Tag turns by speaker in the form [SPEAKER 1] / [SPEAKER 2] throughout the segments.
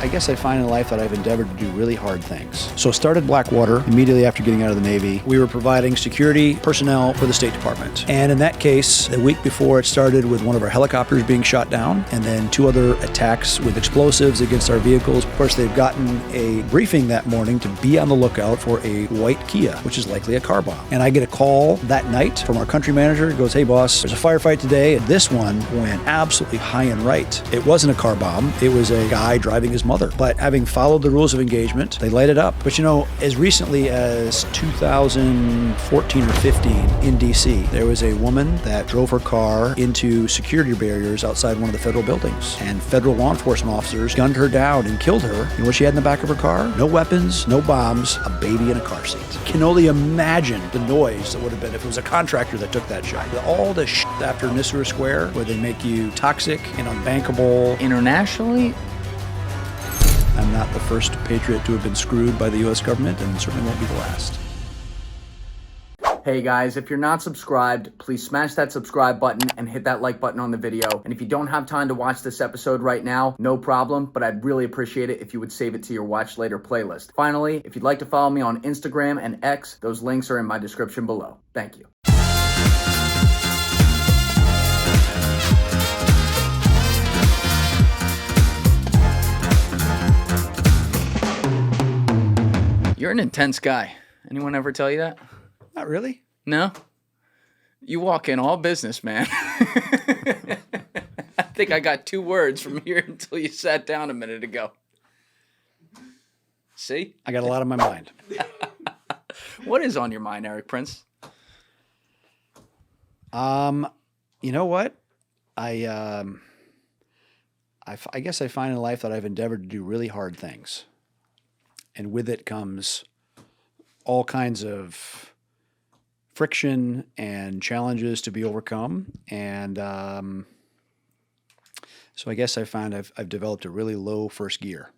[SPEAKER 1] I guess I find in life that I've endeavored to do really hard things. So I started Blackwater immediately after getting out of the Navy. We were providing security personnel for the State Department. And in that case, the week before it started with one of our helicopters being shot down and then 2 other attacks with explosives against our vehicles. Of course, they've gotten a briefing that morning to be on the lookout for a white Kia, which is likely a car bomb. And I get a call that night from our country manager. He goes, "Hey boss, there's a firefight today." And this one went absolutely high and right. It wasn't a car bomb. It was a guy driving his mother. But having followed the rules of engagement, they light it up. But you know, as recently as 2014 or 15 in DC, there was a woman that drove her car into security barriers outside one of the federal buildings. And federal law enforcement officers gunned her down and killed her. And what she had in the back of her car? No weapons, no bombs, a baby in a car seat. Can only imagine the noise that would have been if it was a contractor that took that shot. All the shit after Nisour Square, where they make you toxic and unbankable.
[SPEAKER 2] Internationally,
[SPEAKER 1] I'm not the first patriot to have been screwed by the U.S. government, and certainly won't be the last.
[SPEAKER 2] hey guys, if you're not subscribed, please smash that subscribe button and hit that like button on the video. And if you don't have time to watch this episode right now, no problem, but I'd really appreciate it if you would save it to your watch later playlist. Finally, if you'd like to follow me on Instagram and X, those links are in my description below. Thank you. You're an intense guy. Anyone ever tell you that?
[SPEAKER 1] Not really.
[SPEAKER 2] No? You walk in all business, man. I think I got 2 words from here until you sat down a minute ago. See?
[SPEAKER 1] I got a lot on my mind.
[SPEAKER 2] What is on your mind, Eric Prince?
[SPEAKER 1] You know what? I guess I find in life that I've endeavored to do really hard things. And with it comes all kinds of friction and challenges to be overcome. And so I guess I find I've developed a really low first gear.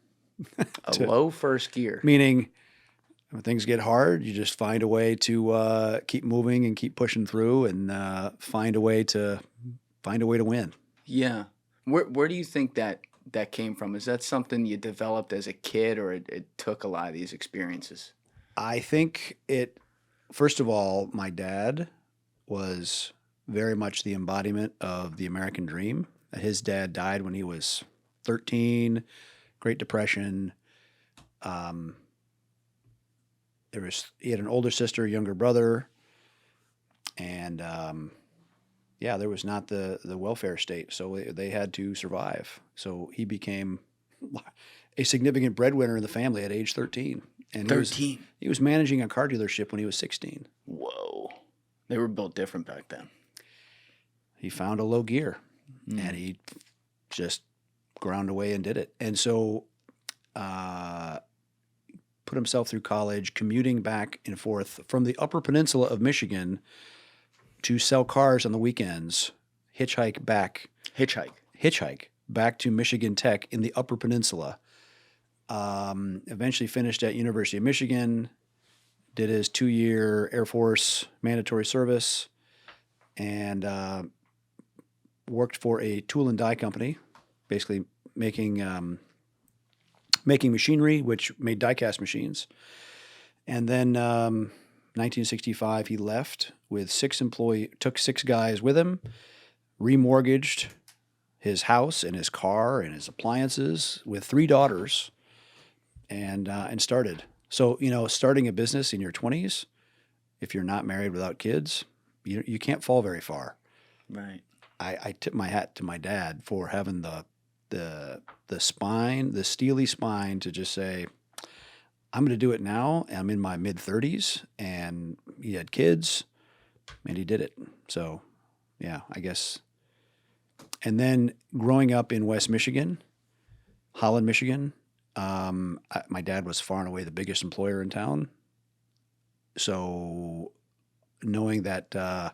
[SPEAKER 2] Low first gear.
[SPEAKER 1] Meaning when things get hard, you just find a way to keep moving and keep pushing through and find a way to win.
[SPEAKER 2] Yeah. Where do you think that came from? Is that something you developed as a kid, or it took a lot of these experiences?
[SPEAKER 1] I think first of all, my dad was very much the embodiment of the American dream. His dad died when he was 13, Great Depression. He had an older sister, a younger brother, and there was not the welfare state, so they had to survive. So he became a significant breadwinner in the family at age 13. And
[SPEAKER 2] 13?
[SPEAKER 1] He was managing a car dealership when he was 16.
[SPEAKER 2] Whoa. They were built different back then.
[SPEAKER 1] He found a low gear, and he just ground away and did it. And so put himself through college, commuting back and forth from the Upper Peninsula of Michigan to sell cars on the weekends, hitchhike back to Michigan Tech in the Upper Peninsula. Eventually finished at University of Michigan, did his 2-year Air Force mandatory service, and worked for a tool and die company, basically making machinery, which made die-cast machines. And then 1965, he left with 6 employees, took 6 guys with him, remortgaged his house and his car and his appliances with 3 daughters, and started. So, starting a business in your 20s, if you're not married without kids, you can't fall very far.
[SPEAKER 2] Right.
[SPEAKER 1] I tip my hat to my dad for having the spine, the steely spine to just say, I'm going to do it now. I'm in my mid-30s, and he had kids, and he did it. So, yeah, I guess. And then growing up in West Michigan, Holland, Michigan, my dad was far and away the biggest employer in town. So knowing that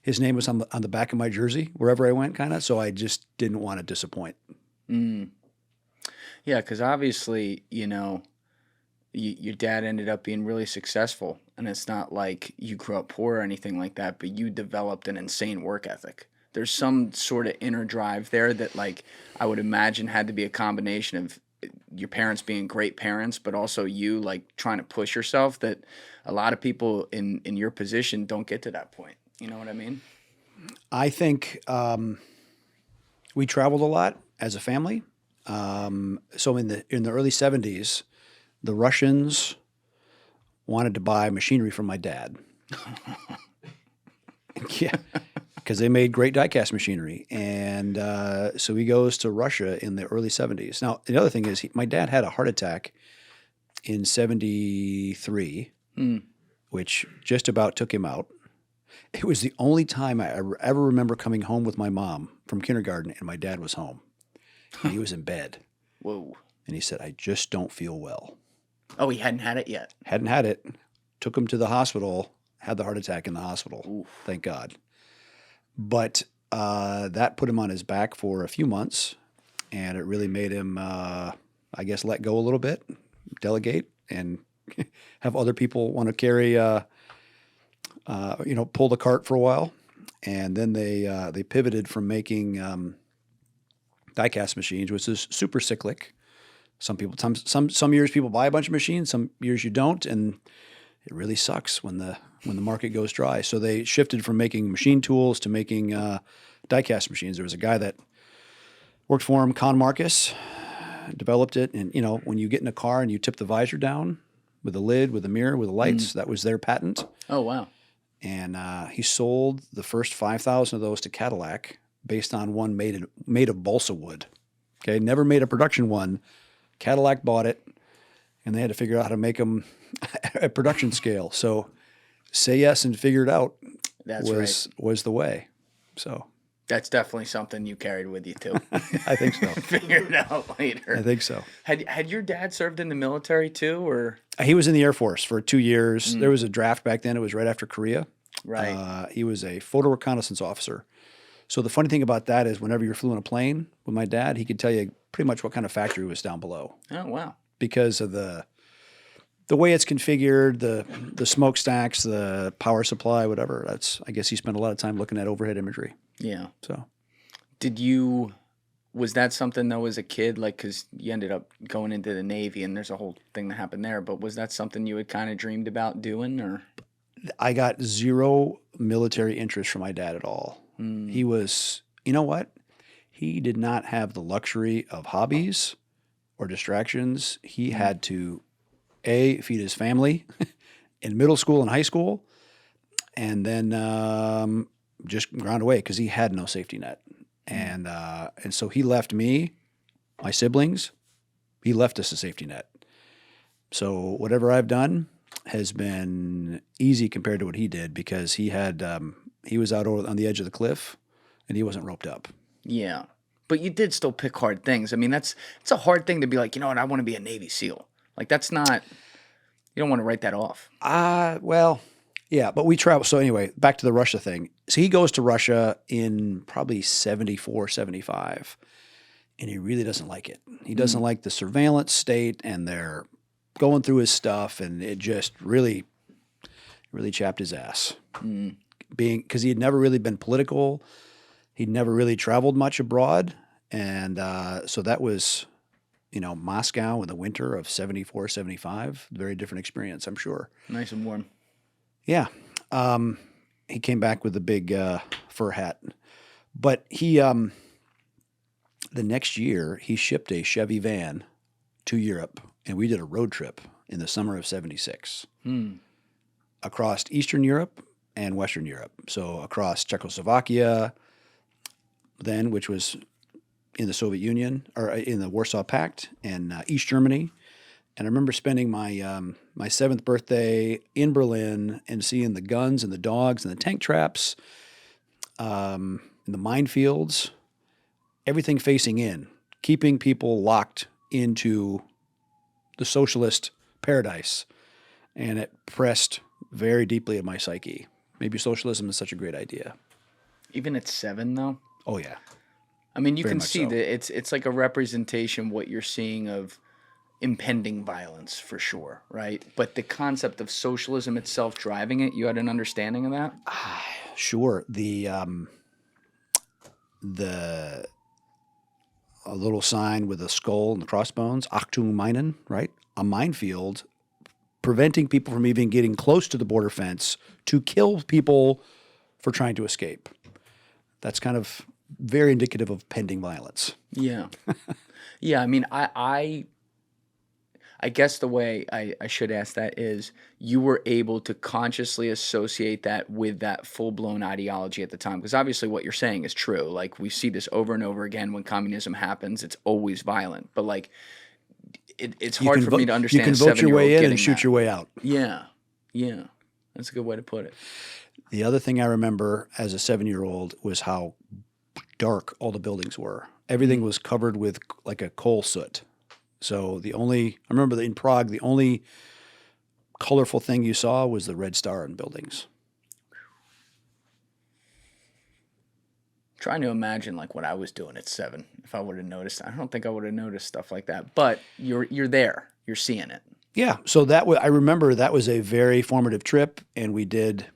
[SPEAKER 1] his name was on the back of my jersey wherever I went, kind of, so I just didn't want to disappoint.
[SPEAKER 2] Yeah, because obviously, your dad ended up being really successful, and it's not like you grew up poor or anything like that, but you developed an insane work ethic. there's some sort of inner drive there that, like, I would imagine had to be a combination of your parents being great parents, but also you, like, trying to push yourself, that a lot of people in your position don't get to that point. You know what I mean?
[SPEAKER 1] I think we traveled a lot as a family. So in the early 70s, the Russians wanted to buy machinery from my dad. Yeah, because they made great die-cast machinery. And so he goes to Russia in the early 70s. Now, the other thing is my dad had a heart attack in 73, which just about took him out. It was the only time I ever remember coming home with my mom from kindergarten and my dad was home. And he was in bed.
[SPEAKER 2] Whoa.
[SPEAKER 1] And he said, I just don't feel well.
[SPEAKER 2] Oh, he hadn't had it yet.
[SPEAKER 1] Hadn't had it. Took him to the hospital, had the heart attack in the hospital.
[SPEAKER 2] Oof.
[SPEAKER 1] Thank God. But that put him on his back for a few months, and it really made him, I guess, let go a little bit, delegate, and have other people want to carry, pull the cart for a while. And then they pivoted from making die-cast machines, which is super cyclic. Some years people buy a bunch of machines, some years you don't, and it really sucks when the market goes dry. So they shifted from making machine tools to making die-cast machines. There was a guy that worked for him, Con Marcus, developed it. And when you get in a car and you tip the visor down with a lid, with a mirror, with the lights, that was their patent.
[SPEAKER 2] Oh wow!
[SPEAKER 1] And he sold the first 5,000 of those to Cadillac based on one made of balsa wood. Okay, never made a production one. Cadillac bought it, and they had to figure out how to make them at production scale. So say yes and figure it out was the way. So
[SPEAKER 2] that's definitely something you carried with you too.
[SPEAKER 1] I think so.
[SPEAKER 2] Figure it out later.
[SPEAKER 1] I think so.
[SPEAKER 2] Had your dad served in the military too, or?
[SPEAKER 1] He was in the Air Force for 2 years. There was a draft back then. It was right after Korea.
[SPEAKER 2] Right.
[SPEAKER 1] He was a photo reconnaissance officer. So the funny thing about that is whenever you flew in a plane with my dad, he could tell you pretty much what kind of factory was down below.
[SPEAKER 2] Oh, wow.
[SPEAKER 1] Because of the way it's configured, the smokestacks, the power supply, whatever. I guess he spent a lot of time looking at overhead imagery.
[SPEAKER 2] Yeah.
[SPEAKER 1] So
[SPEAKER 2] was that something though as a kid, like, because you ended up going into the Navy and there's a whole thing that happened there, but was that something you had kind of dreamed about doing, or?
[SPEAKER 1] I got zero military interest from my dad at all. He was, you know what? He did not have the luxury of hobbies or distractions. He had to, feed his family in middle school and high school, and then just ground away because he had no safety net. And so he left me, my siblings, he left us a safety net. So whatever I've done has been easy compared to what he did because he was out on the edge of the cliff and he wasn't roped up.
[SPEAKER 2] Yeah. But you did still pick hard things. I mean, it's a hard thing to be like, you know what, I want to be a Navy SEAL. Like, that's not, you don't want to write that off.
[SPEAKER 1] Well, yeah, but we travel. So anyway, back to the Russia thing. So he goes to Russia in probably 74, 75, and he really doesn't like it. He doesn't like the surveillance state, and they're going through his stuff, and it just really chapped his ass. Because he had never really been political. He'd never really traveled much abroad. And so that was, Moscow in the winter of 74, 75. Very different experience, I'm sure.
[SPEAKER 2] Nice and warm.
[SPEAKER 1] Yeah. He came back with a big fur hat. But he, the next year, he shipped a Chevy van to Europe, and we did a road trip in the summer of 76 across Eastern Europe and Western Europe. So across Czechoslovakia, then, which was in the Soviet Union, or in the Warsaw Pact, and East Germany. And I remember spending my my 7th birthday in Berlin and seeing the guns and the dogs and the tank traps, and the minefields, everything facing in, keeping people locked into the socialist paradise. And it pressed very deeply at my psyche. Maybe socialism is such a great idea.
[SPEAKER 2] Even at 7, though?
[SPEAKER 1] Oh, yeah.
[SPEAKER 2] I mean, you
[SPEAKER 1] Very
[SPEAKER 2] can
[SPEAKER 1] much
[SPEAKER 2] see
[SPEAKER 1] so.
[SPEAKER 2] that it's like a representation what you're seeing of impending violence for sure, right? But the concept of socialism itself driving it, you had an understanding of that?
[SPEAKER 1] Sure. a little sign with a skull and the crossbones, Achtung Minen, right? A minefield preventing people from even getting close to the border fence to kill people for trying to escape. That's kind of very indicative of pending violence.
[SPEAKER 2] Yeah. Yeah, I mean, I guess the way I should ask that is you were able to consciously associate that with that full-blown ideology at the time. Because obviously what you're saying is true. Like, we see this over and over again when communism happens. It's always violent. But, like, it's hard for me to understand.
[SPEAKER 1] You can vote your way in and shoot your way out.
[SPEAKER 2] Yeah. Yeah. That's a good way to put it.
[SPEAKER 1] The other thing I remember as a 7-year-old was how dark all the buildings were. Everything was covered with like a coal soot. So I remember that in Prague, the only colorful thing you saw was the red star in buildings.
[SPEAKER 2] Trying to imagine like what I was doing at 7 if I would have noticed. I don't think I would have noticed stuff like that. But you're there. You're seeing it.
[SPEAKER 1] Yeah. So I remember that was a very formative trip, and we did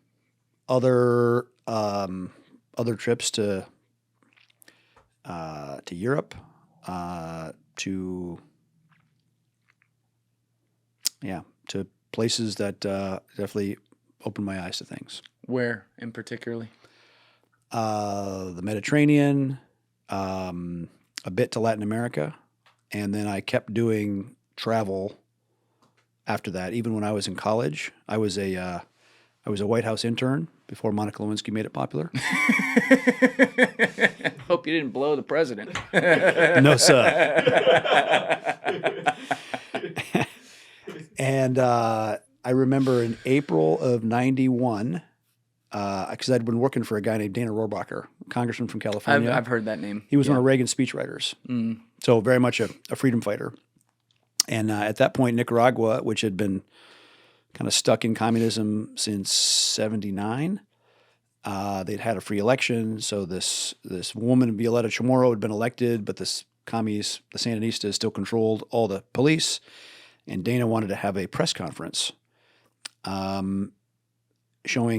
[SPEAKER 1] other trips to Europe, to places that definitely opened my eyes to things.
[SPEAKER 2] Where in particularly?
[SPEAKER 1] The Mediterranean, a bit to Latin America, and then I kept doing travel after that. Even when I was in college, I was a White House intern before Monica Lewinsky made it popular.
[SPEAKER 2] Hope you didn't blow the president.
[SPEAKER 1] No, sir. And I remember in April of 91, because I'd been working for a guy named Dana Rohrabacher, congressman from California.
[SPEAKER 2] I've heard that name.
[SPEAKER 1] He was one of Reagan's speechwriters. Mm. So very much a freedom fighter. And at that point, Nicaragua, which had been kind of stuck in communism since 79, they'd had a free election. So this woman, Violeta Chamorro, had been elected, but the Sandinistas still controlled all the police. And Dana wanted to have a press conference showing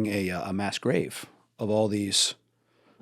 [SPEAKER 1] a mass grave of all these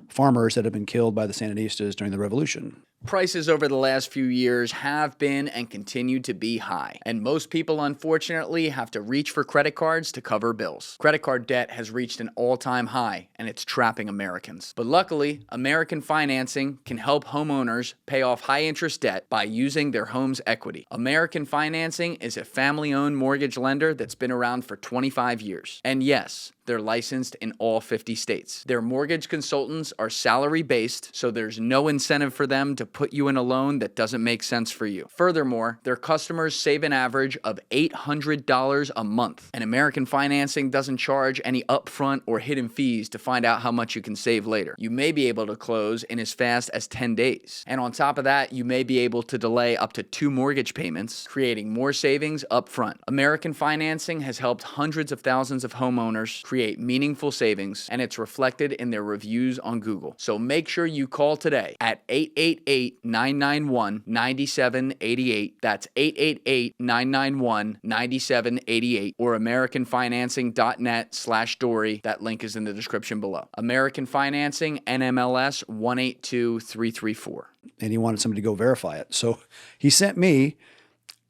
[SPEAKER 1] farmers that had been killed by the Sandinistas during the revolution.
[SPEAKER 2] Prices over the last few years have been and continue to be high, and most people, unfortunately, have to reach for credit cards to cover bills. Credit card debt has reached an all-time high, and it's trapping Americans. But luckily, American Financing can help homeowners pay off high-interest debt by using their home's equity. American Financing is a family-owned mortgage lender that's been around for 25 years. And yes, they're licensed in all 50 states. Their mortgage consultants are salary-based, so there's no incentive for them to put you in a loan that doesn't make sense for you. Furthermore, their customers save an average of $800 a month. And American Financing doesn't charge any upfront or hidden fees to find out how much you can save later. You may be able to close in as fast as 10 days. And on top of that, you may be able to delay up to 2 mortgage payments, creating more savings up front. American Financing has helped hundreds of thousands of homeowners create meaningful savings, and it's reflected in their reviews on Google. So make sure you call today at 888-991-9788. That's 888-991-9788 or AmericanFinancing.net/Dorey. That link is in the description below. American Financing, NMLS 182334.
[SPEAKER 1] And he wanted somebody to go verify it. So he sent me,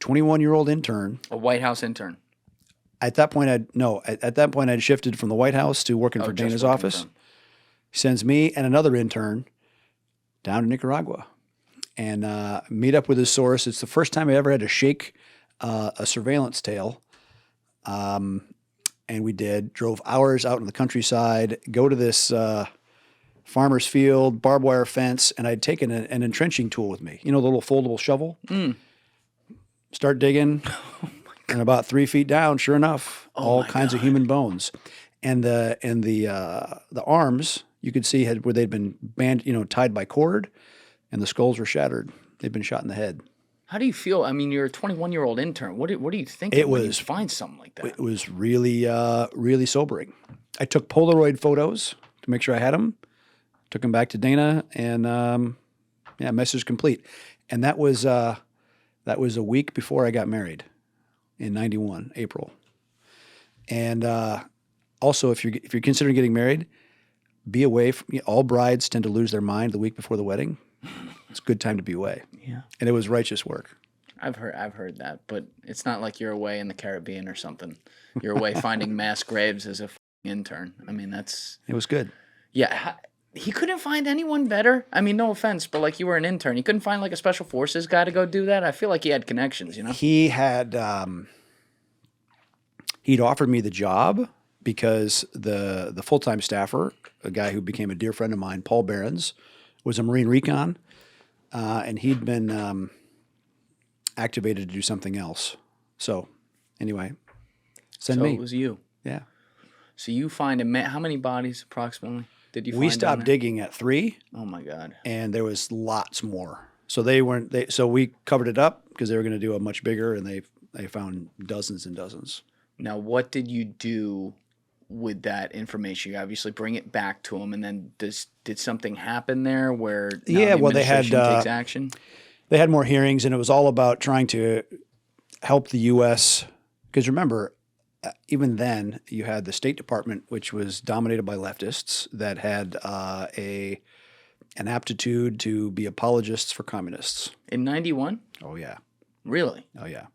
[SPEAKER 1] 21-year-old intern.
[SPEAKER 2] A White House intern.
[SPEAKER 1] At that point, I'd shifted from the White House to working for Dana's office. He sends me and another intern down to Nicaragua and meet up with his source. It's the first time I ever had to shake a surveillance tail. And we drove hours out in the countryside, go to this farmer's field, barbed wire fence, and I'd taken an entrenching tool with me. You know, the little foldable shovel? Mm. Start digging. And about 3 feet down, sure enough, all kinds of human bones, and the arms you could see where they'd been tied by cord, and the skulls were shattered. They'd been shot in the head.
[SPEAKER 2] How do you feel? I mean, you're a 21-year-old intern. What do you think when you find something like that?
[SPEAKER 1] It was really really sobering. I took Polaroid photos to make sure I had them. Took them back to Dana, and message complete. And that was a week before I got married. In 91, April. And also, if you're considering getting married, be away. All brides tend to lose their mind the week before the wedding. It's a good time to be away.
[SPEAKER 3] Yeah.
[SPEAKER 1] And it was righteous work.
[SPEAKER 3] I've heard that, but it's not like you're away in the Caribbean or something. You're away finding mass graves as a intern. I mean,
[SPEAKER 1] It was good.
[SPEAKER 3] yeah. He couldn't find anyone better. I mean, no offense, but like you were an intern, he couldn't find like a special forces guy to go do that. I feel like he had connections, you know.
[SPEAKER 1] He had he'd offered me the job because the full-time staffer, a guy who became a dear friend of mine, Paul Behrens, was a Marine recon, and he'd been activated to do something else. So anyway, send me.
[SPEAKER 3] So it was you.
[SPEAKER 1] Yeah.
[SPEAKER 3] So you find how many bodies approximately did you find?
[SPEAKER 1] We stopped digging at 3.
[SPEAKER 3] Oh my God.
[SPEAKER 1] And there was lots more. So so we covered it up because they were going to do a much bigger, and they found dozens and dozens.
[SPEAKER 3] Now, what did you do with that information? You obviously bring it back to them, and then did something happen there where now the administration takes action?
[SPEAKER 1] They had more hearings, and it was all about trying to help the U.S. Because remember, even then, you had the State Department, which was dominated by leftists that had an aptitude to be apologists for communists.
[SPEAKER 3] In 91?
[SPEAKER 1] Oh yeah.
[SPEAKER 3] Really?
[SPEAKER 1] Oh yeah.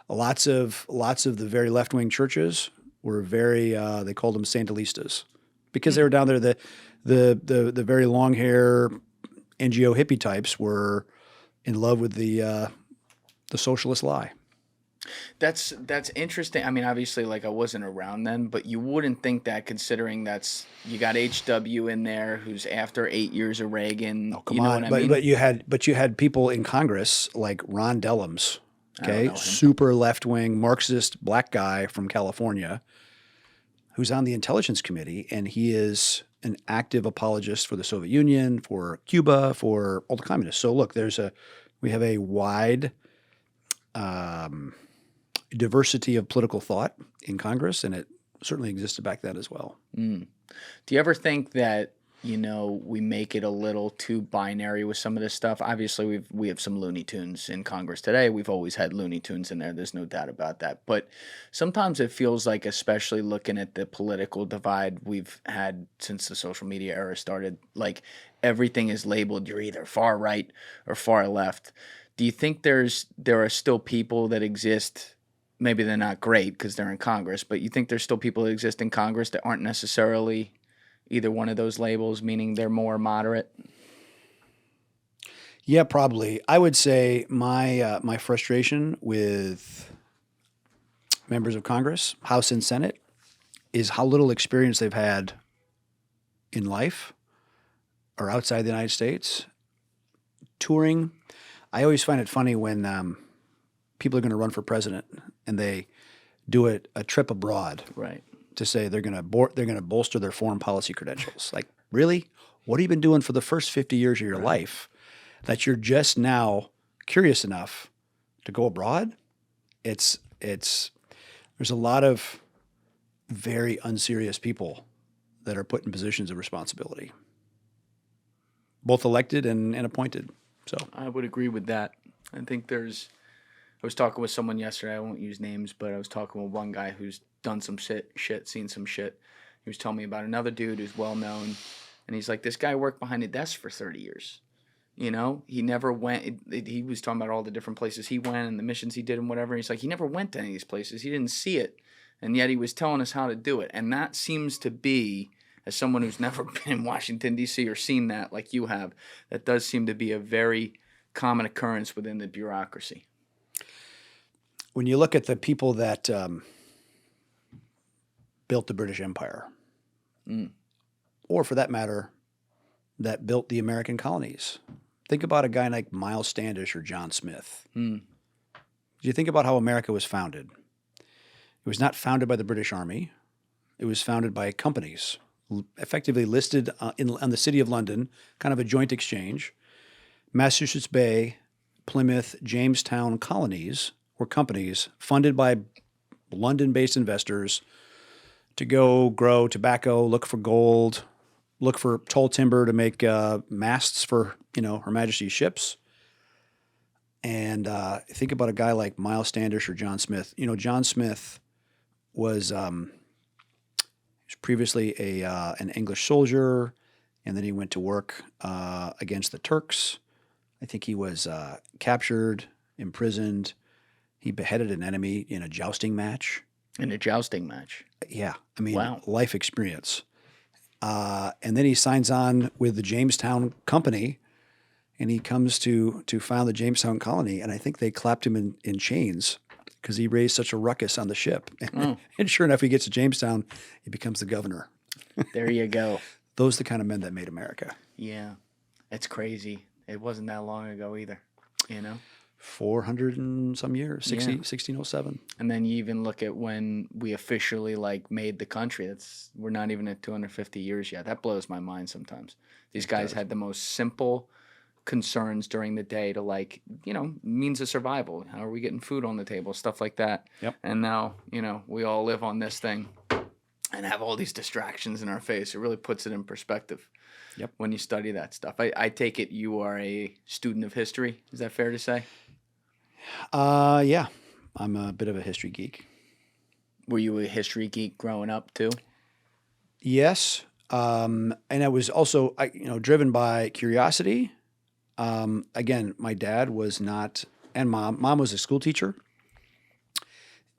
[SPEAKER 1] Lots of the very left-wing churches were very they called them Sandinistas because they were down there. The very long hair NGO hippie types were in love with the socialist lie.
[SPEAKER 3] That's interesting. I mean, obviously, like I wasn't around then, but you wouldn't think that considering you got HW in there who's after 8 years of Reagan.
[SPEAKER 1] Oh, come on. But you had people in Congress like Ron Dellums, okay, super left-wing Marxist black guy from California who's on the Intelligence Committee, and he is an active apologist for the Soviet Union, for Cuba, for all the communists. So look, we have a wide diversity of political thought in Congress, and it certainly existed back then as well.
[SPEAKER 3] Do you ever think that, we make it a little too binary with some of this stuff? Obviously, we have some Looney Tunes in Congress today. We've always had Looney Tunes in there. There's no doubt about that. But sometimes it feels like, especially looking at the political divide we've had since the social media era started, like everything is labeled. You're either far right or far left. Do you think there are still people that exist? Maybe they're not great because they're in Congress, but you think there's still people that exist in Congress that aren't necessarily either one of those labels, meaning they're more moderate?
[SPEAKER 1] Yeah, probably. I would say my frustration with members of Congress, House and Senate, is how little experience they've had in life or outside the United States. Touring. I always find it funny when people are going to run for president and they do a trip abroad,
[SPEAKER 3] right,
[SPEAKER 1] to say they're going to bolster their foreign policy credentials. Like, really? What have you been doing for the first 50 years of your life that you're just now curious enough to go abroad? There's a lot of very unserious people that are put in positions of responsibility, both elected and appointed. So
[SPEAKER 3] I would agree with that. I think I was talking with someone yesterday. I won't use names, but I was talking with one guy who's done some shit, seen some shit. He was telling me about another dude who's well known, and he's like, this guy worked behind a desk for 30 years. He never went. He was talking about all the different places he went and the missions he did and whatever. He's like, he never went to any of these places. He didn't see it, and yet he was telling us how to do it. And that seems to be, as someone who's never been in Washington, D.C. or seen that like you have, that does seem to be a very common occurrence within the bureaucracy.
[SPEAKER 1] When you look at the people that built the British Empire, or for that matter, that built the American colonies, think about a guy like Miles Standish or John Smith. You think about how America was founded. It was not founded by the British Army. It was founded by companies, effectively listed on the City of London, kind of a joint exchange. Massachusetts Bay, Plymouth, Jamestown colonies were companies funded by London-based investors to go grow tobacco, look for gold, look for tall timber to make masts for, Her Majesty's ships. And think about a guy like Miles Standish or John Smith. John Smith was was previously an English soldier, and then he went to work against the Turks. I think he was captured, imprisoned. He beheaded an enemy in a jousting match.
[SPEAKER 3] In a jousting match.
[SPEAKER 1] Yeah, I mean,
[SPEAKER 3] Wow.
[SPEAKER 1] life experience. And then he signs on with the Jamestown Company, and he comes to found the Jamestown Colony, and I think they clapped him in chains because he raised such a ruckus on the ship. And sure enough, he gets to Jamestown, he becomes the governor.
[SPEAKER 3] There you go.
[SPEAKER 1] Those are the kind of men that made America.
[SPEAKER 3] Yeah. It's crazy. It wasn't that long ago either, you know?
[SPEAKER 1] 400 and some years, 1607.
[SPEAKER 3] And then you even look at when we officially like made the country. We're not even at 250 years yet. That blows my mind sometimes. These guys had the most simple concerns during the day to like, you know, means of survival. How are we getting food on the table? Stuff like that.
[SPEAKER 1] Yep.
[SPEAKER 3] And now, you know, we all live on this thing and have all these distractions in our face. It really puts it in perspective.
[SPEAKER 1] Yep.
[SPEAKER 3] When you study that stuff. I take it you are a student of history. Is that fair to say?
[SPEAKER 1] Yeah. I'm a bit of a history geek.
[SPEAKER 3] Were you a history geek growing up too?
[SPEAKER 1] Yes. And I was also, driven by curiosity. Again, my dad was not, and mom was a school teacher.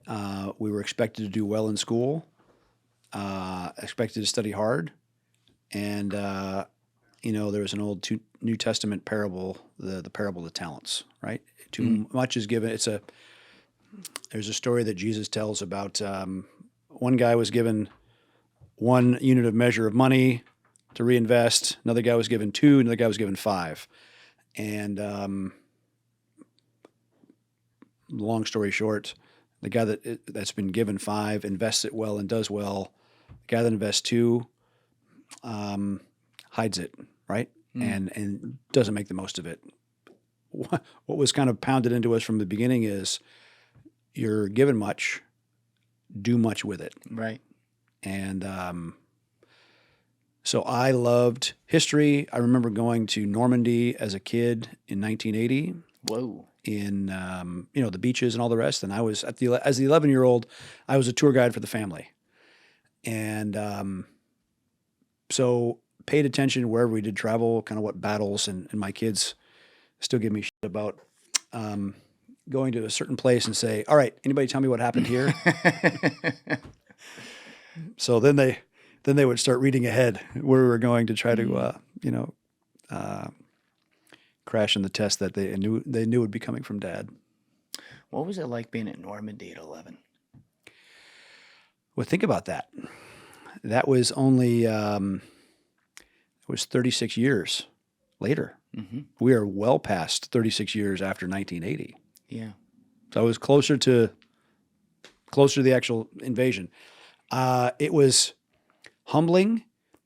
[SPEAKER 1] We were expected to do well in school, expected to study hard. And, there was an old New Testament parable, the parable of the talents, right? Too much is given. There's a story that Jesus tells about one guy was given 1 unit of measure of money to reinvest. Another guy was given 2. Another guy was given 5. And long story short, the guy that's been given 5 invests it well and does well. The guy that invests 2 hides it, right? And doesn't make the most of it. What was kind of pounded into us from the beginning is you're given much, do much with it.
[SPEAKER 3] Right.
[SPEAKER 1] And so I loved history. I remember going to Normandy as a kid in 1980.
[SPEAKER 3] Whoa.
[SPEAKER 1] In the beaches and all the rest. And I was as the 11-year-old, I was a tour guide for the family, and so paid attention wherever we did travel, kind of what battles, and my kids still give me shit about going to a certain place and say, "All right, anybody tell me what happened here?" So then they would start reading ahead where we were going to try to crash in the test that they knew would be coming from Dad.
[SPEAKER 3] What was it like being at Normandy at 11?
[SPEAKER 1] Well, think about that. That was only it was 36 years later. Mm-hmm. We are well past 36 years after 1980.
[SPEAKER 3] Yeah.
[SPEAKER 1] So I was closer to the actual invasion. It was humbling,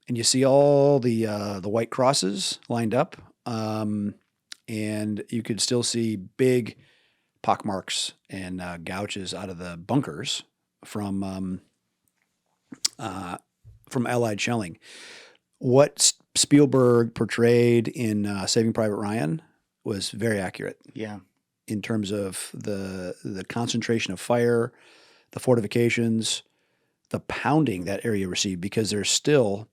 [SPEAKER 1] and you see all the white crosses lined up. And you could still see big pockmarks and gouges out of the bunkers from Allied shelling. What Spielberg portrayed in Saving Private Ryan was very accurate.
[SPEAKER 3] Yeah.
[SPEAKER 1] In terms of the concentration of fire, the fortifications, the pounding that area received, because there's still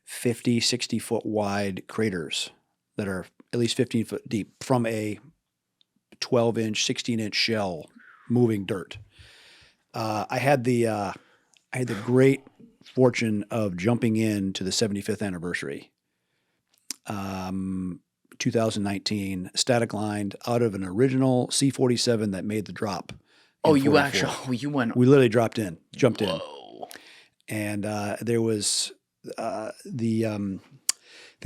[SPEAKER 1] 50, 60-foot wide craters that are at least 15 foot deep from a 12-inch, 16-inch shell moving dirt. I had the great fortune of jumping in to the 75th anniversary, 2019, static lined out of an original C-47 that made the drop.
[SPEAKER 3] Oh,
[SPEAKER 1] in
[SPEAKER 3] you
[SPEAKER 1] 44.
[SPEAKER 3] actually, you went.
[SPEAKER 1] We literally jumped in.
[SPEAKER 3] Whoa.
[SPEAKER 1] And there was the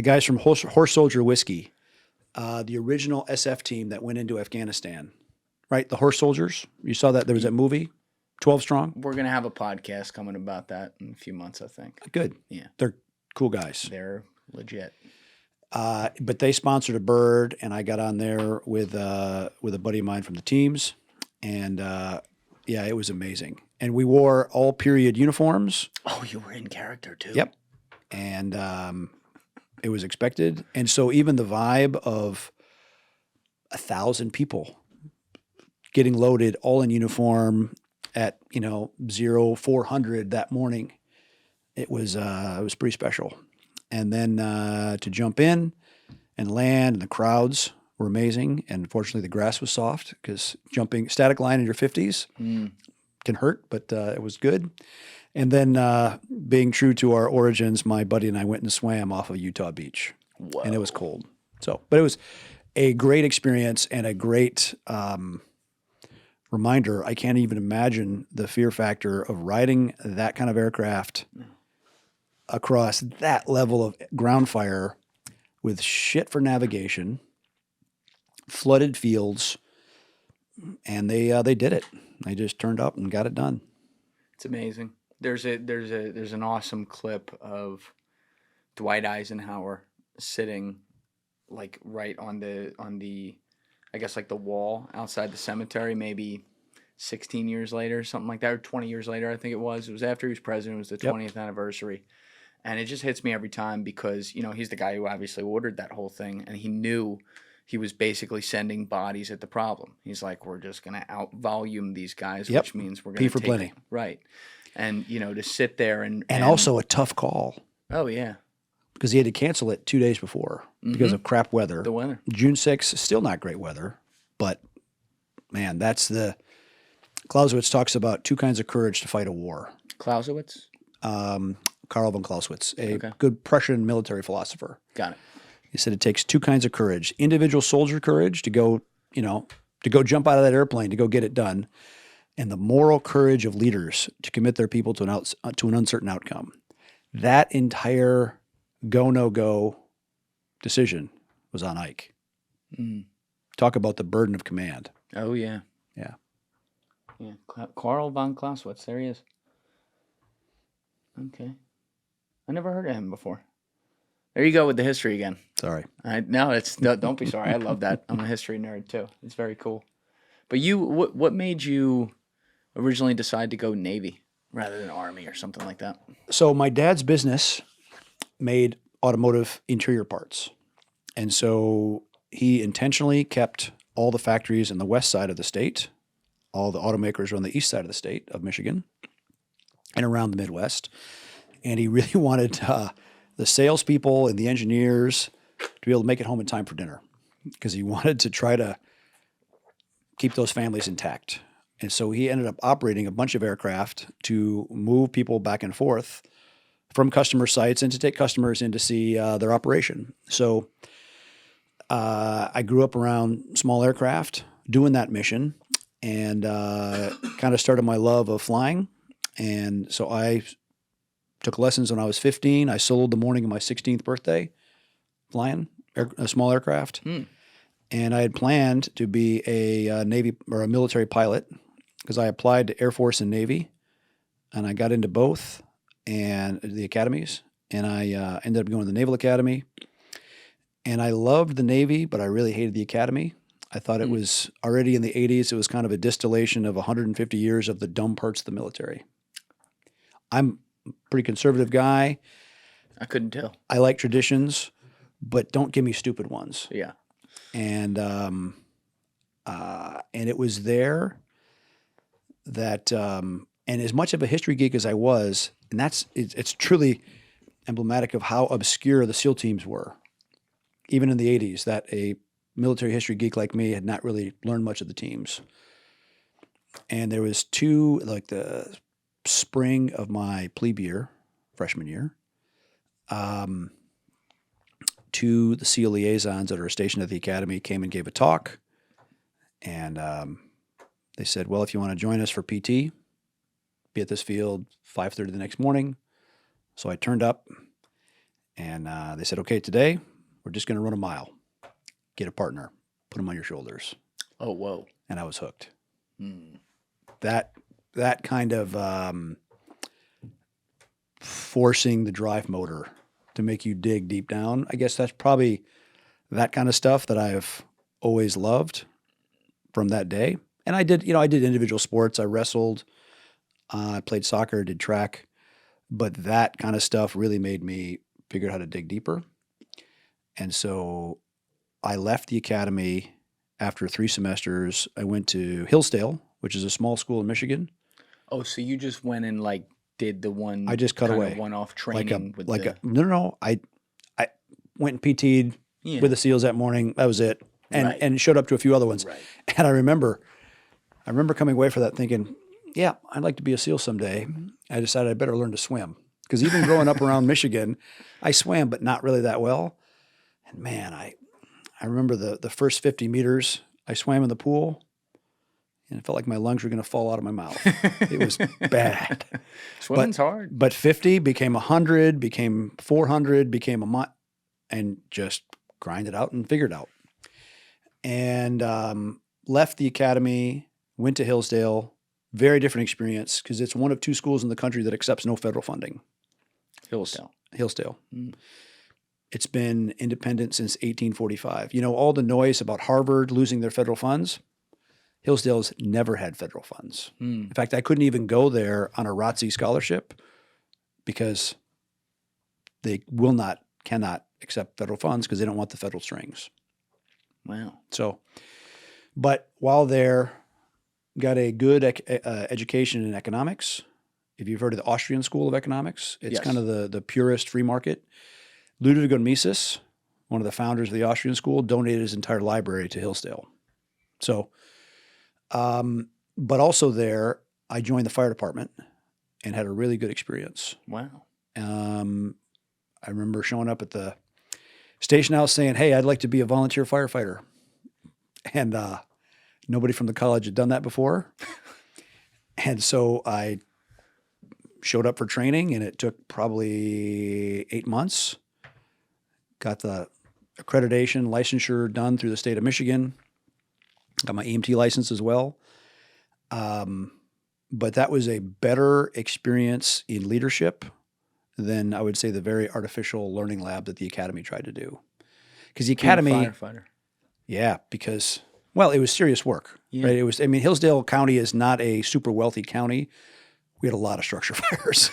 [SPEAKER 1] guys from Horse Soldier Whiskey, the original SF team that went into Afghanistan, right? The Horse Soldiers. You saw that? There was that movie, 12 Strong.
[SPEAKER 3] We're going to have a podcast coming about that in a few months, I think.
[SPEAKER 1] Good.
[SPEAKER 3] Yeah.
[SPEAKER 1] They're cool guys.
[SPEAKER 3] They're legit.
[SPEAKER 1] But they sponsored a bird, and I got on there with a buddy of mine from the teams. And yeah, it was amazing. And we wore all period uniforms.
[SPEAKER 3] Oh, you were in character too?
[SPEAKER 1] Yep. And it was expected. And so even the vibe of 1,000 people getting loaded all in uniform at 0400 that morning it was pretty special. And then to jump in and land, and the crowds were amazing. And fortunately, the grass was soft because jumping static line in your 50s can hurt, but it was good. And then being true to our origins, my buddy and I went and swam off of Utah Beach.
[SPEAKER 3] Whoa.
[SPEAKER 1] And it was cold. So, but it was a great experience and a great reminder. I can't even imagine the fear factor of riding that kind of aircraft across that level of ground fire with shit for navigation, flooded fields, and they did it. They just turned up and got it done.
[SPEAKER 3] It's amazing. There's an awesome clip of Dwight Eisenhower sitting like right on the I guess like the wall outside the cemetery, maybe 16 years later, something like that, or 20 years later, I think it was. It was after he was president. It was the 20th anniversary. And it just hits me every time because, you know, he's the guy who obviously ordered that whole thing, and he knew he was basically sending bodies at the problem. He's like, we're just going to out-volume these guys, which means we're going to
[SPEAKER 1] for plenty.
[SPEAKER 3] them. Right. And, you know, to sit there and
[SPEAKER 1] also a tough call.
[SPEAKER 3] Oh, yeah.
[SPEAKER 1] Because he had to cancel it 2 days before because of crap weather.
[SPEAKER 3] The weather.
[SPEAKER 1] June 6th, still not great weather, but man, that's the Clausewitz talks about two kinds of courage to fight a war.
[SPEAKER 3] Clausewitz?
[SPEAKER 1] Karl von Clausewitz, a good Prussian military philosopher.
[SPEAKER 3] Got it.
[SPEAKER 1] He said it takes two kinds of courage: individual soldier courage to go, to go jump out of that airplane to go get it done, and the moral courage of leaders to commit their people to an uncertain outcome. That entire go no go decision was on Ike. Talk about the burden of command.
[SPEAKER 3] Oh yeah.
[SPEAKER 1] Yeah.
[SPEAKER 3] Yeah. Karl von Clausewitz. There he is. Okay. I never heard of him before. There you go with the history again.
[SPEAKER 1] Sorry.
[SPEAKER 3] Don't be sorry. I love that. I'm a history nerd too. It's very cool. But what made you originally decide to go Navy rather than Army or something like that?
[SPEAKER 1] So my dad's business made automotive interior parts. And so he intentionally kept all the factories in the west side of the state. All the automakers are on the east side of the state of Michigan and around the Midwest. And he really wanted the salespeople and the engineers to be able to make it home in time for dinner because he wanted to try to keep those families intact. And so he ended up operating a bunch of aircraft to move people back and forth from customer sites and to take customers in to see their operation. So I grew up around small aircraft doing that mission and kind of started my love of flying. And so I took lessons when I was 15. I soloed the morning of my 16th birthday flying a small aircraft. And I had planned to be a Navy or a military pilot because I applied to Air Force and Navy, and I got into both and the academies. And I ended up going to the Naval Academy. And I loved the Navy, but I really hated the Academy. I thought it was already in the 80s. It was kind of a distillation of 150 years of the dumb parts of the military. I'm a pretty conservative guy.
[SPEAKER 3] I couldn't tell.
[SPEAKER 1] I like traditions, but don't give me stupid ones.
[SPEAKER 3] Yeah.
[SPEAKER 1] And it was there that, and as much of a history geek as I was, and it's truly emblematic of how obscure the SEAL teams were, even in the 80s, that a military history geek like me had not really learned much of the teams. And there was the spring of my plebe year, freshman year, two the SEAL liaisons that are stationed at the academy came and gave a talk. And they said, well, if you want to join us for PT, be at this field 5:30 the next morning. So I turned up and they said, okay, today we're just going to run a mile. Get a partner, put them on your shoulders.
[SPEAKER 3] Oh, whoa.
[SPEAKER 1] And I was hooked. That kind of forcing the drive motor to make you dig deep down. I guess that's probably that kind of stuff that I've always loved from that day. And I did individual sports. I wrestled, I played soccer, did track, but that kind of stuff really made me figure out how to dig deeper. And so I left the academy after 3 semesters. I went to Hillsdale, which is a small school in Michigan.
[SPEAKER 3] Oh, so you just went and like did the one
[SPEAKER 1] I just cut
[SPEAKER 3] kind
[SPEAKER 1] away.
[SPEAKER 3] of one-off
[SPEAKER 1] Like
[SPEAKER 3] training
[SPEAKER 1] no. I went and PT'd with the SEALs that morning. That was it, and showed up to a few other ones.
[SPEAKER 3] Right.
[SPEAKER 1] And I remember coming away for that thinking, yeah, I'd like to be a SEAL someday. I decided I better learn to swim because even growing up around Michigan, I swam, but not really that well. And man, I remember the first 50 meters I swam in the pool. And it felt like my lungs were going to fall out of my mouth. It was bad.
[SPEAKER 3] Swimming's hard.
[SPEAKER 1] But 50 became 100, became 400, became a month, and just grind it out and figure it out. And left the academy, went to Hillsdale. Very different experience because it's one of two schools in the country that accepts no federal funding.
[SPEAKER 3] Hillsdale.
[SPEAKER 1] Mm. It's been independent since 1845. You know, all the noise about Harvard losing their federal funds, Hillsdale's never had federal funds. In fact, I couldn't even go there on a ROTC scholarship because they cannot accept federal funds because they don't want the federal strings.
[SPEAKER 3] Wow.
[SPEAKER 1] So, but while there, got a good education in economics. If you've heard of the Austrian School of Economics, it's kind of the purist free market. Ludwig von Mises, one of the founders of the Austrian School, donated his entire library to Hillsdale. So, but also there, I joined the fire department and had a really good experience.
[SPEAKER 3] Wow.
[SPEAKER 1] I remember showing up at the station house saying, "Hey, I'd like to be a volunteer firefighter," and nobody from the college had done that before. And so I showed up for training, and it took probably 8 months. Got the accreditation, licensure done through the state of Michigan. Got my EMT license as well. But that was a better experience in leadership than I would say the very artificial learning lab that the academy tried to do. Because the academy,
[SPEAKER 3] firefighter.
[SPEAKER 1] Yeah, because it was serious work.
[SPEAKER 3] Yeah.
[SPEAKER 1] Right? It was. I mean, Hillsdale County is not a super wealthy county. We had a lot of structure fires,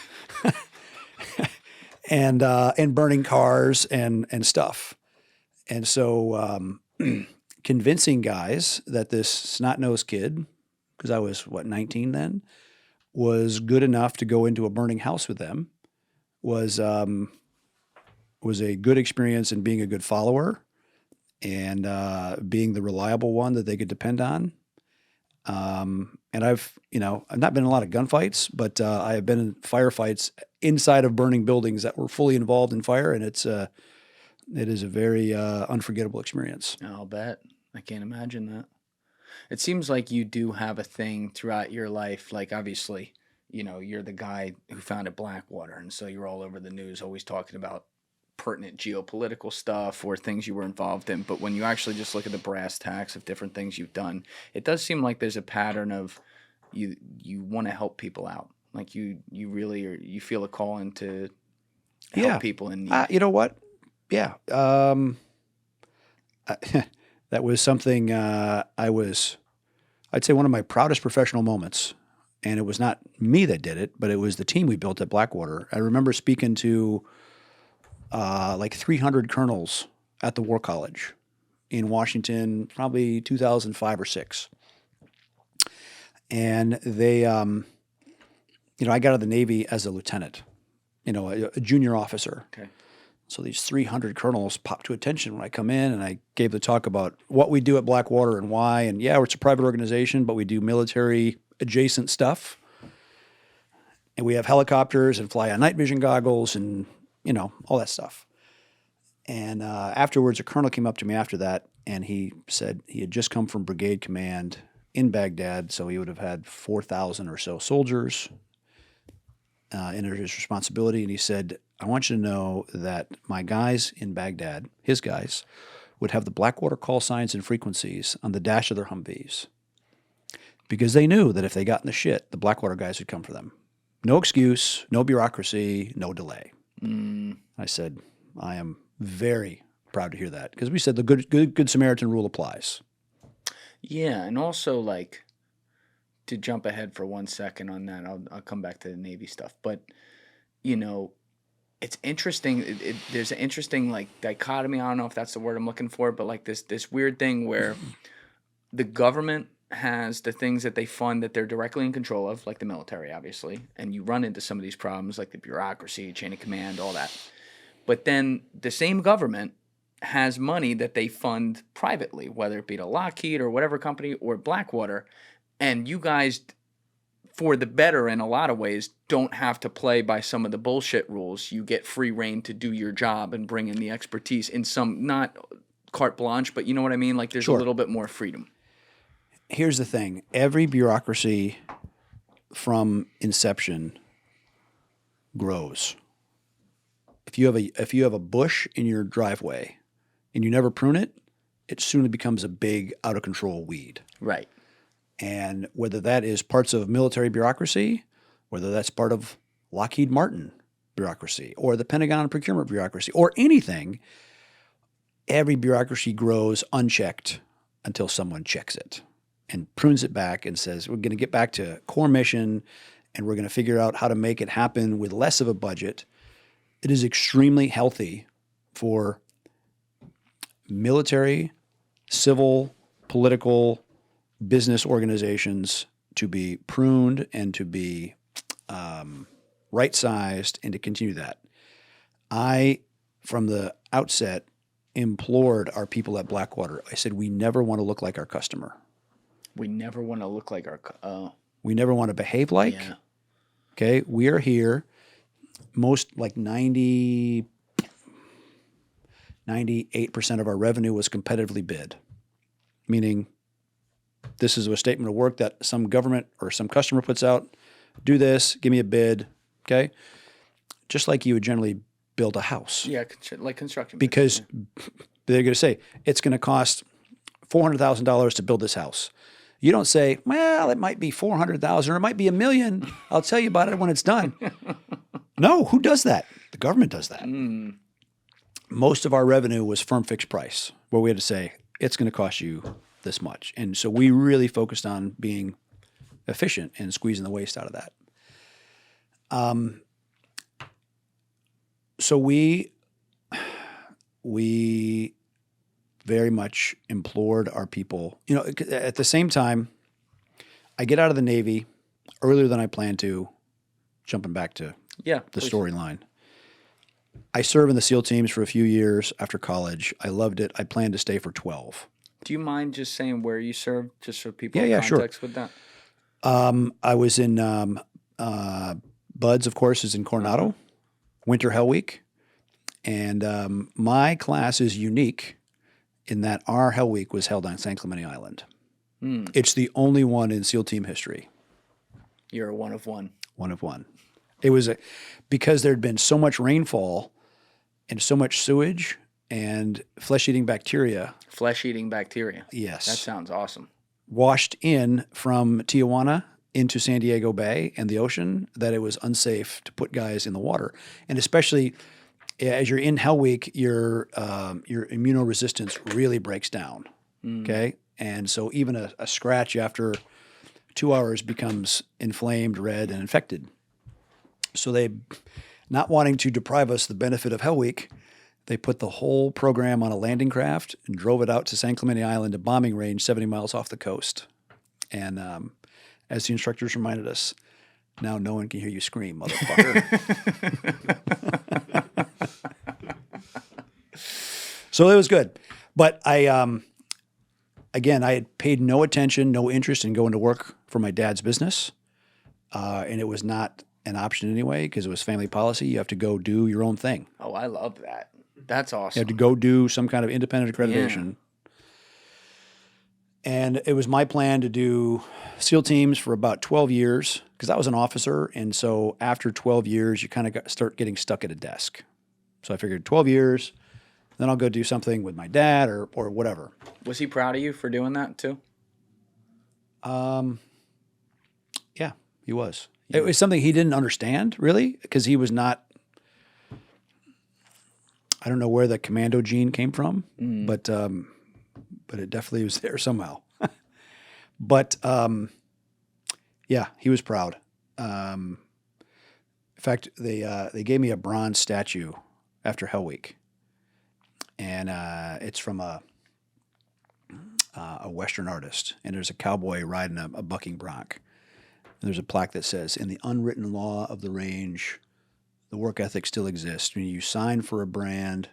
[SPEAKER 1] and burning cars and stuff, and so convincing guys that this snot-nosed kid, because I was 19 then, was good enough to go into a burning house with them, was a good experience in being a good follower and being the reliable one that they could depend on. And I've not been in a lot of gunfights, but I have been in firefights inside of burning buildings that were fully involved in fire, and it is a very unforgettable experience.
[SPEAKER 3] I'll bet. I can't imagine that. It seems like you do have a thing throughout your life. Like, obviously, you're the guy who founded Blackwater, and so you're all over the news always talking about pertinent geopolitical stuff or things you were involved in. But when you actually just look at the brass tacks of different things you've done, it does seem like there's a pattern of you want to help people out. Like you really are, you feel a calling to help people in need.
[SPEAKER 1] You know what? Yeah. That was something I'd say one of my proudest professional moments. And it was not me that did it, but it was the team we built at Blackwater. I remember speaking to like 300 colonels at the War College in Washington, probably 2005 or 6. And they, I got out of the Navy as a lieutenant, a junior officer.
[SPEAKER 3] Okay.
[SPEAKER 1] So these 300 colonels popped to attention when I come in, and I gave the talk about what we do at Blackwater and why. And yeah, it's a private organization, but we do military adjacent stuff. And we have helicopters and fly on night vision goggles and, all that stuff. And afterwards, a colonel came up to me after that, and he said he had just come from brigade command in Baghdad, so he would have had 4,000 or so soldiers under his responsibility. And he said, I want you to know that my guys in Baghdad, his guys, would have the Blackwater call signs and frequencies on the dash of their Humvees because they knew that if they got in the shit, the Blackwater guys would come for them. No excuse, no bureaucracy, no delay. I said, I am very proud to hear that because we said the good Samaritan rule applies. Yeah,
[SPEAKER 3] and also, like, to jump ahead for 1 second on that, I'll come back to the Navy stuff, but it's interesting. There's an interesting like dichotomy. I don't know if that's the word I'm looking for, but like this weird thing where the government has the things that they fund that they're directly in control of, like the military, obviously, and you run into some of these problems like the bureaucracy, chain of command, all that. But then the same government has money that they fund privately, whether it be to Lockheed or whatever company or Blackwater, and you guys, for the better in a lot of ways, don't have to play by some of the bullshit rules. You get free reign to do your job and bring in the expertise in some, not carte blanche, but you know what I mean? Like there's a little bit more freedom.
[SPEAKER 1] Here's the thing. Every bureaucracy from inception grows. If you have a bush in your driveway and you never prune it, it soon becomes a big out of control weed.
[SPEAKER 3] Right.
[SPEAKER 1] And whether that is parts of military bureaucracy, whether that's part of Lockheed Martin bureaucracy or the Pentagon procurement bureaucracy or anything, every bureaucracy grows unchecked until someone checks it and prunes it back and says, we're going to get back to core mission and we're going to figure out how to make it happen with less of a budget. It is extremely healthy for military, civil, political, business organizations to be pruned and to be right-sized and to continue that. I, from the outset, implored our people at Blackwater. I said, we never want to look like our customer.
[SPEAKER 3] We never want to look like our...
[SPEAKER 1] We never want to behave like.
[SPEAKER 3] Yeah.
[SPEAKER 1] Okay, we are here. Most, like 98% of our revenue was competitively bid, meaning this is a statement of work that some government or some customer puts out. Do this, give me a bid, okay? Just like you would generally build a house.
[SPEAKER 3] Yeah, like construction.
[SPEAKER 1] Because they're going to say, it's going to cost $400,000 to build this house. You don't say, well, it might be $400,000 or it might be $1 million. I'll tell you about it when it's done. No, who does that? The government does that. Most of our revenue was firm fixed price, where we had to say, it's going to cost you this much. And so we really focused on being efficient and squeezing the waste out of that. So we very much implored our people. You know, at the same time, I get out of the Navy earlier than I planned to, jumping back to the storyline. I served in the SEAL teams for a few years after college. I loved it. I planned to stay for 12.
[SPEAKER 3] Do you mind just saying where you served, just so people
[SPEAKER 1] have
[SPEAKER 3] context with that?
[SPEAKER 1] I was in BUDS, of course, is in Coronado, Winter Hell Week. And my class is unique in that our Hell Week was held on San Clemente Island. It's the only one in SEAL team history.
[SPEAKER 3] You're a one of one.
[SPEAKER 1] One of one. It was because there'd been so much rainfall and so much sewage and flesh-eating bacteria.
[SPEAKER 3] Flesh-eating bacteria.
[SPEAKER 1] Yes.
[SPEAKER 3] That sounds awesome.
[SPEAKER 1] Washed in from Tijuana into San Diego Bay and the ocean that it was unsafe to put guys in the water. And especially as you're in Hell Week, your immunoresistance really breaks down, okay? And so even a scratch after 2 hours becomes inflamed, red, and infected. So they, not wanting to deprive us the benefit of Hell Week, they put the whole program on a landing craft and drove it out to San Clemente Island, a bombing range 70 miles off the coast. And as the instructors reminded us, now no one can hear you scream, motherfucker. So it was good. But again, I had paid no attention, no interest in going to work for my dad's business. And it was not an option anyway because it was family policy. You have to go do your own thing.
[SPEAKER 3] Oh, I love that. That's awesome.
[SPEAKER 1] You have to go do some kind of independent accreditation. Yeah. And it was my plan to do SEAL teams for about 12 years because I was an officer. And so after 12 years, you kind of start getting stuck at a desk. So I figured 12 years, then I'll go do something with my dad or whatever.
[SPEAKER 3] Was he proud of you for doing that too?
[SPEAKER 1] Yeah, he was. It was something he didn't understand really because he was not, I don't know where the commando gene came from, but it definitely was there somehow. But yeah, he was proud. In fact, they gave me a bronze statue after Hell Week, and it's from a a Western artist, and there's a cowboy riding a bucking bronc. And there's a plaque that says, "In the unwritten law of the range, the work ethic still exists. When you sign for a brand,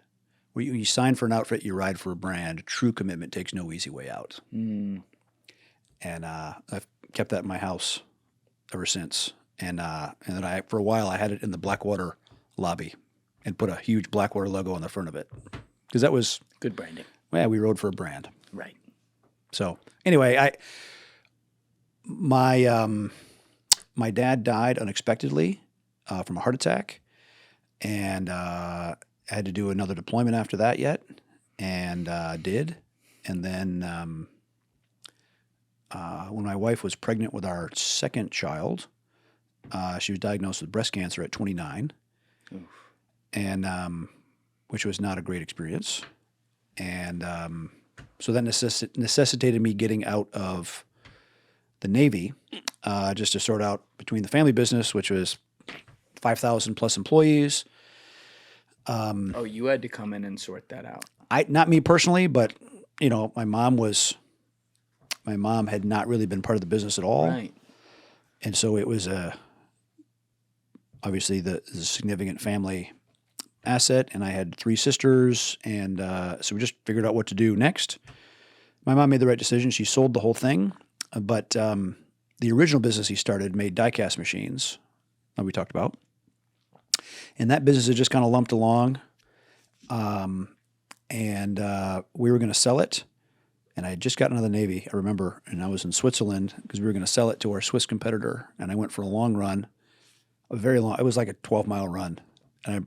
[SPEAKER 1] when you sign for an outfit, you ride for a brand. True commitment takes no easy way out." And I've kept that in my house ever since. And then for a while, I had it in the Blackwater lobby and put a huge Blackwater logo on the front of it because that was
[SPEAKER 3] Good branding.
[SPEAKER 1] yeah, we rode for a brand.
[SPEAKER 3] Right.
[SPEAKER 1] So anyway, my dad died unexpectedly from a heart attack, and I had to do another deployment after that yet, and did. And then when my wife was pregnant with our second child, she was diagnosed with breast cancer at 29, and which was not a great experience. And so that necessitated me getting out of the Navy just to sort out between the family business, which was 5,000 plus employees.
[SPEAKER 3] You had to come in and sort that out.
[SPEAKER 1] Not me personally, but my mom had not really been part of the business at all.
[SPEAKER 3] Right.
[SPEAKER 1] And so it was obviously the significant family asset, and I had 3 sisters, and so we just figured out what to do next. My mom made the right decision. She sold the whole thing, but the original business he started made die-cast machines that we talked about, and that business had just kind of lumped along, and we were going to sell it, and I had just gotten out of the Navy, I remember, and I was in Switzerland because we were going to sell it to our Swiss competitor, and I went for a long run, it was like a 12-mile run, and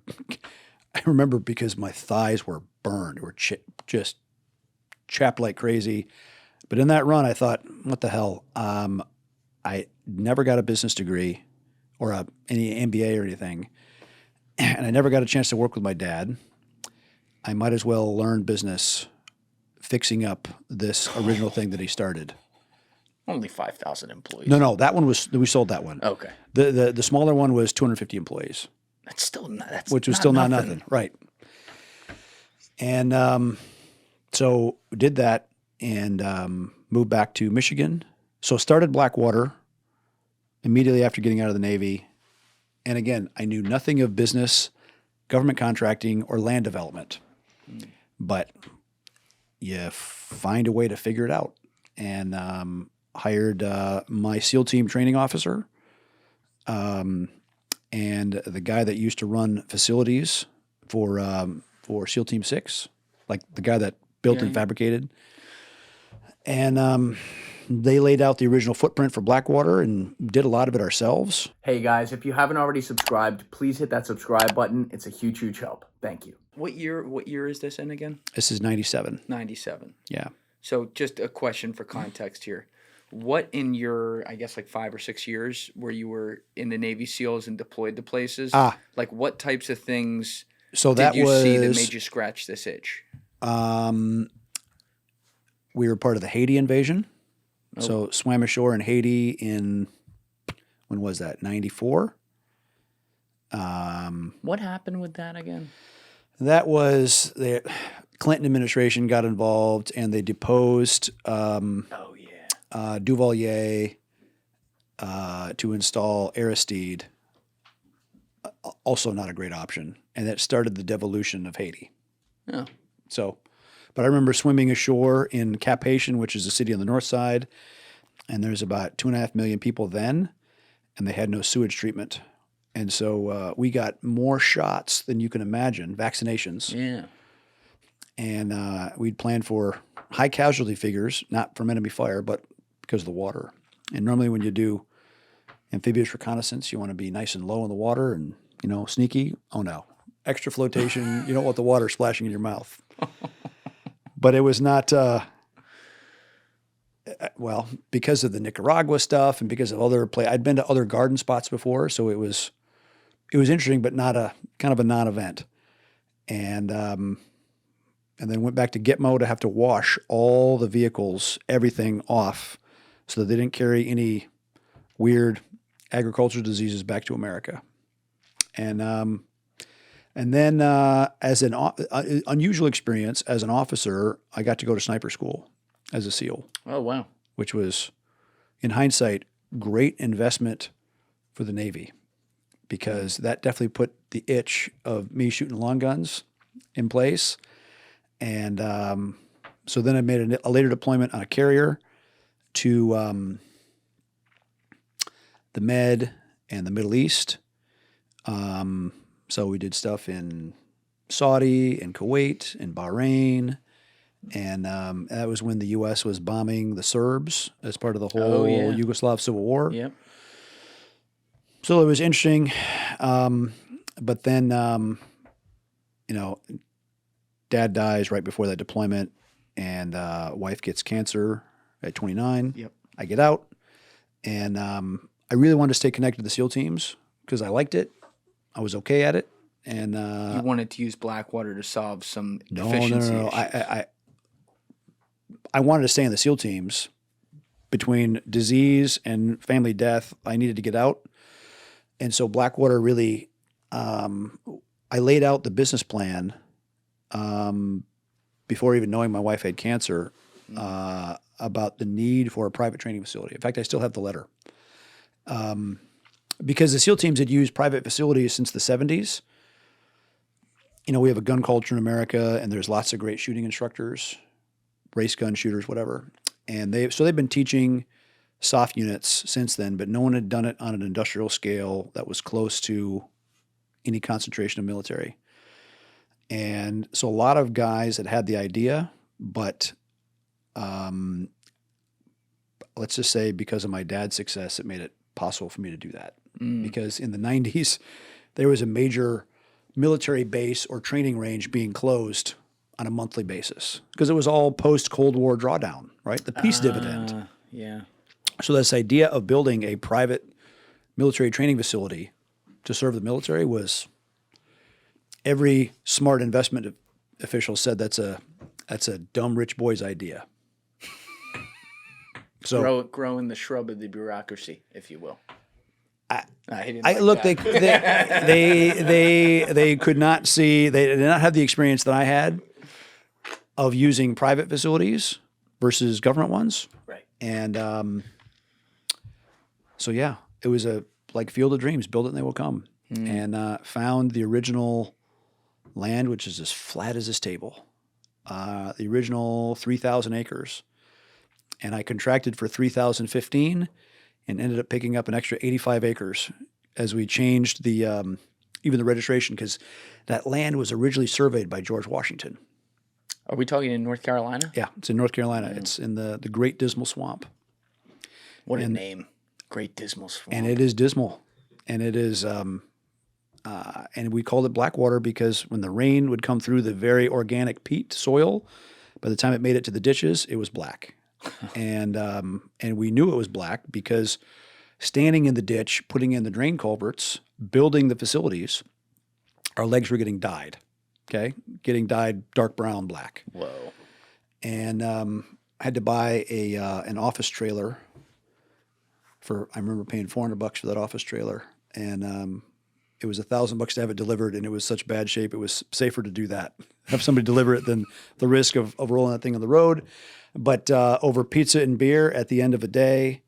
[SPEAKER 1] I remember because my thighs were burned. They were just chapped like crazy. But in that run, I thought, what the hell? I never got a business degree or any MBA or anything. And I never got a chance to work with my dad. I might as well learn business fixing up this original thing that he started.
[SPEAKER 3] Only 5,000 employees.
[SPEAKER 1] No, that one we sold that one.
[SPEAKER 3] Okay.
[SPEAKER 1] The smaller one was 250 employees.
[SPEAKER 3] That's still not.
[SPEAKER 1] Which was still not nothing, right? And so we did that and moved back to Michigan. So started Blackwater immediately after getting out of the Navy. And again, I knew nothing of business, government contracting, or land development, but you find a way to figure it out. And hired my SEAL team training officer. And the guy that used to run facilities for SEAL Team 6, like the guy that built and fabricated. And they laid out the original footprint for Blackwater and did a lot of it ourselves.
[SPEAKER 2] Hey guys, if you haven't already subscribed, please hit that subscribe button. It's a huge, huge help. Thank you.
[SPEAKER 3] What year is this in again?
[SPEAKER 1] This is 97.
[SPEAKER 3] 97.
[SPEAKER 1] Yeah.
[SPEAKER 3] So just a question for context here. What in your, I guess, like 5 or 6 years where you were in the Navy SEALs and deployed to places, like what types of things did you see that made you scratch this itch?
[SPEAKER 1] We were part of the Haiti invasion. Oh. So swam ashore in Haiti in, when was that, 94?
[SPEAKER 3] What happened with that again?
[SPEAKER 1] That was the Clinton administration got involved and they deposed Duvalier to install ERIK'S, also not a great option. And that started the devolution of Haiti.
[SPEAKER 3] Oh.
[SPEAKER 1] So, but I remember swimming ashore in Cap Haitian, which is a city on the north side, and there's about 2.5 million people then, and they had no sewage treatment. And so we got more shots than you can imagine, vaccinations.
[SPEAKER 3] Yeah.
[SPEAKER 1] And we'd planned for high casualty figures, not from enemy fire, but because of the water. And normally when you do amphibious reconnaissance, you want to be nice and low in the water and, sneaky. Oh, no. Extra flotation. You don't want the water splashing in your mouth. But it was not, because of the Nicaragua stuff and because of other I'd been to other garden spots before, so it was interesting, but not kind of a non-event. And then went back to Gitmo to have to wash all the vehicles, everything off, so that they didn't carry any weird agricultural diseases back to America. And then as an unusual experience as an officer, I got to go to sniper school. as a SEAL,
[SPEAKER 3] Oh, wow.
[SPEAKER 1] which was, in hindsight, great investment for the Navy because that definitely put the itch of me shooting long guns in place. And so then I made a later deployment on a carrier to the Med and the Middle East. So we did stuff in Saudi and Kuwait and Bahrain. And that was when the U.S. was bombing the Serbs as part of the whole Yugoslav Civil War.
[SPEAKER 3] Yep.
[SPEAKER 1] So it was interesting. But then, dad dies right before that deployment, and wife gets cancer at 29.
[SPEAKER 3] Yep.
[SPEAKER 1] I get out, and I really wanted to stay connected to the SEAL teams because I liked it. I was okay at it. And
[SPEAKER 3] you wanted to use Blackwater to solve some
[SPEAKER 1] no.
[SPEAKER 3] efficiency issues.
[SPEAKER 1] I wanted to stay in the SEAL teams. Between disease and family death, I needed to get out. And so Blackwater really, I laid out the business plan before even knowing my wife had cancer about the need for a private training facility. In fact, I still have the letter. Because the SEAL teams had used private facilities since the 70s. We have a gun culture in America, and there's lots of great shooting instructors, race gun shooters, whatever. And they've been teaching soft units since then, but no one had done it on an industrial scale that was close to any concentration of military. And so a lot of guys had the idea, but let's just say because of my dad's success, it made it possible for me to do that. Because in the 90s, there was a major military base or training range being closed on a monthly basis because it was all post-Cold War drawdown, right? The peace dividend.
[SPEAKER 3] Yeah.
[SPEAKER 1] So this idea of building a private military training facility to serve the military was every smart investment official said that's a dumb rich boy's idea. So
[SPEAKER 3] grow in the shrub of the bureaucracy, if you will.
[SPEAKER 1] They could not see, they did not have the experience that I had of using private facilities versus government ones.
[SPEAKER 3] Right.
[SPEAKER 1] And so, yeah, it was like Field of Dreams, build it and they will come. And found the original land, which is as flat as this table, the original 3,000 acres. And I contracted for 3,015 and ended up picking up an extra 85 acres as we changed the even the registration because that land was originally surveyed by George Washington.
[SPEAKER 3] Are we talking in North Carolina?
[SPEAKER 1] Yeah, it's in North Carolina. It's in the Great Dismal Swamp.
[SPEAKER 3] What a name. Great Dismal Swamp.
[SPEAKER 1] And it is dismal. And it is and we called it Blackwater because when the rain would come through the very organic peat soil, by the time it made it to the ditches, it was black. And we knew it was black because standing in the ditch, putting in the drain culverts, building the facilities, our legs were getting dyed, okay? Getting dyed dark brown, black.
[SPEAKER 3] Whoa. And
[SPEAKER 1] I had to buy an office trailer I remember paying $400 for that office trailer. And it was $1,000 to have it delivered, and it was such bad shape, it was safer to do that, have somebody deliver it than the risk of rolling that thing on the road. But over pizza and beer at the end of the day,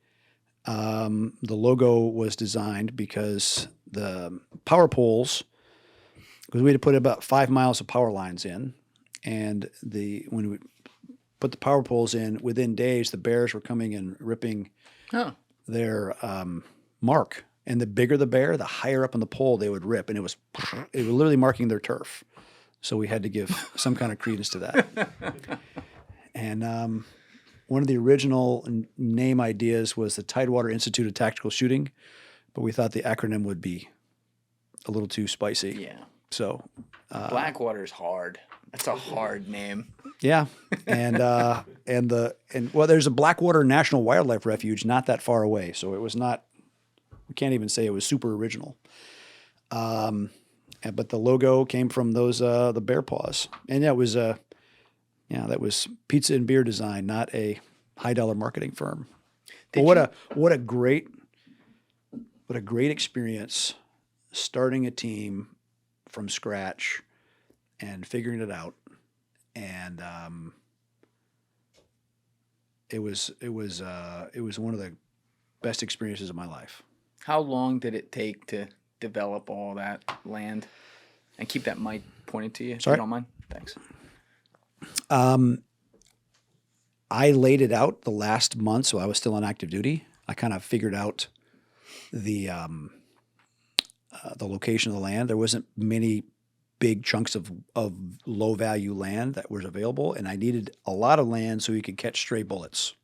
[SPEAKER 1] the logo was designed because the power poles, because we had to put about 5 miles of power lines in, and when we put the power poles in, within days, the bears were coming and ripping their mark. And the bigger the bear, the higher up on the pole they would rip, and it was literally marking their turf. So we had to give some kind of credence to that. And one of the original name ideas was the Tidewater Institute of Tactical Shooting, but we thought the acronym would be a little too spicy.
[SPEAKER 3] Yeah.
[SPEAKER 1] So
[SPEAKER 3] Blackwater's hard. That's a hard name.
[SPEAKER 1] Yeah. And there's a Blackwater National Wildlife Refuge not that far away, so it was not. We can't even say it was super original. But the logo came from those the bear paws, and that was pizza and beer design, not a high dollar marketing firm. But what a great experience starting a team from scratch and figuring it out, and it was one of the best experiences of my life.
[SPEAKER 3] How long did it take to develop all that land? And keep that mic pointed to you, if
[SPEAKER 1] Sorry?
[SPEAKER 3] you don't mind. Thanks.
[SPEAKER 1] I laid it out the last month, so I was still on active duty. I kind of figured out the location of the land. There wasn't many big chunks of low value land that was available, and I needed a lot of land so you could catch stray bullets.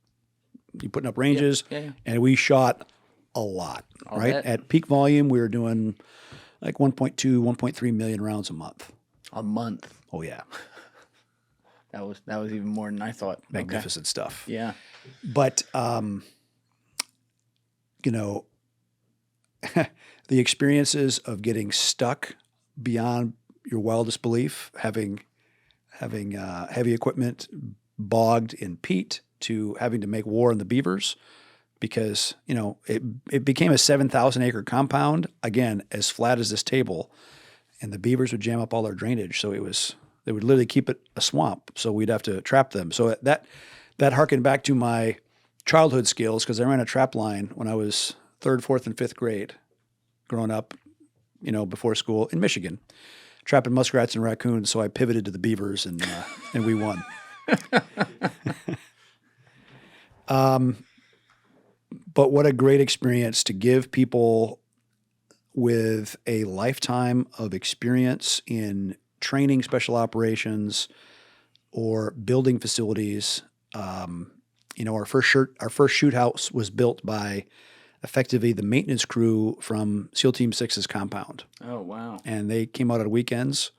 [SPEAKER 1] You putting up ranges, and we shot a lot.
[SPEAKER 3] I'll
[SPEAKER 1] right
[SPEAKER 3] bet.
[SPEAKER 1] At peak volume, we were doing like 1.2, 1.3 million rounds a month.
[SPEAKER 3] A month.
[SPEAKER 1] Oh yeah,
[SPEAKER 3] That was even more than I thought.
[SPEAKER 1] magnificent stuff.
[SPEAKER 3] Yeah.
[SPEAKER 1] But you know, the experiences of getting stuck beyond your wildest belief, having heavy equipment bogged in peat, to having to make war on the beavers, because it became a 7,000 acre compound, again as flat as this table, and the beavers would jam up all our drainage. So they would literally keep it a swamp. So we'd have to trap them. So that harkened back to my childhood skills, because I ran a trap line when I was 3rd, 4th, and 5th grade, growing up, before school in Michigan, trapping muskrats and raccoons. So I pivoted to the beavers, and we won. But what a great experience to give people with a lifetime of experience in training special operations or building facilities. Our first shoot house was built by effectively the maintenance crew from SEAL Team 6's compound.
[SPEAKER 3] Oh, wow.
[SPEAKER 1] And they came out on weekends,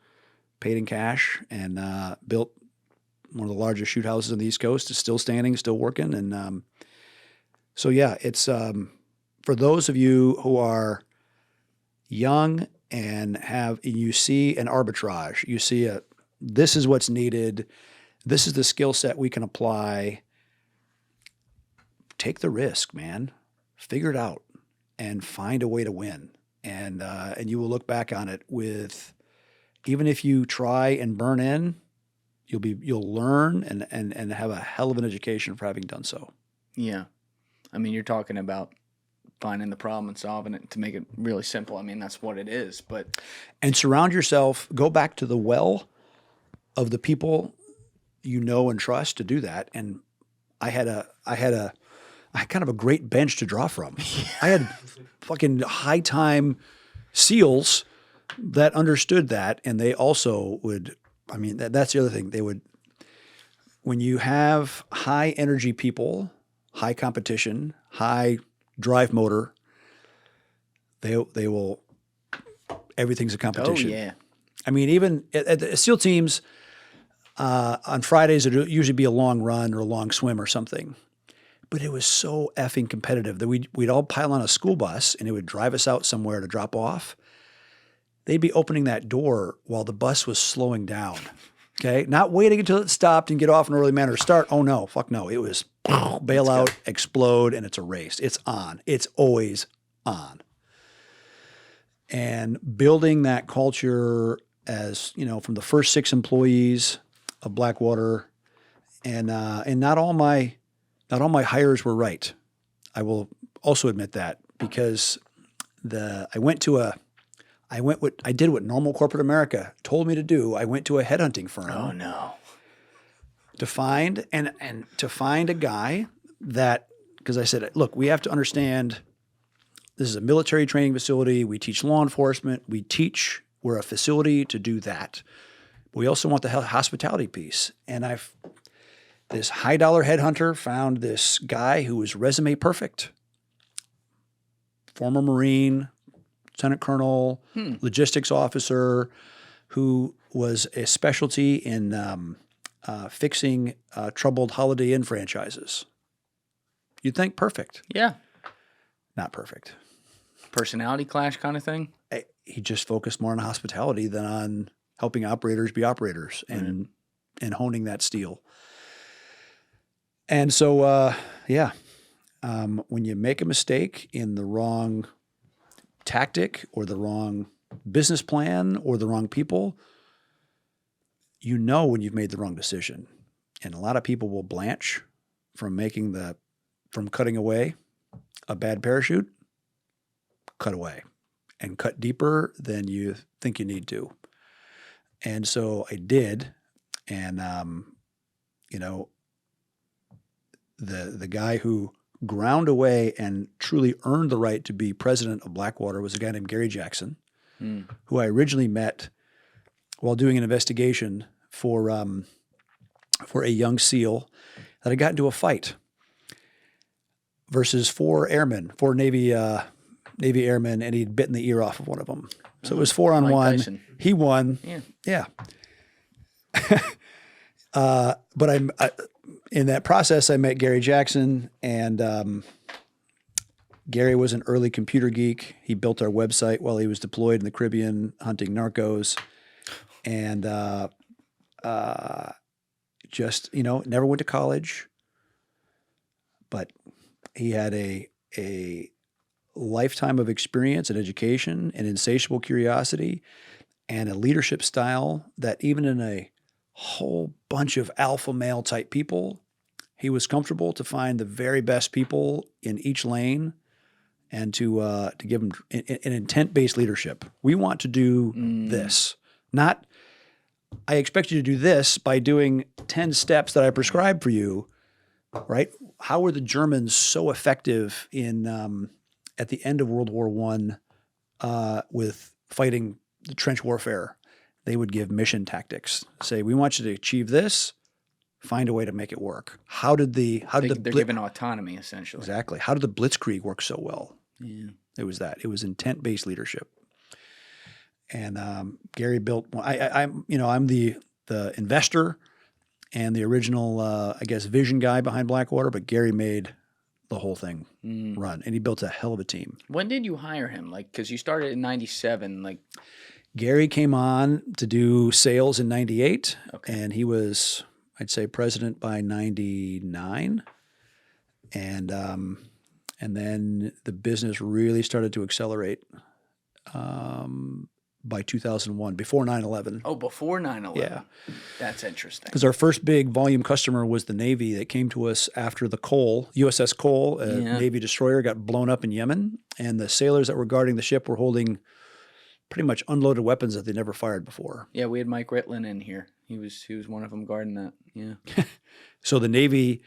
[SPEAKER 1] paid in cash, and built one of the largest shoot houses on the East Coast. It's still standing, still working. And so, yeah, it's for those of you who are young and you see an arbitrage, you see this is what's needed, this is the skill set we can apply. Take the risk, man. Figure it out and find a way to win. And you will look back on it with, even if you try and burn in, you'll learn and have a hell of an education for having done so.
[SPEAKER 3] Yeah. I mean, you're talking about finding the problem and solving it. To make it really simple, I mean, that's what it is.
[SPEAKER 1] And surround yourself, go back to the well of the people you know and trust to do that. And I had kind of a great bench to draw from. I had fucking high time SEALs that understood that, and they also would. I mean, that's the other thing. They would, when you have high energy people, high competition, high drive motor, they will, everything's a competition.
[SPEAKER 3] Oh, yeah.
[SPEAKER 1] I mean, even at the SEAL teams, on Fridays, it would usually be a long run or a long swim or something. But it was so effing competitive that we'd all pile on a school bus, and it would drive us out somewhere to drop off. They'd be opening that door while the bus was slowing down, okay? Not waiting until it stopped and get off in an early manner to start. Oh, no, fuck no. It was bail out, explode, and it's a race. It's on. It's always on. And building that culture as, from the first 6 employees of Blackwater, and not all my hires were right. I will also admit that, because I did what normal corporate America told me to do. I went to a headhunting firm.
[SPEAKER 3] Oh, no.
[SPEAKER 1] To find a guy that, because I said, look, we have to understand this is a military training facility. We teach law enforcement. We're a facility to do that. But we also want the hospitality piece. And this high dollar headhunter found this guy who was resume perfect. Former Marine, Lieutenant Colonel, logistics officer, who was a specialty in fixing troubled Holiday Inn franchises. You'd think perfect.
[SPEAKER 3] Yeah.
[SPEAKER 1] Not perfect.
[SPEAKER 3] Personality clash kind of thing?
[SPEAKER 1] He just focused more on hospitality than on helping operators be operators and honing that steel. And so, when you make a mistake in the wrong tactic or the wrong business plan or the wrong people, when you've made the wrong decision. And a lot of people will blanch from cutting away a bad parachute, cut away and cut deeper than you think you need to. And so I did. And, the guy who ground away and truly earned the right to be president of Blackwater was a guy named Gary Jackson, who I originally met while doing an investigation for a young SEAL that had got into a fight versus four Navy airmen, and he'd bitten the ear off of one of them. So it was 4-on-1.
[SPEAKER 3] Tyson.
[SPEAKER 1] He won. Yeah. But in that process, I met Gary Jackson, and Gary was an early computer geek. He built our website while he was deployed in the Caribbean hunting narcos, and just never went to college, but he had a lifetime of experience and education and insatiable curiosity and a leadership style that even in a whole bunch of alpha male type people, he was comfortable to find the very best people in each lane and to give them an intent-based leadership. We want to do this, not I expect you to do this by doing 10 steps that I prescribed for you, right? How were the Germans so effective in at the end of World War I with fighting the trench warfare? They would give mission tactics. Say, we want you to achieve this. Find a way to make it work. They're
[SPEAKER 3] given autonomy essentially.
[SPEAKER 1] Exactly. How did the Blitzkrieg work so well?
[SPEAKER 3] Yeah.
[SPEAKER 1] It was that. It was intent-based leadership. And Gary built. I'm the investor and the original vision guy behind Blackwater, but Gary made the whole thing run, and he built a hell of a team.
[SPEAKER 3] When did you hire him? Because you started in '97.
[SPEAKER 1] Gary came on to do sales in '98, and he was, I'd say, president by '99, and then the business really started to accelerate by 2001, before 9/11.
[SPEAKER 3] Oh, before 9/11.
[SPEAKER 1] Yeah.
[SPEAKER 3] That's interesting.
[SPEAKER 1] Because our first big volume customer was the Navy that came to us after the Cole, USS Cole, a Navy destroyer, got blown up in Yemen, and the sailors that were guarding the ship were holding pretty much unloaded weapons that they never fired before.
[SPEAKER 3] Yeah, we had Mike Ritlin in here. He was one of them guarding that. Yeah.
[SPEAKER 1] So the Navy,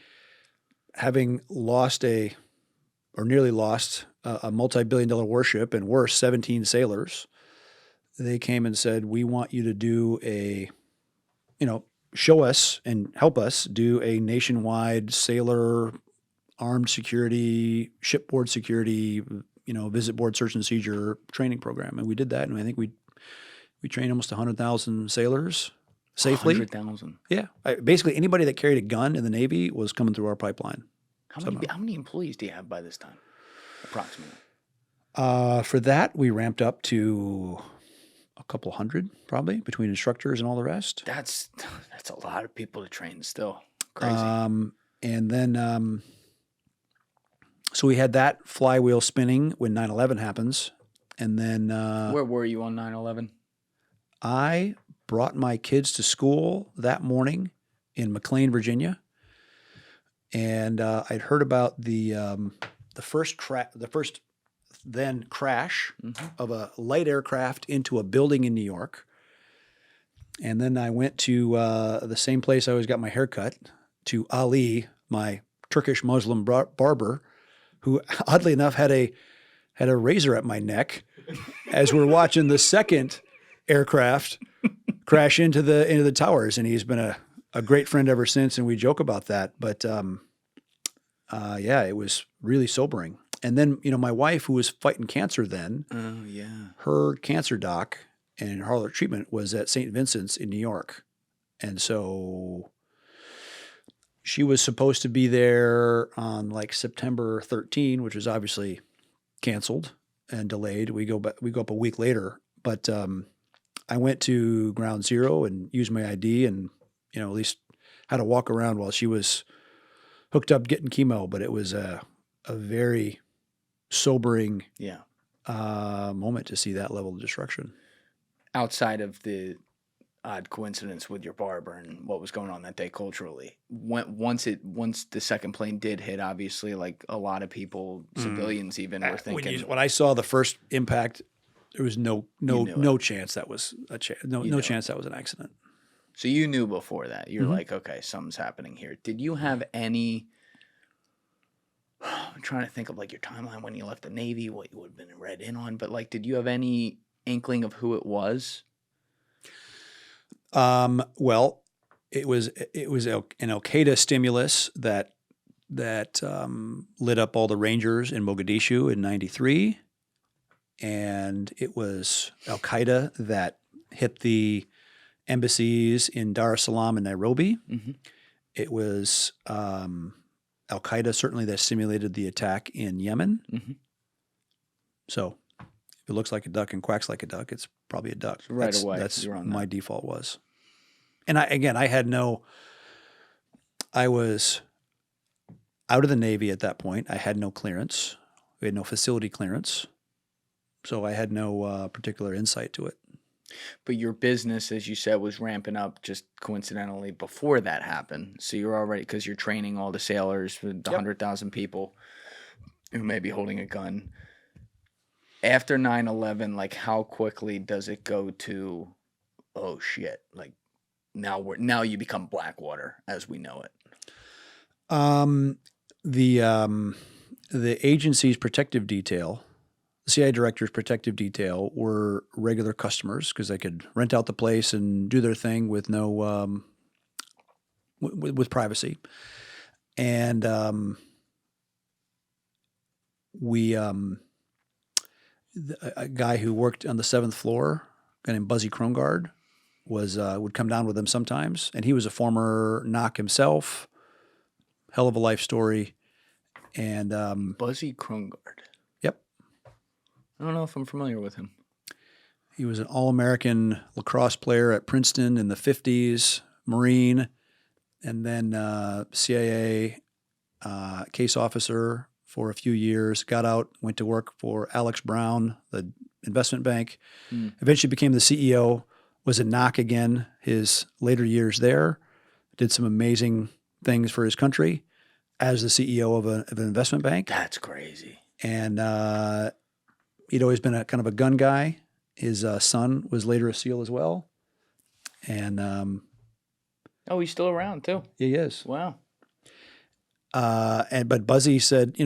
[SPEAKER 1] having nearly lost a multi-billion-dollar warship and worse, 17 sailors, they came and said, we want you to do show us and help us do a nationwide sailor armed security, shipboard security, visit board search and seizure training program. And we did that. And I think we trained almost 100,000 sailors safely.
[SPEAKER 3] 100,000.
[SPEAKER 1] Yeah. Basically anybody that carried a gun in the Navy was coming through our pipeline.
[SPEAKER 3] How many employees do you have by this time, approximately?
[SPEAKER 1] For that, we ramped up to a couple hundred, probably, between instructors and all the rest.
[SPEAKER 3] That's a lot of people to train still. Crazy.
[SPEAKER 1] And then, so we had that flywheel spinning when 9/11 happens. And then...
[SPEAKER 3] where were you on 9/11?
[SPEAKER 1] I brought my kids to school that morning in McLean, Virginia. And I'd heard about the first crash of a light aircraft into a building in New York. And then I went to the same place I always got my hair cut, to Ali, my Turkish Muslim barber, who oddly enough had a razor at my neck as we're watching the second aircraft crash into the towers. And he's been a great friend ever since, and we joke about that. But it was really sobering. And then, my wife, who was fighting cancer then, her cancer doc and her treatment was at St. Vincent's in New York. And so she was supposed to be there on September 13, which was obviously canceled and delayed. We go up a week later. But I went to Ground Zero and used my ID and, at least had to walk around while she was hooked up getting chemo. But it was a very sobering moment to see that level of destruction.
[SPEAKER 3] Outside of the odd coincidence with your barber and what was going on that day culturally. Once the second plane did hit, obviously, like a lot of people, civilians even, were thinking.
[SPEAKER 1] When I saw the first impact, there was no chance that was no chance that was an accident.
[SPEAKER 3] So you knew before that. You're like, okay, something's happening here. Did you have any? I'm trying to think of like your timeline when you left the Navy, what you would have been read in on, but like, did you have any inkling of who it was?
[SPEAKER 1] Well, it was an Al-Qaeda stimulus that lit up all the Rangers in Mogadishu in '93, and it was Al-Qaeda that hit the embassies in Dar es Salaam and Nairobi.
[SPEAKER 3] Mm-hmm.
[SPEAKER 1] It was Al-Qaeda certainly that stimulated the attack in Yemen.
[SPEAKER 3] Mm-hmm.
[SPEAKER 1] So if it looks like a duck and quacks like a duck, it's probably a duck.
[SPEAKER 3] So right away,
[SPEAKER 1] that's
[SPEAKER 3] you're on
[SPEAKER 1] my
[SPEAKER 3] that.
[SPEAKER 1] default was. And I was out of the Navy at that point. I had no clearance. We had no facility clearance. So I had no particular insight to it.
[SPEAKER 3] But your business, as you said, was ramping up just coincidentally before that happened. So you're already, because you're training all the sailors, the 100,000 people who may be holding a gun. After 9/11, like how quickly does it go to, oh shit, like now you become Blackwater as we know it?
[SPEAKER 1] The agency's protective detail, the CIA director's protective detail, were regular customers because they could rent out the place and do their thing with no with privacy. And a guy who worked on the 7th floor, a guy named Buzzy Krongard, would come down with them sometimes, and he was a former NOC himself. Hell of a life story. And
[SPEAKER 3] Buzzy Krongard.
[SPEAKER 1] Yep.
[SPEAKER 3] I don't know if I'm familiar with him.
[SPEAKER 1] He was an All-American lacrosse player at Princeton in the 50s, Marine, and then CIA case officer for a few years, got out, went to work for Alex Brown, the investment bank, eventually became the CEO, was a NOC again his later years there, did some amazing things for his country as the CEO of an investment bank.
[SPEAKER 3] That's crazy.
[SPEAKER 1] And he'd always been a kind of a gun guy. His son was later a SEAL as well. And
[SPEAKER 3] oh, he's still around too.
[SPEAKER 1] he is.
[SPEAKER 3] Wow.
[SPEAKER 1] But Buzzy said,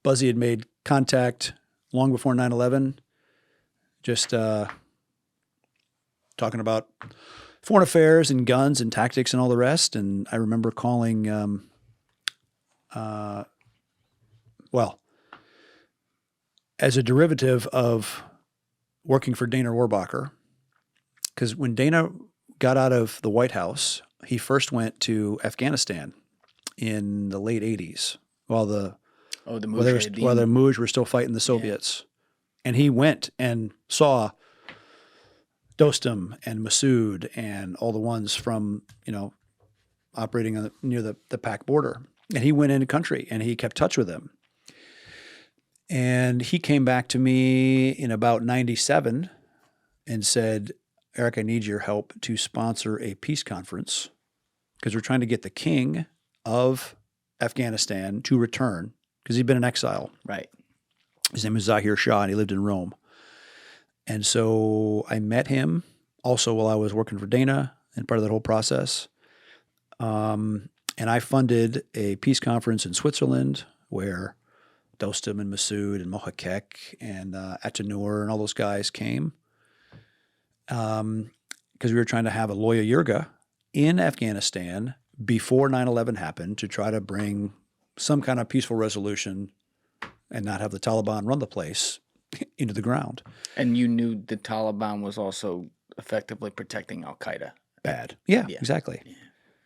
[SPEAKER 1] Buzzy had made contact long before 9/11, just talking about foreign affairs and guns and tactics and all the rest. And I remember calling, as a derivative of working for Dana Rohrabacher, because when Dana got out of the White House, he first went to Afghanistan in the late 80s while the Mujahideen were still fighting the Soviets. Yeah. And he went and saw Dostum and Masood and all the ones from, operating near the Pak border. And he went into country and he kept touch with them. And he came back to me in about 97 and said, Eric, I need your help to sponsor a peace conference because we're trying to get the king of Afghanistan to return because he'd been in exile.
[SPEAKER 3] Right.
[SPEAKER 1] His name was Zahir Shah, and he lived in Rome. And so I met him also while I was working for Dana and part of that whole process. And I funded a peace conference in Switzerland where Dostum and Masood and Mohakek and Atanur and all those guys came because we were trying to have a Loya Jirga in Afghanistan before 9/11 happened to try to bring some kind of peaceful resolution and not have the Taliban run the place into the ground.
[SPEAKER 3] And you knew the Taliban was also effectively protecting Al-Qaeda.
[SPEAKER 1] Bad. Yeah. Exactly. Yeah.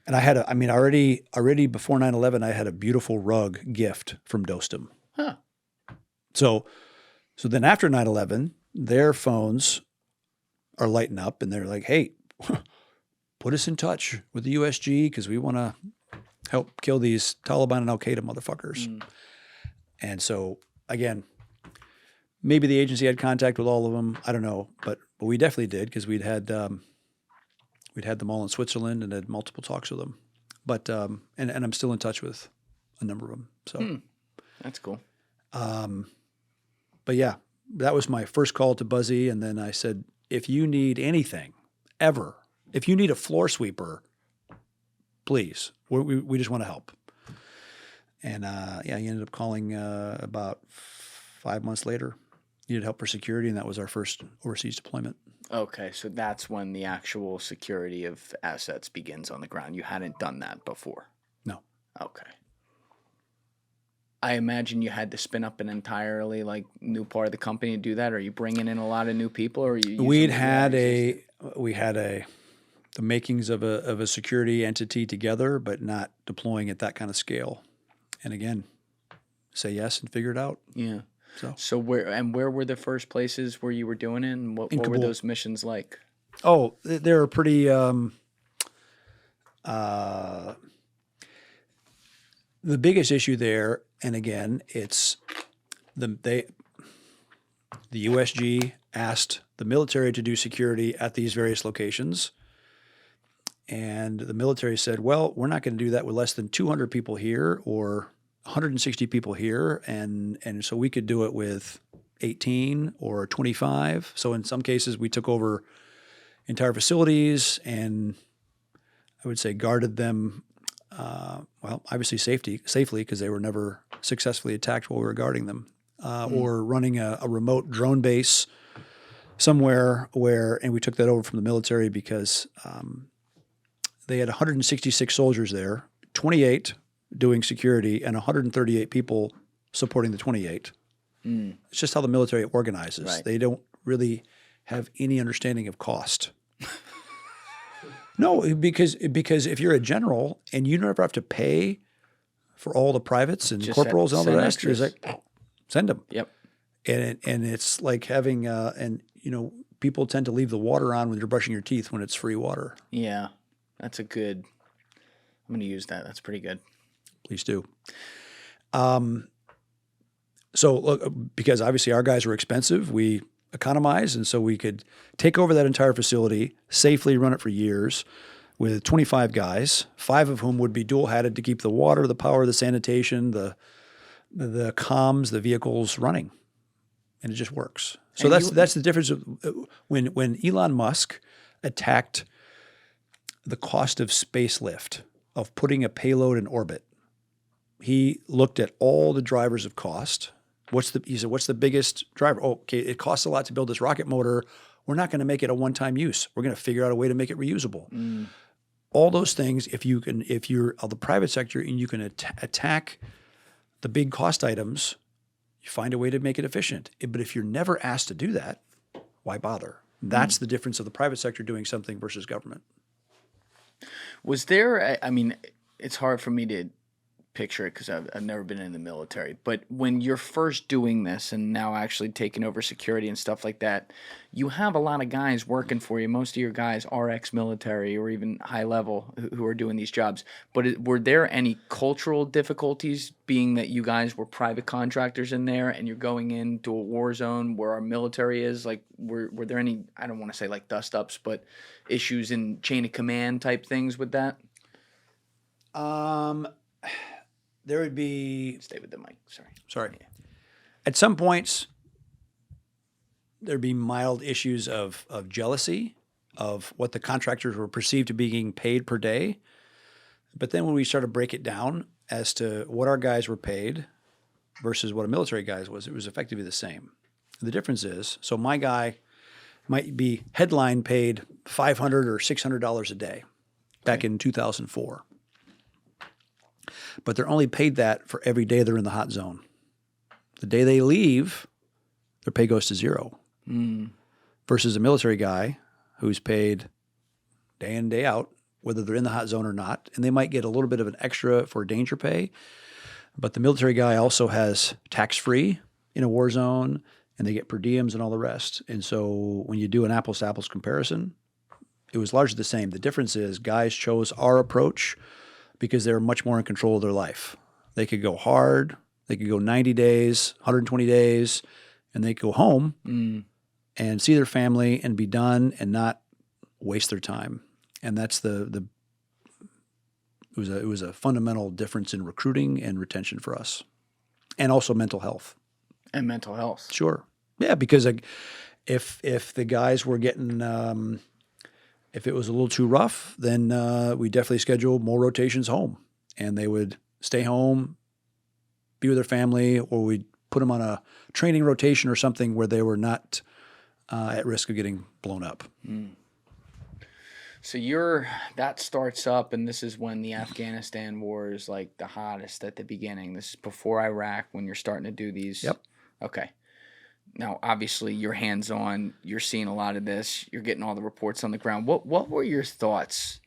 [SPEAKER 1] And I had already before 9/11, I had a beautiful rug gift from Dostum.
[SPEAKER 3] Huh.
[SPEAKER 1] So then after 9/11, their phones are lighting up and they're like, hey, put us in touch with the USG because we want to help kill these Taliban and Al-Qaeda motherfuckers. And so, again, maybe the agency had contact with all of them. I don't know. But we definitely did because we'd had We'd had them all in Switzerland and had multiple talks with them. But and I'm still in touch with a number of them. So
[SPEAKER 3] That's cool.
[SPEAKER 1] But yeah, that was my first call to Buzzy. And then I said, if you need anything ever, if you need a floor sweeper, please, we just want to help. And yeah, he ended up calling about 5 months later. Needed help for security, and that was our first overseas deployment.
[SPEAKER 3] Okay, so that's when the actual security of assets begins on the ground. You hadn't done that before?
[SPEAKER 1] No.
[SPEAKER 3] Okay. I imagine you had to spin up an entirely new part of the company to do that. Are you bringing in a lot of new people, or are you?
[SPEAKER 1] We had the makings of a security entity together, but not deploying at that kind of scale. And again, say yes and figure it out.
[SPEAKER 3] Yeah. So where were the first places where you were doing it, and what were those missions like?
[SPEAKER 1] Oh, they were pretty. The biggest issue there, and again, it's the USG asked the military to do security at these various locations, and the military said, "Well, we're not going to do that with less than 200 people here or 160 people here, and so we could do it with 18 or 25. So in some cases, we took over entire facilities and I would say guarded them, obviously safely because they were never successfully attacked while we were guarding them, or running a remote drone base somewhere and we took that over from the military because they had 166 soldiers there, 28 doing security, and 138 people supporting the 28. It's just how the military organizes.
[SPEAKER 3] Right.
[SPEAKER 1] They don't really have any understanding of cost. No, because if you're a general and you never have to pay for all the privates and
[SPEAKER 3] Just
[SPEAKER 1] corporals and all the
[SPEAKER 3] send
[SPEAKER 1] rest,
[SPEAKER 3] extras.
[SPEAKER 1] it's like, send them.
[SPEAKER 3] Yep.
[SPEAKER 1] And it's like having people tend to leave the water on when you're brushing your teeth when it's free water.
[SPEAKER 3] Yeah, that's a good. I'm going to use that. That's pretty good.
[SPEAKER 1] Please do. So look, because obviously our guys were expensive, we economized, and so we could take over that entire facility, safely run it for years with 25 guys, 5 of whom would be dual-hatted to keep the water, the power, the sanitation, the comms, the vehicles running. And it just works. So that's the difference of when Elon Musk attacked the cost of space lift, of putting a payload in orbit. He looked at all the drivers of cost. He said, what's the biggest driver? Oh, okay, it costs a lot to build this rocket motor. We're not going to make it a one-time use. We're going to figure out a way to make it reusable. All those things, if you're of the private sector and you can attack the big cost items, you find a way to make it efficient. But if you're never asked to do that, why bother? That's the difference of the private sector doing something versus government.
[SPEAKER 3] Was there? I mean, it's hard for me to picture it because I've never been in the military. But when you're first doing this and now actually taking over security and stuff like that, you have a lot of guys working for you. Most of your guys are ex-military or even high level who are doing these jobs. But were there any cultural difficulties, being that you guys were private contractors in there and you're going into a war zone where our military is? Like, were there any, I don't want to say like dust-ups, but issues in chain of command type things with that?
[SPEAKER 1] There would be...
[SPEAKER 3] Stay with the mic,
[SPEAKER 1] Sorry.
[SPEAKER 3] Yeah.
[SPEAKER 1] At some points, there'd be mild issues of jealousy of what the contractors were perceived to be being paid per day. But then when we started to break it down as to what our guys were paid versus what a military guy's was, it was effectively the same. The difference is, so my guy might be headline paid $500 or $600 a day back in 2004. But they're only paid that for every day they're in the hot zone. The day they leave, their pay goes to zero. Versus a military guy who's paid day in, day out, whether they're in the hot zone or not. And they might get a little bit of an extra for danger pay. But the military guy also has tax-free in a war zone, and they get per diems and all the rest. And so when you do an apples-to-apples comparison, it was largely the same. The difference is guys chose our approach because they were much more in control of their life. They could go hard, they could go 90 days, 120 days, and they could go home and see their family and be done and not waste their time. And that's it was a fundamental difference in recruiting and retention for us, and also mental health.
[SPEAKER 3] And mental health.
[SPEAKER 1] Sure. Yeah, because if the guys were getting if it was a little too rough, then we definitely scheduled more rotations home, and they would stay home, be with their family, or we'd put them on a training rotation or something where they were not at risk of getting blown up.
[SPEAKER 3] So that starts up, and this is when the Afghanistan war is like the hottest at the beginning. This is before Iraq, when you're starting to do these.
[SPEAKER 1] Yep.
[SPEAKER 3] Okay. Now, obviously, you're hands-on. You're seeing a lot of this. You're getting all the reports on the ground. What were your thoughts?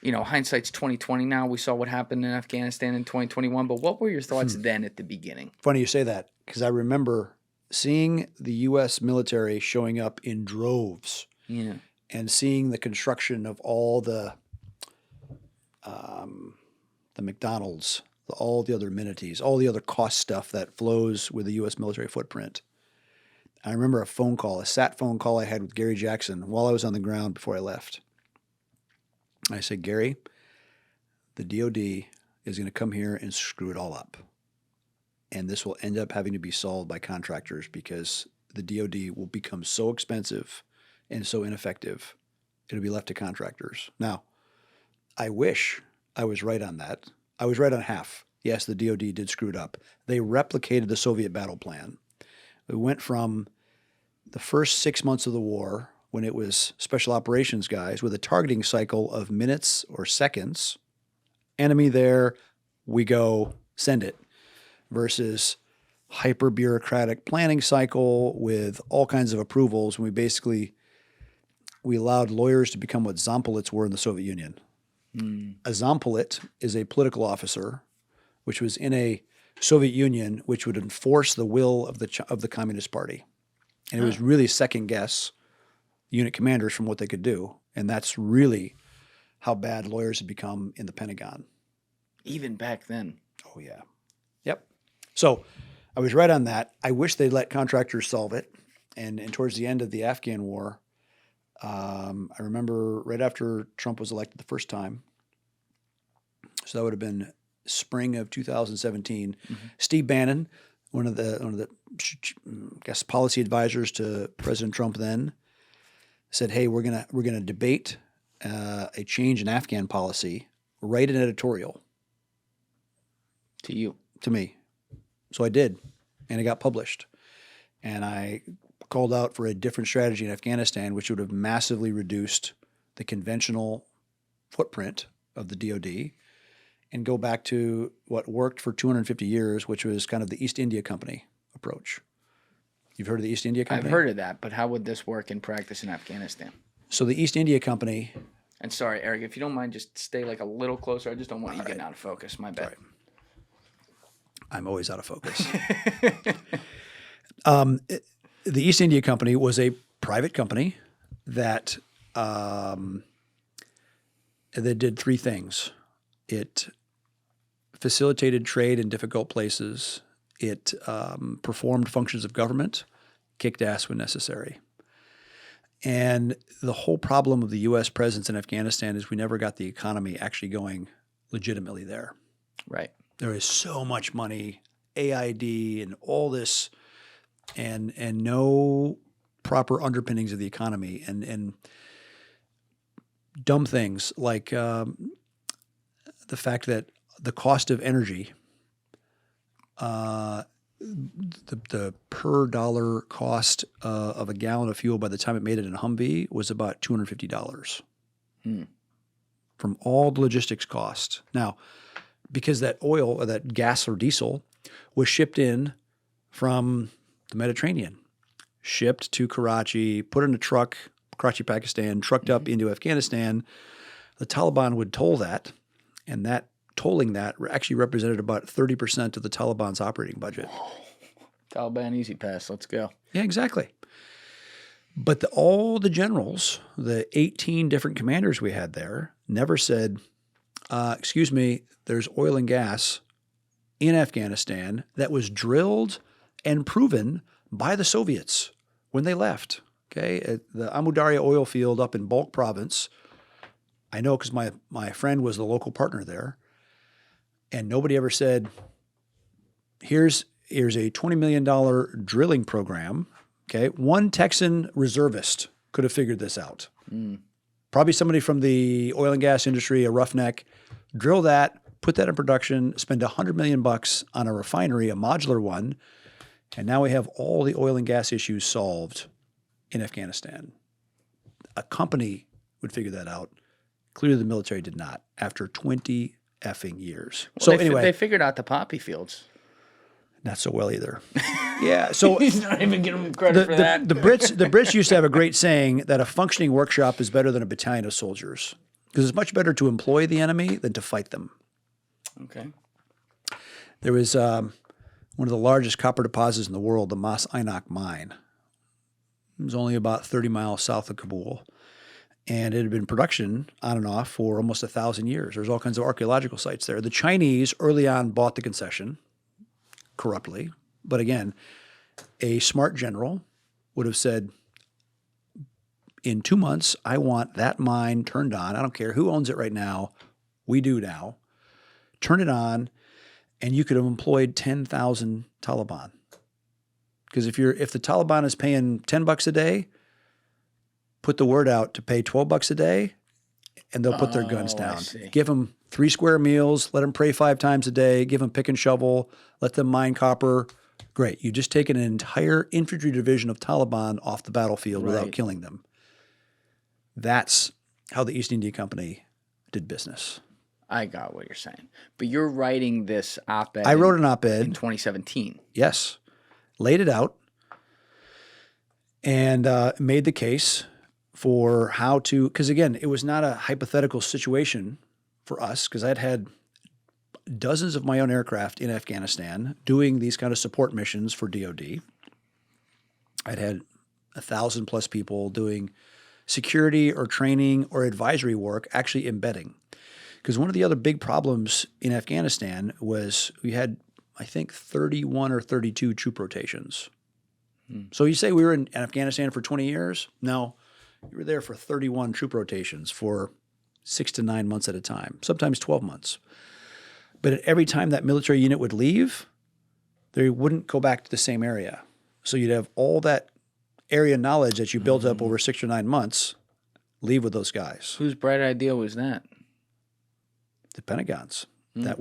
[SPEAKER 3] You know, hindsight's 2020 now. We saw what happened in Afghanistan in 2021. But what were your thoughts then at the beginning?
[SPEAKER 1] Funny you say that, because I remember seeing the U.S. military showing up in droves.
[SPEAKER 3] Yeah.
[SPEAKER 1] And seeing the construction of all the McDonald's, all the other amenities, all the other cost stuff that flows with the U.S. military footprint. I remember a sat phone call I had with Gary Jackson while I was on the ground before I left. I said, Gary, the DOD is going to come here and screw it all up. And this will end up having to be solved by contractors because the DOD will become so expensive and so ineffective, it'll be left to contractors. Now, I wish I was right on that. I was right on half. Yes, the DOD did screw it up. They replicated the Soviet battle plan. We went from the first 6 months of the war, when it was special operations guys with a targeting cycle of minutes or seconds, enemy there, we go, send it, versus hyper-bureaucratic planning cycle with all kinds of approvals, when we allowed lawyers to become what Zampolits were in the Soviet Union. A Zampolit is a political officer, which was in a Soviet Union, which would enforce the will of the Communist Party. And it was really second guess unit commanders from what they could do. And that's really how bad lawyers had become in the Pentagon.
[SPEAKER 3] Even back then.
[SPEAKER 1] Oh, yeah. Yep. So I was right on that. I wish they'd let contractors solve it. And towards the end of the Afghan war, I remember right after Trump was elected the first time, so that would have been spring of 2017. Steve Bannon, one of the I guess policy advisors to President Trump then, said, "Hey, we're gonna debate a change in Afghan policy. Write an editorial." To me. So I did, and it got published, and I called out for a different strategy in Afghanistan, which would have massively reduced the conventional footprint of the DOD and go back to what worked for 250 years, which was kind of the East India Company approach. You've heard of the East India Company?
[SPEAKER 3] I've heard of that, but how would this work in practice in Afghanistan?
[SPEAKER 1] So the East India Company...
[SPEAKER 3] And sorry, Eric, if you don't mind, just stay like a little closer. I just don't want you getting out of focus. My bad.
[SPEAKER 1] Right. I'm always out of focus. The East India Company was a private company that did three things. It facilitated trade in difficult places. It performed functions of government, kicked ass when necessary. And the whole problem of the U.S. presence in Afghanistan is we never got the economy actually going legitimately there.
[SPEAKER 3] Right.
[SPEAKER 1] There is so much money, AID and all this, and no proper underpinnings of the economy, and dumb things like the fact that the cost of energy, the per dollar cost of a gallon of fuel by the time it made it in a Humvee was about $250 from all the logistics cost. Now, because that oil or that gas or diesel was shipped in from the Mediterranean, shipped to Karachi, put in a truck, Karachi, Pakistan, trucked up into Afghanistan, the Taliban would toll that, and that tolling that actually represented about 30% of the Taliban's operating budget.
[SPEAKER 3] Taliban easy pass. Let's go.
[SPEAKER 1] Yeah, exactly. But all the generals, the 18 different commanders we had there, never said, excuse me, there's oil and gas in Afghanistan that was drilled and proven by the Soviets when they left. Okay, at the Amu Darya oil field up in Balkh province, I know because my friend was the local partner there, and nobody ever said, here's a $20 million drilling program. Okay, one Texan reservist could have figured this out. Probably somebody from the oil and gas industry, a roughneck, drill that, put that in production, spend $100 million on a refinery, a modular one, and now we have all the oil and gas issues solved in Afghanistan. A company would figure that out. Clearly, the military did not after 20 effing years.
[SPEAKER 3] Well,
[SPEAKER 1] So anyway,
[SPEAKER 3] they figured out the poppy fields.
[SPEAKER 1] not so well either. Yeah. So
[SPEAKER 3] He's not even giving him credit for that.
[SPEAKER 1] The Brits used to have a great saying that a functioning workshop is better than a battalion of soldiers because it's much better to employ the enemy than to fight them.
[SPEAKER 3] Okay.
[SPEAKER 1] There was one of the largest copper deposits in the world, the Mas Ainak mine. It was only about 30 miles south of Kabul. And it had been in production on and off for almost 1,000 years. There's all kinds of archaeological sites there. The Chinese early on bought the concession corruptly. But again, a smart general would have said, in 2 months, I want that mine turned on. I don't care who owns it right now. We do now. Turn it on, and you could have employed 10,000 Taliban. Because if the Taliban is paying $10 a day, put the word out to pay $12 a day, and they'll put their guns down. Give them 3 square meals, let them pray 5 times a day, give them pick and shovel, let them mine copper. Great. You've just taken an entire infantry division of Taliban off the battlefield without killing them. That's how the East India Company did business.
[SPEAKER 3] I got what you're saying. But you're writing this op-ed.
[SPEAKER 1] I wrote an op-ed
[SPEAKER 3] in 2017.
[SPEAKER 1] Yes. Laid it out and made the case for how to, because again, it was not a hypothetical situation for us because I'd had dozens of my own aircraft in Afghanistan doing these kind of support missions for DOD. I'd had 1,000 plus people doing security or training or advisory work, actually embedding. Because one of the other big problems in Afghanistan was we had, I think, 31 or 32 troop rotations. So you say we were in Afghanistan for 20 years? No, you were there for 31 troop rotations for 6 to 9 months at a time, sometimes 12 months. But at every time that military unit would leave, they wouldn't go back to the same area. So you'd have all that area knowledge that you built up over 6 or 9 months, leave with those guys.
[SPEAKER 3] Whose bright idea was that?
[SPEAKER 1] The Pentagon's. They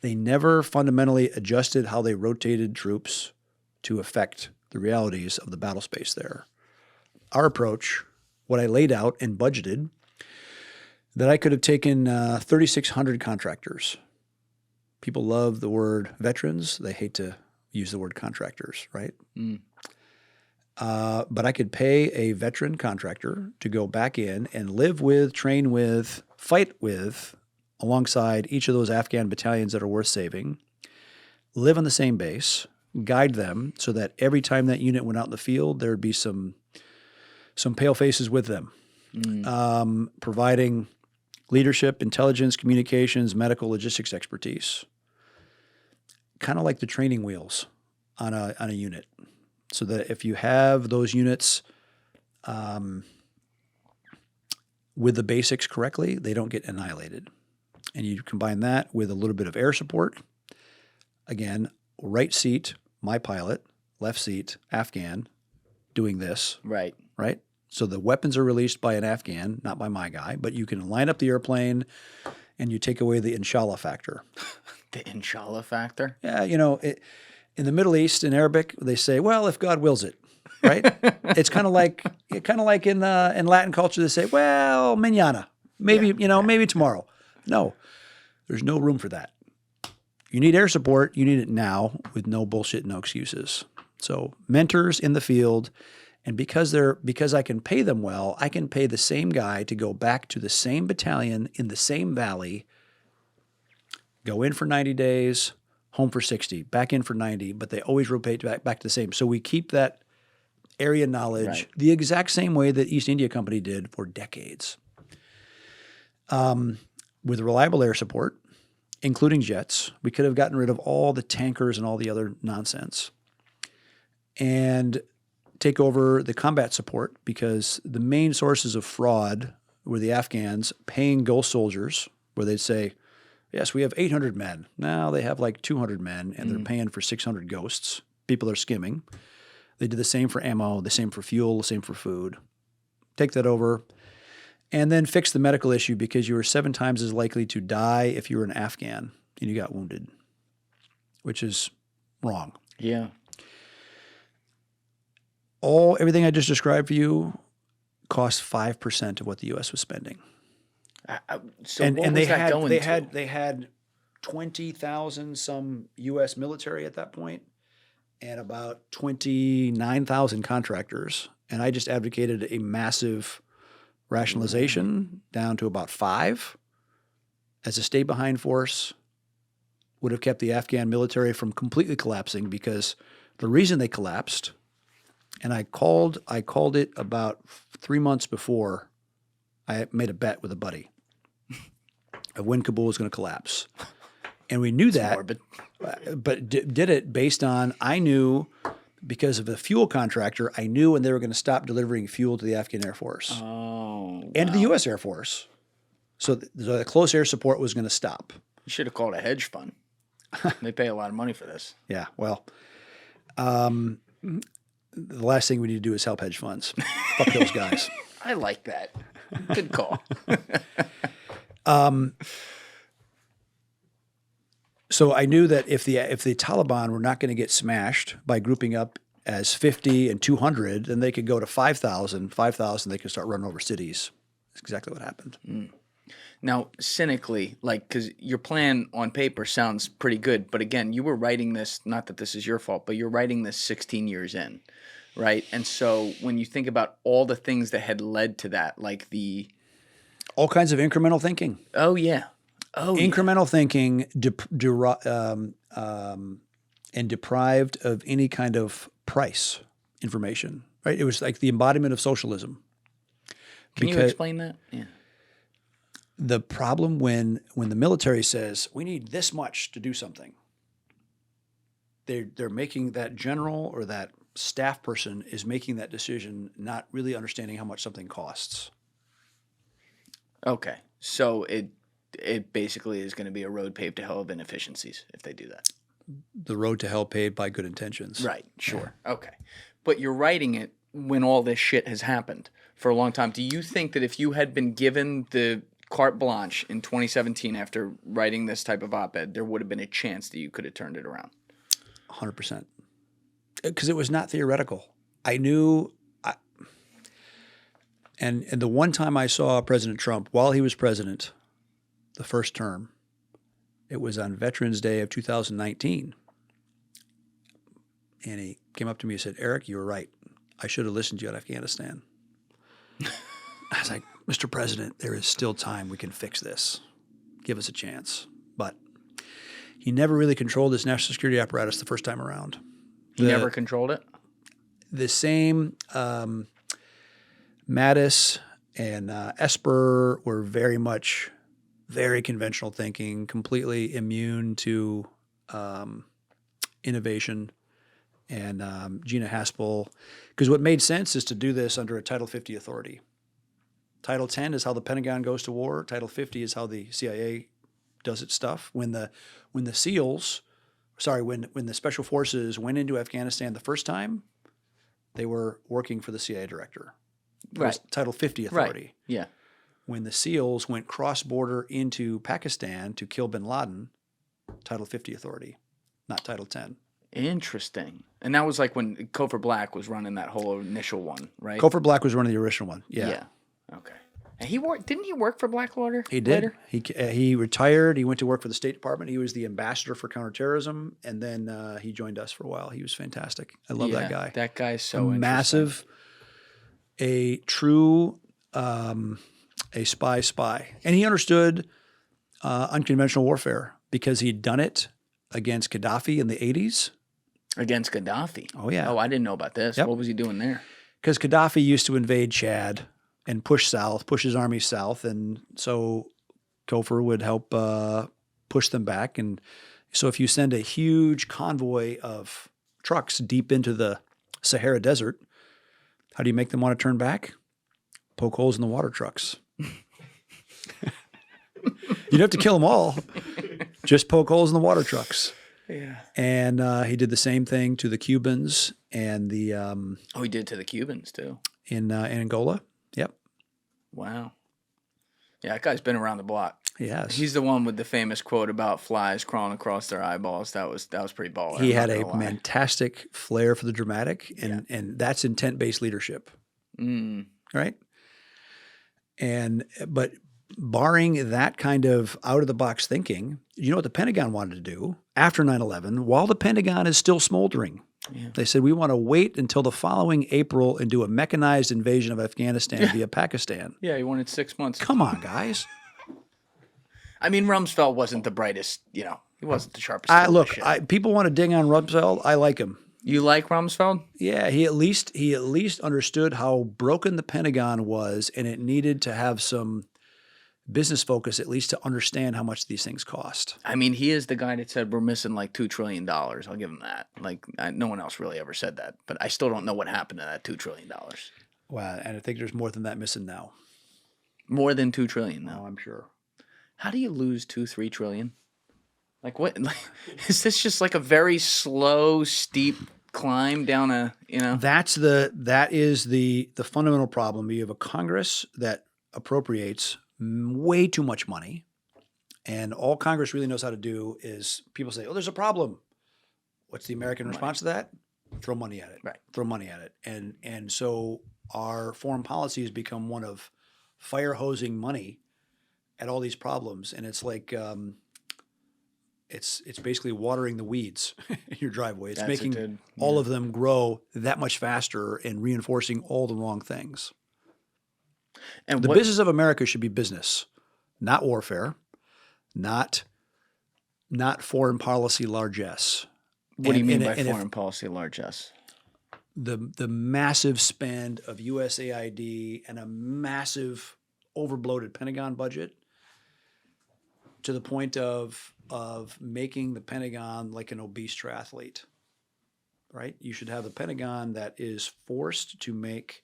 [SPEAKER 1] never fundamentally adjusted how they rotated troops to affect the realities of the battle space there. Our approach, what I laid out and budgeted, that I could have taken 3,600 contractors. People love the word veterans. They hate to use the word contractors, right? But I could pay a veteran contractor to go back in and live with, train with, fight with, alongside each of those Afghan battalions that are worth saving, live on the same base, guide them so that every time that unit went out in the field, there would be some pale faces with them, providing leadership, intelligence, communications, medical, logistics expertise, kind of like the training wheels on a unit, so that if you have those units with the basics correctly, they don't get annihilated. And you combine that with a little bit of air support. Again, right seat, my pilot, left seat, Afghan, doing this.
[SPEAKER 3] Right.
[SPEAKER 1] Right? So the weapons are released by an Afghan, not by my guy, but you can line up the airplane and you take away the inshallah factor.
[SPEAKER 3] The inshallah factor?
[SPEAKER 1] Yeah, in the Middle East, in Arabic, they say, well, if God wills it, right? It's kind of like in Latin culture, they say, well, mañana, maybe, maybe tomorrow. No, there's no room for that. You need air support. You need it now with no bullshit, no excuses. So mentors in the field, and because I can pay them well, I can pay the same guy to go back to the same battalion in the same valley, go in for 90 days, home for 60, back in for 90, but they always rotate back to the same. So we keep that area knowledge the exact same way that East India Company did for decades. With reliable air support, including jets, we could have gotten rid of all the tankers and all the other nonsense and take over the combat support, because the main sources of fraud were the Afghans paying ghost soldiers, where they'd say, yes, we have 800 men. Now they have like 200 men, and they're paying for 600 ghosts. People are skimming. They did the same for ammo, the same for fuel, the same for food. Take that over, and then fix the medical issue because you were 7 times as likely to die if you were an Afghan and you got wounded, which is wrong.
[SPEAKER 3] Yeah.
[SPEAKER 1] Everything I just described for you cost 5% of what the U.S. was spending.
[SPEAKER 3] So what was that going to?
[SPEAKER 1] They had 20,000 some U.S. military at that point, and about 29,000 contractors. And I just advocated a massive rationalization down to about 5 as a stay-behind force. Would have kept the Afghan military from completely collapsing, because the reason they collapsed, and I called it about 3 months before. I made a bet with a buddy of when Kabul was going to collapse. And we knew that, but did it based on, I knew because of the fuel contractor, I knew when they were going to stop delivering fuel to the Afghan Air Force and to the U.S. Air Force. So the close air support was going to stop.
[SPEAKER 3] You should have called a hedge fund. They pay a lot of money for this.
[SPEAKER 1] Yeah, well, the last thing we need to do is help hedge funds. Fuck those guys.
[SPEAKER 3] I like that. Good call.
[SPEAKER 1] So I knew that if the Taliban were not going to get smashed by grouping up as 50 and 200, then they could go to 5,000. 5,000, they could start running over cities. That's exactly what happened.
[SPEAKER 3] Now, cynically, because your plan on paper sounds pretty good, but again, you were writing this, not that this is your fault, but you're writing this 16 years in, right? And so when you think about all the things that had led to that, like
[SPEAKER 1] all kinds of incremental thinking.
[SPEAKER 3] Oh, yeah.
[SPEAKER 1] Incremental thinking and deprived of any kind of price information, right? It was like the embodiment of socialism.
[SPEAKER 3] Can you explain that? Yeah.
[SPEAKER 1] The problem when the military says, we need this much to do something, they're making that general or that staff person is making that decision, not really understanding how much something costs.
[SPEAKER 3] Okay. So it basically is going to be a road paved to hell of inefficiencies if they do that.
[SPEAKER 1] The road to hell paved by good intentions.
[SPEAKER 3] Right. Sure. Yeah. Okay. But you're writing it when all this shit has happened for a long time. Do you think that if you had been given the carte blanche in 2017 after writing this type of op-ed, there would have been a chance that you could have turned it around?
[SPEAKER 1] 100%. Because it was not theoretical. I knew, and the one time I saw President Trump while he was president, the first term, it was on Veterans Day of 2019. And he came up to me and said, Eric, you were right. I should have listened to you in Afghanistan. I was like, Mr. President, there is still time. We can fix this. Give us a chance. But he never really controlled his national security apparatus the first time around.
[SPEAKER 3] He never controlled it?
[SPEAKER 1] The same Mattis and Esper were very conventional thinking, completely immune to innovation. And Gina Haspel, because what made sense is to do this under a Title 50 authority. Title 10 is how the Pentagon goes to war. Title 50 is how the CIA does its stuff. When the Special Forces went into Afghanistan the first time, they were working for the CIA director.
[SPEAKER 3] Right.
[SPEAKER 1] Title 50 authority.
[SPEAKER 3] Right. Yeah.
[SPEAKER 1] When the SEALs went cross-border into Pakistan to kill bin Laden, Title 50 authority, not Title 10.
[SPEAKER 3] Interesting. And that was like when Cofer Black was running that whole initial one, right?
[SPEAKER 1] Cofer Black was running the original one. Yeah.
[SPEAKER 3] Yeah. Okay. And didn't he work for Blackwater?
[SPEAKER 1] He did.
[SPEAKER 3] Later?
[SPEAKER 1] He retired. He went to work for the State Department. He was the ambassador for counterterrorism, and then he joined us for a while. He was fantastic. I love that guy.
[SPEAKER 3] That guy's so interesting.
[SPEAKER 1] Massive, a true a spy. And he understood unconventional warfare because he'd done it against Gaddafi in the 80s.
[SPEAKER 3] Against Gaddafi?
[SPEAKER 1] Oh, yeah.
[SPEAKER 3] Oh, I didn't know about this. Yep. What was he doing there?
[SPEAKER 1] Because Gaddafi used to invade Chad and push his army south. And so Kofor would help push them back. And so if you send a huge convoy of trucks deep into the Sahara Desert, how do you make them want to turn back? Poke holes in the water trucks. You don't have to kill them all. Just poke holes in the water trucks.
[SPEAKER 3] Yeah.
[SPEAKER 1] And he did the same thing to the Cubans and the
[SPEAKER 3] He did to the Cubans too.
[SPEAKER 1] in Angola. Yep.
[SPEAKER 3] Wow. Yeah, that guy's been around the block.
[SPEAKER 1] Yes.
[SPEAKER 3] He's the one with the famous quote about flies crawling across their eyeballs. That was pretty baller.
[SPEAKER 1] He had a fantastic flair for the dramatic, and that's intent-based leadership. Right? But barring that kind of out-of-the-box thinking, you know what the Pentagon wanted to do after 9/11, while the Pentagon is still smoldering? Yeah. They said, we want to wait until the following April and do a mechanized invasion of Afghanistan via Pakistan.
[SPEAKER 3] Yeah, he wanted 6 months.
[SPEAKER 1] Come on, guys.
[SPEAKER 3] I mean, Rumsfeld wasn't the brightest, he wasn't the sharpest.
[SPEAKER 1] Look, people want to ding on Rumsfeld. I like him.
[SPEAKER 3] You like Rumsfeld?
[SPEAKER 1] Yeah, he at least understood how broken the Pentagon was, and it needed to have some business focus, at least to understand how much these things cost.
[SPEAKER 3] I mean, he is the guy that said we're missing like $2 trillion. I'll give him that. Like, no one else really ever said that, but I still don't know what happened to that $2 trillion.
[SPEAKER 1] Wow, and I think there's more than that missing now.
[SPEAKER 3] More than $2 trillion now.
[SPEAKER 1] Oh, I'm sure.
[SPEAKER 3] How do you lose $2-3 trillion? Like what? Like, is this just like a very slow, steep climb down a?
[SPEAKER 1] That is the fundamental problem. You have a Congress that appropriates way too much money, and all Congress really knows how to do is people say, "Oh, there's a problem." What's the American response to that? Throw money at it.
[SPEAKER 3] Right. Throw money at it.
[SPEAKER 1] And so our foreign policy has become one of fire hosing money at all these problems, and it's like it's basically watering the weeds in your driveway. It's making all of them grow that much faster and reinforcing all the wrong things. And the business of America should be business, not warfare, not foreign policy largesse.
[SPEAKER 3] What do you mean by foreign policy largesse?
[SPEAKER 1] The massive spend of USAID and a massive overbloated Pentagon budget to the point of making the Pentagon like an obese triathlete, right? You should have the Pentagon that is forced to make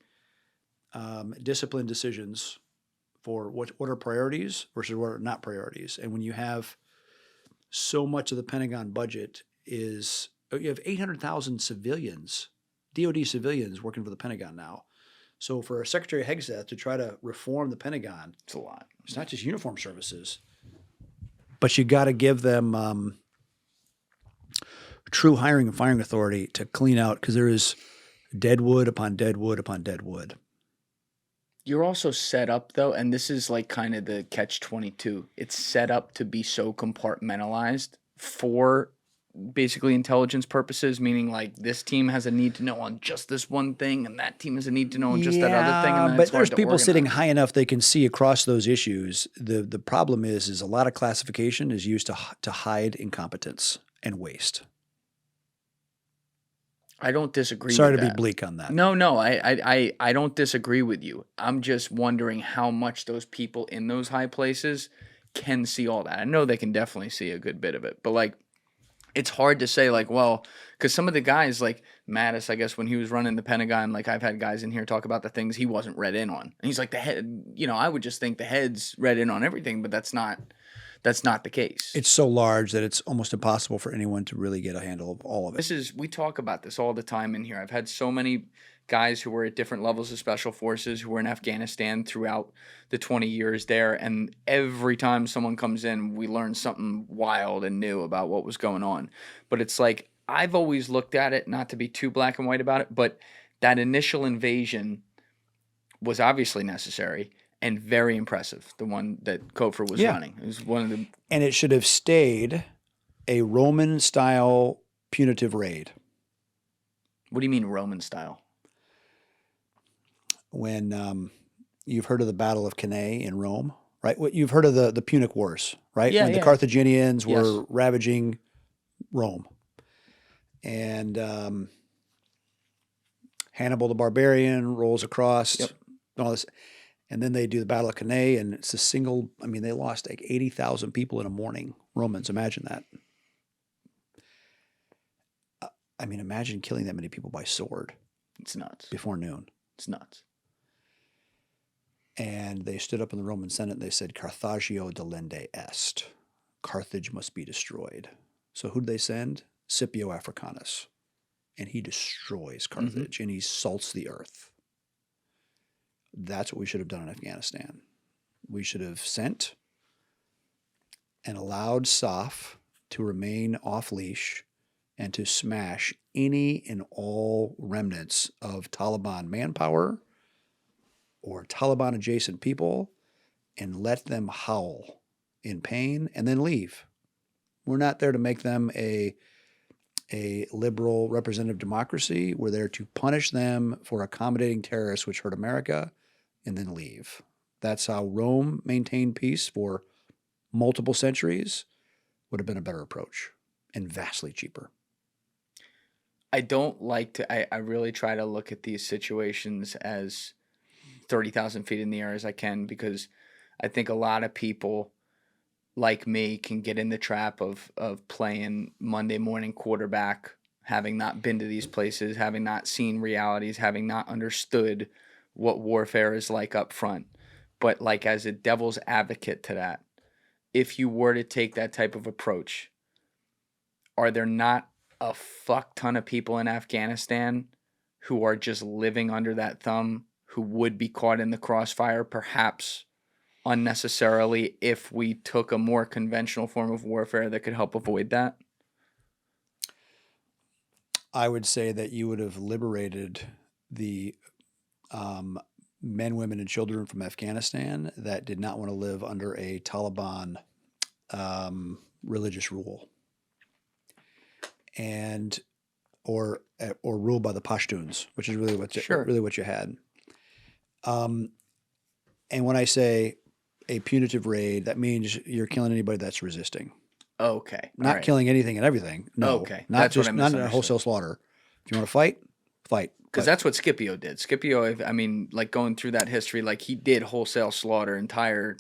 [SPEAKER 1] disciplined decisions for what are priorities versus what are not priorities. And when you have so much of the Pentagon budget you have 800,000 civilians, DOD civilians working for the Pentagon now. So for Secretary Hegseth to try to reform the Pentagon,
[SPEAKER 3] it's a lot.
[SPEAKER 1] It's not just uniform services, but you got to give them true hiring and firing authority to clean out, because there is dead wood upon dead wood upon dead wood.
[SPEAKER 3] You're also set up, though, and this is like kind of the catch-22. It's set up to be so compartmentalized for basically intelligence purposes, meaning like this team has a need to know on just this one thing, and that team has a need to know on just that other thing. And then
[SPEAKER 1] but there's people sitting high enough they can see across those issues. The problem is a lot of classification is used to hide incompetence and waste.
[SPEAKER 3] I don't disagree.
[SPEAKER 1] Sorry
[SPEAKER 3] with
[SPEAKER 1] to
[SPEAKER 3] that.
[SPEAKER 1] be bleak on that.
[SPEAKER 3] No, I don't disagree with you. I'm just wondering how much those people in those high places can see all that. I know they can definitely see a good bit of it, but like, it's hard to say, like, well, because some of the guys, like Mattis, I guess when he was running the Pentagon, like I've had guys in here talk about the things he wasn't read in on. And he's like, the head, I would just think the head's read in on everything, but that's not the case.
[SPEAKER 1] It's so large that it's almost impossible for anyone to really get a handle of all of it.
[SPEAKER 3] We talk about this all the time in here. I've had so many guys who were at different levels of special forces who were in Afghanistan throughout the 20 years there, and every time someone comes in, we learn something wild and new about what was going on. But it's like, I've always looked at it, not to be too black and white about it, but that initial invasion was obviously necessary and very impressive, the one that Kofor was running. It was one of the...
[SPEAKER 1] And it should have stayed a Roman-style punitive raid.
[SPEAKER 3] What do you mean Roman style?
[SPEAKER 1] When you've heard of the Battle of Cannae in Rome, right? You've heard of the Punic Wars, right?
[SPEAKER 3] Yeah,
[SPEAKER 1] when the Carthaginians were ravaging Rome. And Hannibal the Barbarian rolls across, all this. And then they do the Battle of Cannae, and it's they lost like 80,000 people in a morning. Romans, imagine that. Imagine killing that many people by sword.
[SPEAKER 3] It's nuts.
[SPEAKER 1] Before noon.
[SPEAKER 3] It's nuts.
[SPEAKER 1] And they stood up in the Roman Senate and they said, Carthagio delende est. Carthage must be destroyed. So who did they send? Scipio Africanus. And he destroys Carthage and he salts the earth. That's what we should have done in Afghanistan. We should have sent and allowed SAF to remain off leash and to smash any and all remnants of Taliban manpower or Taliban adjacent people and let them howl in pain and then leave. We're not there to make them a liberal representative democracy. We're there to punish them for accommodating terrorists which hurt America and then leave. That's how Rome maintained peace for multiple centuries. Would have been a better approach and vastly cheaper.
[SPEAKER 3] I don't like to, I really try to look at these situations as 30,000 feet in the air as I can, because I think a lot of people like me can get in the trap of playing Monday morning quarterback, having not been to these places, having not seen realities, having not understood what warfare is like up front. But like as a devil's advocate to that, if you were to take that type of approach, are there not a fuck ton of people in Afghanistan who are just living under that thumb, who would be caught in the crossfire, perhaps unnecessarily, if we took a more conventional form of warfare that could help avoid that?
[SPEAKER 1] I would say that you would have liberated the men, women, and children from Afghanistan that did not want to live under a Taliban religious rule, and or ruled by the Pashtuns, which is really what you had. And when I say a punitive raid, that means you're killing anybody that's resisting.
[SPEAKER 3] Okay.
[SPEAKER 1] Not killing anything and everything. No.
[SPEAKER 3] Okay.
[SPEAKER 1] Not a wholesale slaughter. If you want to fight, fight.
[SPEAKER 3] Because that's what Scipio did. Scipio, I mean, like going through that history, like he did wholesale slaughter entire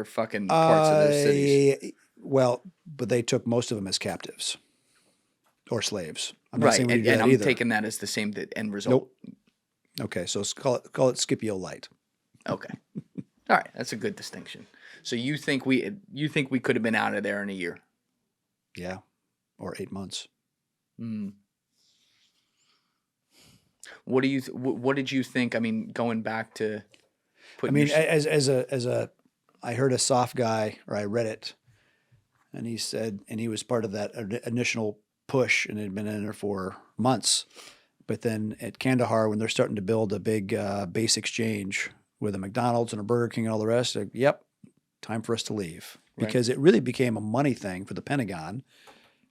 [SPEAKER 3] fucking parts of those cities.
[SPEAKER 1] Well, but they took most of them as captives or slaves. I'm not
[SPEAKER 3] right,
[SPEAKER 1] saying we
[SPEAKER 3] and
[SPEAKER 1] do that
[SPEAKER 3] I'm
[SPEAKER 1] either.
[SPEAKER 3] taking that as the same end result.
[SPEAKER 1] Nope. Okay, so call it Scipio light.
[SPEAKER 3] Okay. All right, that's a good distinction. So you think we could have been out of there in a year?
[SPEAKER 1] Yeah, or 8 months.
[SPEAKER 3] What did you think? I mean, going back to
[SPEAKER 1] I heard a soft guy, or I read it, and he said, and he was part of that initial push and had been in there for months. But then at Kandahar, when they're starting to build a big base exchange with a McDonald's and a Burger King and all the rest, like, yep, time for us to leave. Because it really became a money thing for the Pentagon,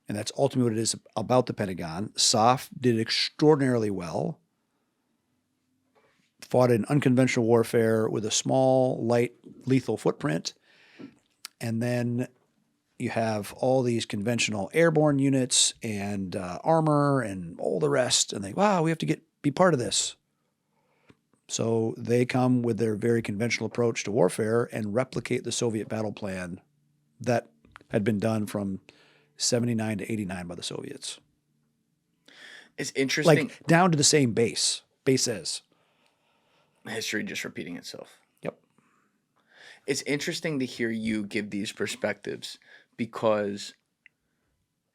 [SPEAKER 1] and that's ultimately what it is about the Pentagon. SOF did extraordinarily well, fought in unconventional warfare with a small, light, lethal footprint, and then you have all these conventional airborne units and armor and all the rest, and they, wow, we have to be part of this. So they come with their very conventional approach to warfare and replicate the Soviet battle plan that had been done from 79 to 89 by the Soviets.
[SPEAKER 3] It's interesting.
[SPEAKER 1] Like down to the same bases.
[SPEAKER 3] History just repeating itself.
[SPEAKER 1] Yep.
[SPEAKER 3] It's interesting to hear you give these perspectives, because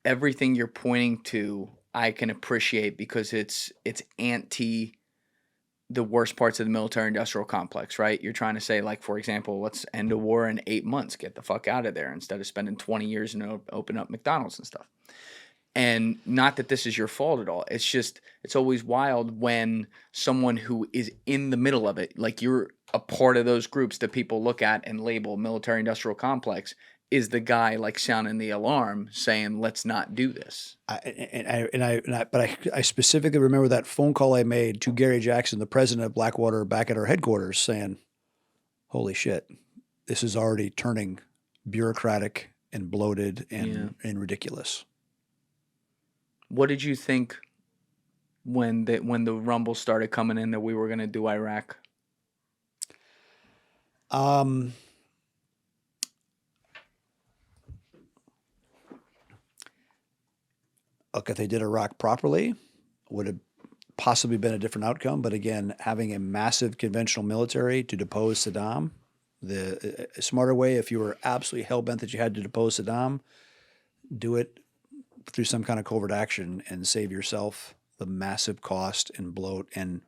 [SPEAKER 3] everything you're pointing to, I can appreciate, because it's anti the worst parts of the military-industrial complex, right? You're trying to say, like, for example, let's end a war in 8 months, get the fuck out of there, instead of spending 20 years and open up McDonald's and stuff. And not that this is your fault at all. It's just, it's always wild when someone who is in the middle of it, like you're a part of those groups that people look at and label military-industrial complex, is the guy like sounding the alarm saying, let's not do this.
[SPEAKER 1] I specifically remember that phone call I made to Gary Jackson, the president of Blackwater, back at our headquarters, saying, holy shit, this is already turning bureaucratic and bloated and ridiculous.
[SPEAKER 3] What did you think when the rumble started coming in that we were going to do Iraq?
[SPEAKER 1] Look, if they did Iraq properly, would have possibly been a different outcome. But again, having a massive conventional military to depose Saddam, the a smarter way, if you were absolutely hell-bent that you had to depose Saddam, do it through some kind of covert action and save yourself the massive cost and bloat and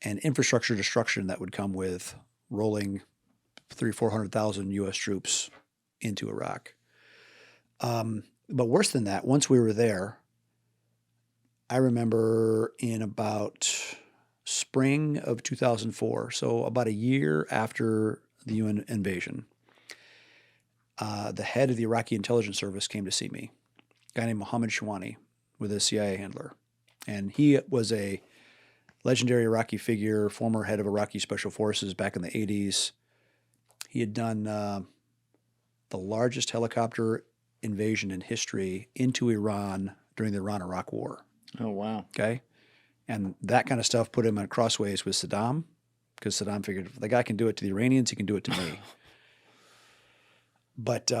[SPEAKER 1] infrastructure destruction that would come with rolling 300,000-400,000 U.S. troops into Iraq. But worse than that, once we were there, I remember in about spring of 2004, so about a year after the UN invasion, the head of the Iraqi intelligence service came to see me, a guy named Mohammed Shawani, with a CIA handler. And he was a legendary Iraqi figure, former head of Iraqi Special Forces back in the 80s. He had done the largest helicopter invasion in history into Iran during the Iran-Iraq War.
[SPEAKER 3] Oh, wow.
[SPEAKER 1] Okay? And that kind of stuff put him on crossways with Saddam, because Saddam figured if the guy can do it to the Iranians, he can do it to me. But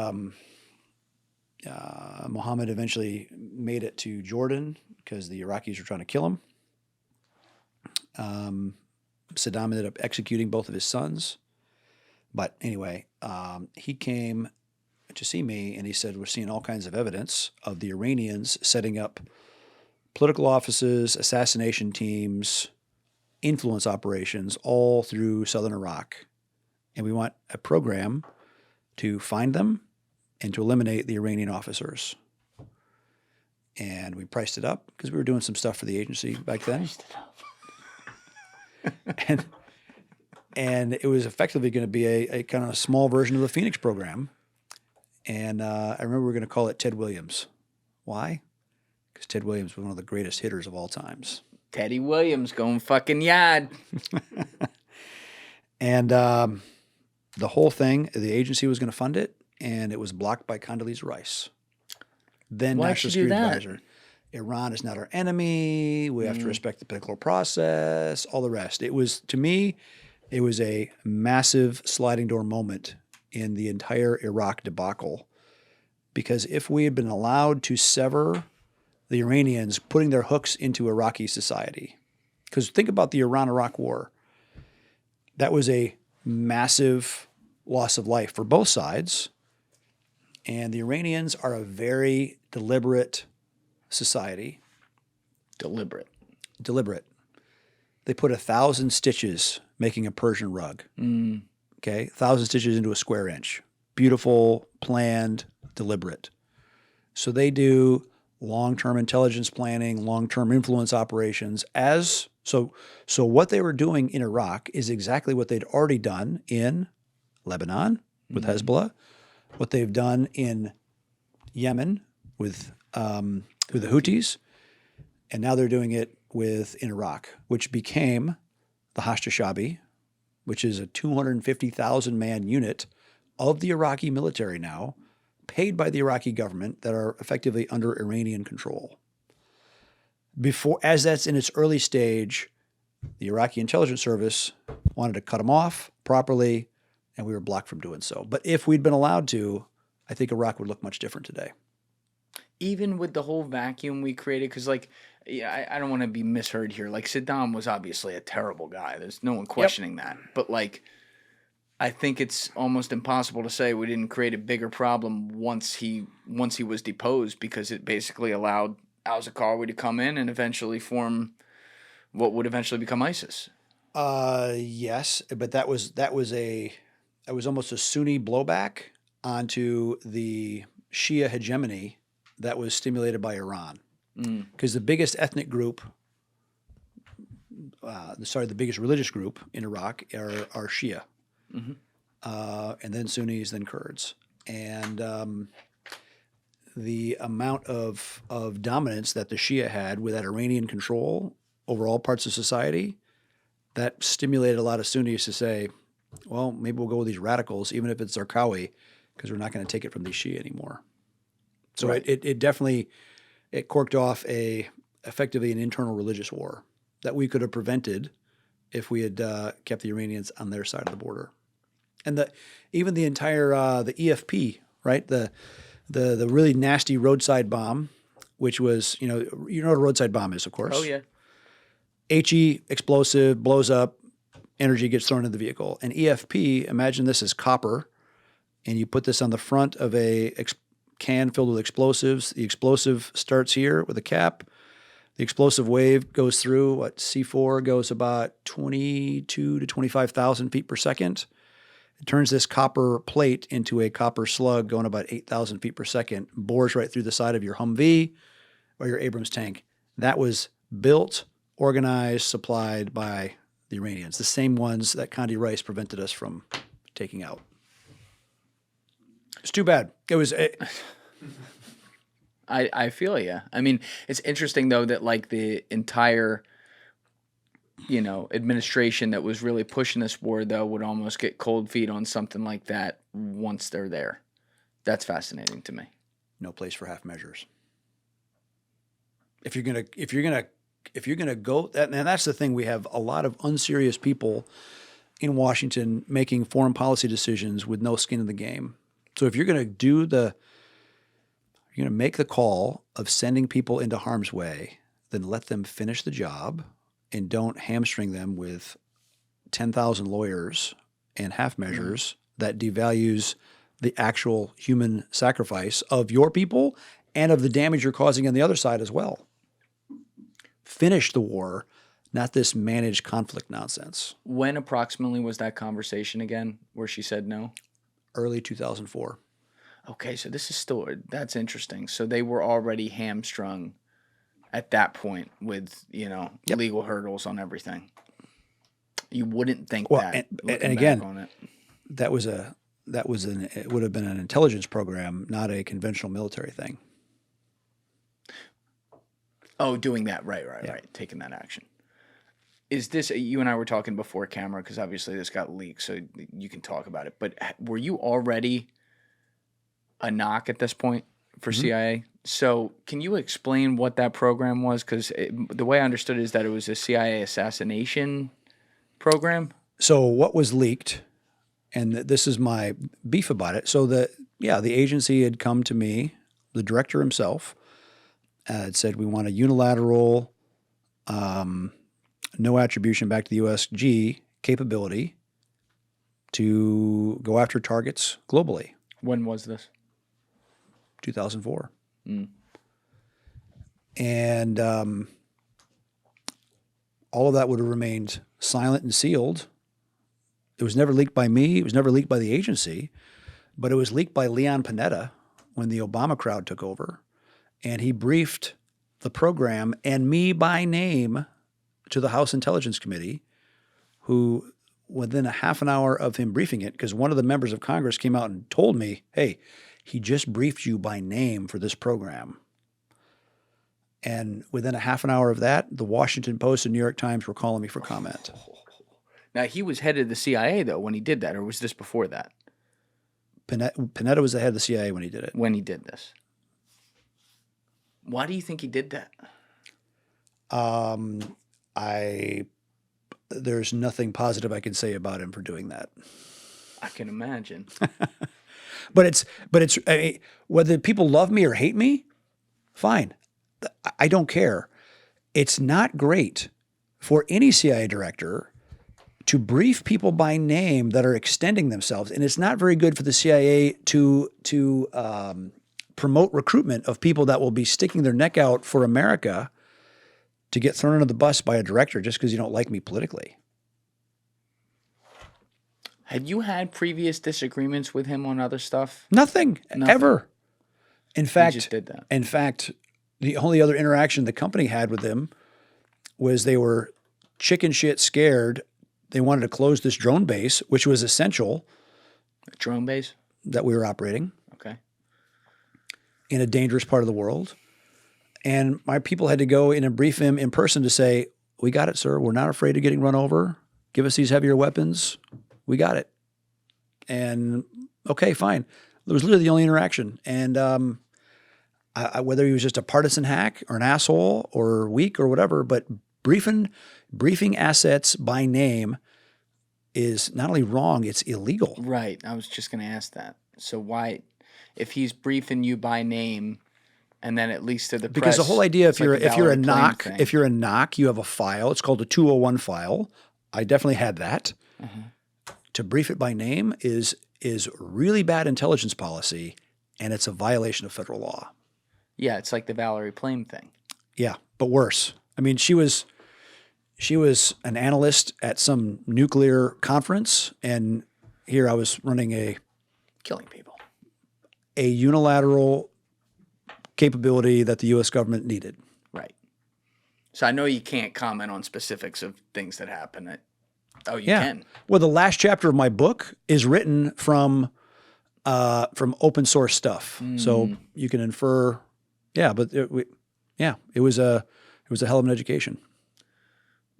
[SPEAKER 1] Mohammed eventually made it to Jordan because the Iraqis were trying to kill him. Saddam ended up executing both of his sons. But anyway, he came to see me and he said, we're seeing all kinds of evidence of the Iranians setting up political offices, assassination teams, influence operations all through southern Iraq. And we want a program to find them and to eliminate the Iranian officers. And we priced it up because we were doing some stuff for the agency back then. And it was effectively going to be a kind of a small version of the Phoenix program. And I remember we were going to call it Ted Williams. Why? Because Ted Williams was one of the greatest hitters of all times.
[SPEAKER 3] Teddy Williams going fucking yard.
[SPEAKER 1] And the whole thing, the agency was going to fund it, and it was blocked by Condoleezza Rice. Then
[SPEAKER 3] Why'd
[SPEAKER 1] National
[SPEAKER 3] she do
[SPEAKER 1] Security
[SPEAKER 3] that?
[SPEAKER 1] Advisor. Iran is not our enemy. We have to respect the political process, all the rest. It was, to me, it was a massive sliding door moment in the entire Iraq debacle. Because if we had been allowed to sever the Iranians putting their hooks into Iraqi society, because think about the Iran-Iraq War. That was a massive loss of life for both sides. And the Iranians are a very deliberate society.
[SPEAKER 3] Deliberate.
[SPEAKER 1] They put 1,000 stitches making a Persian rug. Okay, 1,000 stitches into a square inch. Beautiful, planned, deliberate. So they do long-term intelligence planning, long-term influence operations. So what they were doing in Iraq is exactly what they'd already done in Lebanon with Hezbollah, what they've done in Yemen with the Houthis, and now they're doing it in Iraq, which became the Hashd-e-Shabi, which is a 250,000-man unit of the Iraqi military now, paid by the Iraqi government, that are effectively under Iranian control. As that's in its early stage, the Iraqi intelligence service wanted to cut them off properly, and we were blocked from doing so. But if we'd been allowed to, I think Iraq would look much different today.
[SPEAKER 3] Even with the whole vacuum we created, because, like, yeah, I don't want to be misheard here. Like, Saddam was obviously a terrible guy. There's no one questioning that. But, like, I think it's almost impossible to say we didn't create a bigger problem once he was deposed, because it basically allowed Al-Zarqawi to come in and eventually form what would eventually become ISIS.
[SPEAKER 1] Yes, but that was almost a Sunni blowback onto the Shia hegemony that was stimulated by Iran. Because the biggest ethnic group, the biggest religious group in Iraq are Shia. And then Sunnis, then Kurds. And the amount of dominance that the Shia had with that Iranian control over all parts of society, that stimulated a lot of Sunnis to say, well, maybe we'll go with these radicals, even if it's Zarqawi, because we're not going to take it from these Shia anymore. So right. it definitely corked off effectively an internal religious war that we could have prevented if we had kept the Iranians on their side of the border. And even the entire the EFP, right? The really nasty roadside bomb, which was, you know what a roadside bomb is, of course.
[SPEAKER 3] Oh, yeah.
[SPEAKER 1] HE explosive blows up, energy gets thrown into the vehicle. An EFP, imagine this is copper, and you put this on the front of a can filled with explosives. The explosive starts here with a cap. The explosive wave goes through, C4 goes about 22 to 25,000 feet per second. It turns this copper plate into a copper slug going about 8,000 feet per second, bores right through the side of your Humvee or your Abrams tank. That was built, organized, supplied by the Iranians, the same ones that Condi Rice prevented us from taking out. It's too bad. It was...
[SPEAKER 3] I feel you. I mean, it's interesting though that like the entire, administration that was really pushing this war though would almost get cold feet on something like that once they're there. That's fascinating to me.
[SPEAKER 1] No place for half measures. If you're gonna go that, and that's the thing, we have a lot of unserious people in Washington making foreign policy decisions with no skin in the game. So if you're gonna you're going to make the call of sending people into harm's way, then let them finish the job and don't hamstring them with 10,000 lawyers and half measures that devalues the actual human sacrifice of your people and of the damage you're causing on the other side as well. Finish the war, not this managed conflict nonsense.
[SPEAKER 3] When approximately was that conversation again where she said no?
[SPEAKER 1] Early 2004.
[SPEAKER 3] Okay, so this is still, that's interesting. So they were already hamstrung at that point with, legal hurdles on everything. You wouldn't think that.
[SPEAKER 1] And again, on it. it would have been an intelligence program, not a conventional military thing.
[SPEAKER 3] Oh, doing that. Right. Taking that action. Is this, you and I were talking before camera, because obviously this got leaked, so you can talk about it. But were you already a NOC at this point for CIA? So can you explain what that program was? Because the way I understood it is that it was a CIA assassination program.
[SPEAKER 1] So what was leaked, and this is my beef about it. So the agency had come to me, the director himself, had said, we want a unilateral, no attribution back to the USG capability to go after targets globally.
[SPEAKER 3] When was this?
[SPEAKER 1] 2004. And all of that would have remained silent and sealed. It was never leaked by me. It was never leaked by the agency, but it was leaked by Leon Panetta when the Obama crowd took over. And he briefed the program and me by name to the House Intelligence Committee, who within a half an hour of him briefing it, because one of the members of Congress came out and told me, hey, he just briefed you by name for this program. And within a half an hour of that, the Washington Post and New York Times were calling me for comment.
[SPEAKER 3] Now, he was head of the CIA, though, when he did that, or was this before that?
[SPEAKER 1] Panetta was the head of the CIA when he did it.
[SPEAKER 3] When he did this. Why do you think he did that?
[SPEAKER 1] There's nothing positive I can say about him for doing that.
[SPEAKER 3] I can imagine.
[SPEAKER 1] But it's I mean, whether people love me or hate me, fine. I don't care. It's not great for any CIA director to brief people by name that are extending themselves, and it's not very good for the CIA to promote recruitment of people that will be sticking their neck out for America to get thrown under the bus by a director just because you don't like me politically.
[SPEAKER 3] Had you had previous disagreements with him on other stuff?
[SPEAKER 1] Nothing. Ever. In fact,
[SPEAKER 3] he just did that.
[SPEAKER 1] In fact, the only other interaction the company had with him was they were chicken shit scared. They wanted to close this drone base, which was essential.
[SPEAKER 3] A drone base?
[SPEAKER 1] That we were operating.
[SPEAKER 3] Okay.
[SPEAKER 1] In a dangerous part of the world. And my people had to go in and brief him in person to say, we got it, sir. We're not afraid of getting run over. Give us these heavier weapons. We got it. And okay, fine. It was literally the only interaction. And whether he was just a partisan hack or an asshole or weak or whatever, but briefing assets by name is not only wrong, it's illegal.
[SPEAKER 3] Right. I was just going to ask that. So why, if he's briefing you by name And then at least to the
[SPEAKER 1] Because
[SPEAKER 3] press,
[SPEAKER 1] the whole idea,
[SPEAKER 3] it's like the
[SPEAKER 1] if you're a
[SPEAKER 3] Valerie Plame
[SPEAKER 1] NOC,
[SPEAKER 3] thing.
[SPEAKER 1] if you're a NOC, you have a file. It's called a 201 file. I definitely had that. To brief it by name is really bad intelligence policy, and it's a violation of federal law.
[SPEAKER 3] Yeah, it's like the Valerie Plame thing.
[SPEAKER 1] Yeah, but worse. I mean, she was an analyst at some nuclear conference, and here I was running
[SPEAKER 3] Killing people.
[SPEAKER 1] a unilateral capability that the U.S. government needed.
[SPEAKER 3] Right. So I know you can't comment on specifics of things that happen. You
[SPEAKER 1] Yeah.
[SPEAKER 3] can.
[SPEAKER 1] Well, the last chapter of my book is written from open source stuff, so you can infer. Yeah, but it was a hell of an education.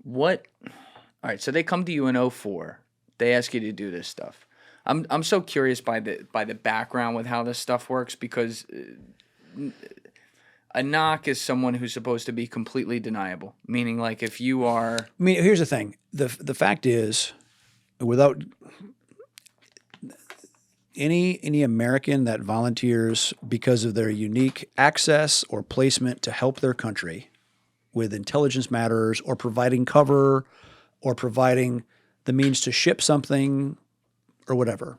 [SPEAKER 3] What? All right. So they come to you in 2004. They ask you to do this stuff. I'm so curious by the background with how this stuff works, because a NOC is someone who's supposed to be completely deniable. Meaning, like, if you are,
[SPEAKER 1] I mean, here's the thing. The fact is, without any American that volunteers because of their unique access or placement to help their country with intelligence matters, or providing cover, or providing the means to ship something or whatever,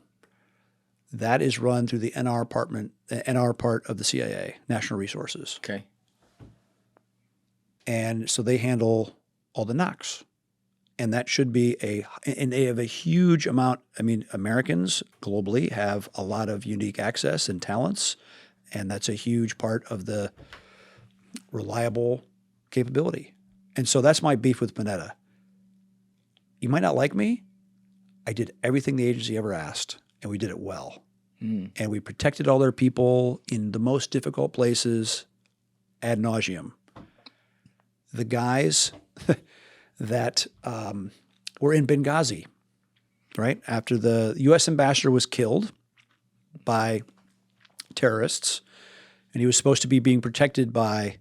[SPEAKER 1] that is run through the NR part of the CIA, National Resources.
[SPEAKER 3] okay,
[SPEAKER 1] And so they handle all the NOCs. And that should be and they have a huge amount. I mean, Americans globally have a lot of unique access and talents, and that's a huge part of the reliable capability. And so that's my beef with Panetta. You might not like me. I did everything the agency ever asked, and we did it well. And we protected all their people in the most difficult places ad nauseum. The guys that were in Benghazi, right? After the U.S. ambassador was killed by terrorists, and he was supposed to be being protected by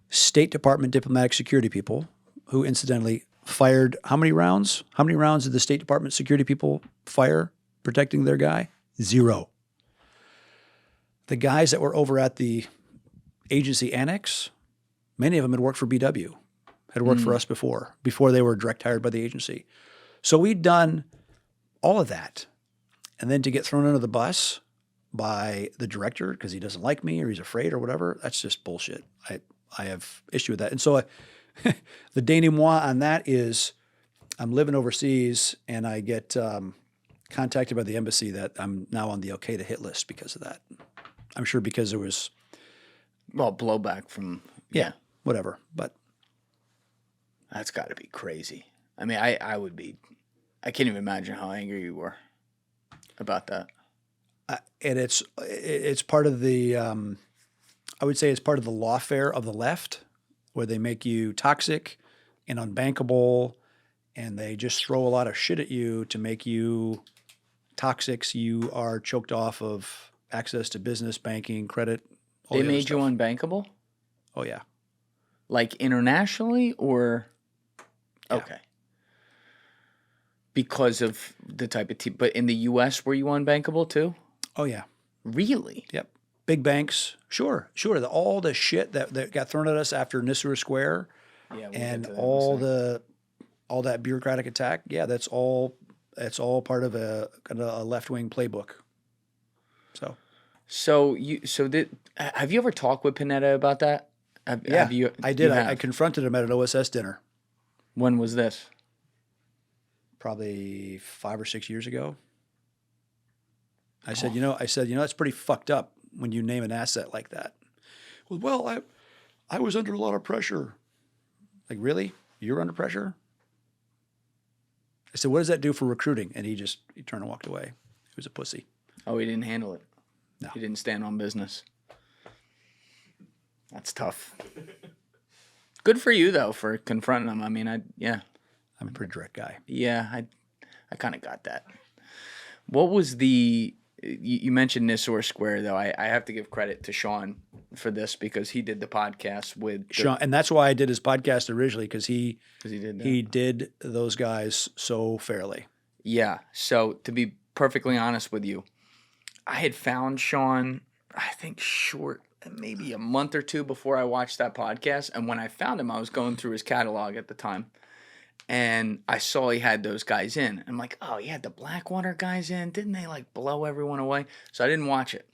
[SPEAKER 1] State Department diplomatic security people, who incidentally fired how many rounds? How many rounds did the State Department security people fire protecting their guy? 0. The guys that were over at the agency annex, many of them had worked for BW, had worked for us before they were direct hired by the agency. So we'd done all of that. And then to get thrown under the bus by the director because he doesn't like me or he's afraid or whatever, that's just bullshit. I have issue with that. And so the denouement on that is I'm living overseas and I get contacted by the embassy that I'm now on the okay to hit list because of that. I'm sure because there was
[SPEAKER 3] blowback from
[SPEAKER 1] whatever, but
[SPEAKER 3] that's got to be crazy. I mean, I would be. I can't even imagine how angry you were about that.
[SPEAKER 1] And it's part of the I would say it's part of the lawfare of the left, where they make you toxic and unbankable, and they just throw a lot of shit at you to make you toxic. So you are choked off of access to business, banking, credit.
[SPEAKER 3] They made you unbankable?
[SPEAKER 1] Oh yeah.
[SPEAKER 3] Like internationally or?
[SPEAKER 1] Yeah.
[SPEAKER 3] Okay. Because of the type of but in the U.S. were you unbankable too?
[SPEAKER 1] Oh yeah.
[SPEAKER 3] Really?
[SPEAKER 1] Yep. Big banks, sure. All the shit that got thrown at us after Nisour Square, and all that bureaucratic attack. Yeah, that's all part of a kind of a left wing playbook.
[SPEAKER 3] So have you ever talked with Panetta about that? Have you,
[SPEAKER 1] I did.
[SPEAKER 3] You
[SPEAKER 1] I confronted him at an OSS dinner.
[SPEAKER 3] When was this?
[SPEAKER 1] Probably 5 or 6 years ago. I said, that's pretty fucked up when you name an asset like that. Well, I was under a lot of pressure. Like, really? You're under pressure? I said, what does that do for recruiting? And he turned and walked away. He was a pussy.
[SPEAKER 3] Oh, he didn't handle it.
[SPEAKER 1] No.
[SPEAKER 3] He didn't stand on business. That's tough. Good for you though for confronting him. I mean, I'm
[SPEAKER 1] a pretty direct guy.
[SPEAKER 3] Yeah, I kind of got that. What was you mentioned Nisour Square though. I have to give credit to Sean for this because he did the podcast with
[SPEAKER 1] Sean, and that's why I did his podcast originally because he
[SPEAKER 3] did
[SPEAKER 1] those guys so fairly.
[SPEAKER 3] Yeah. So to be perfectly honest with you, I had found Sean, I think maybe a month or two before I watched that podcast. And when I found him, I was going through his catalog at the time. And I saw he had those guys in. I'm like, oh, he had the Blackwater guys in. Didn't they like blow everyone away? So I didn't watch it.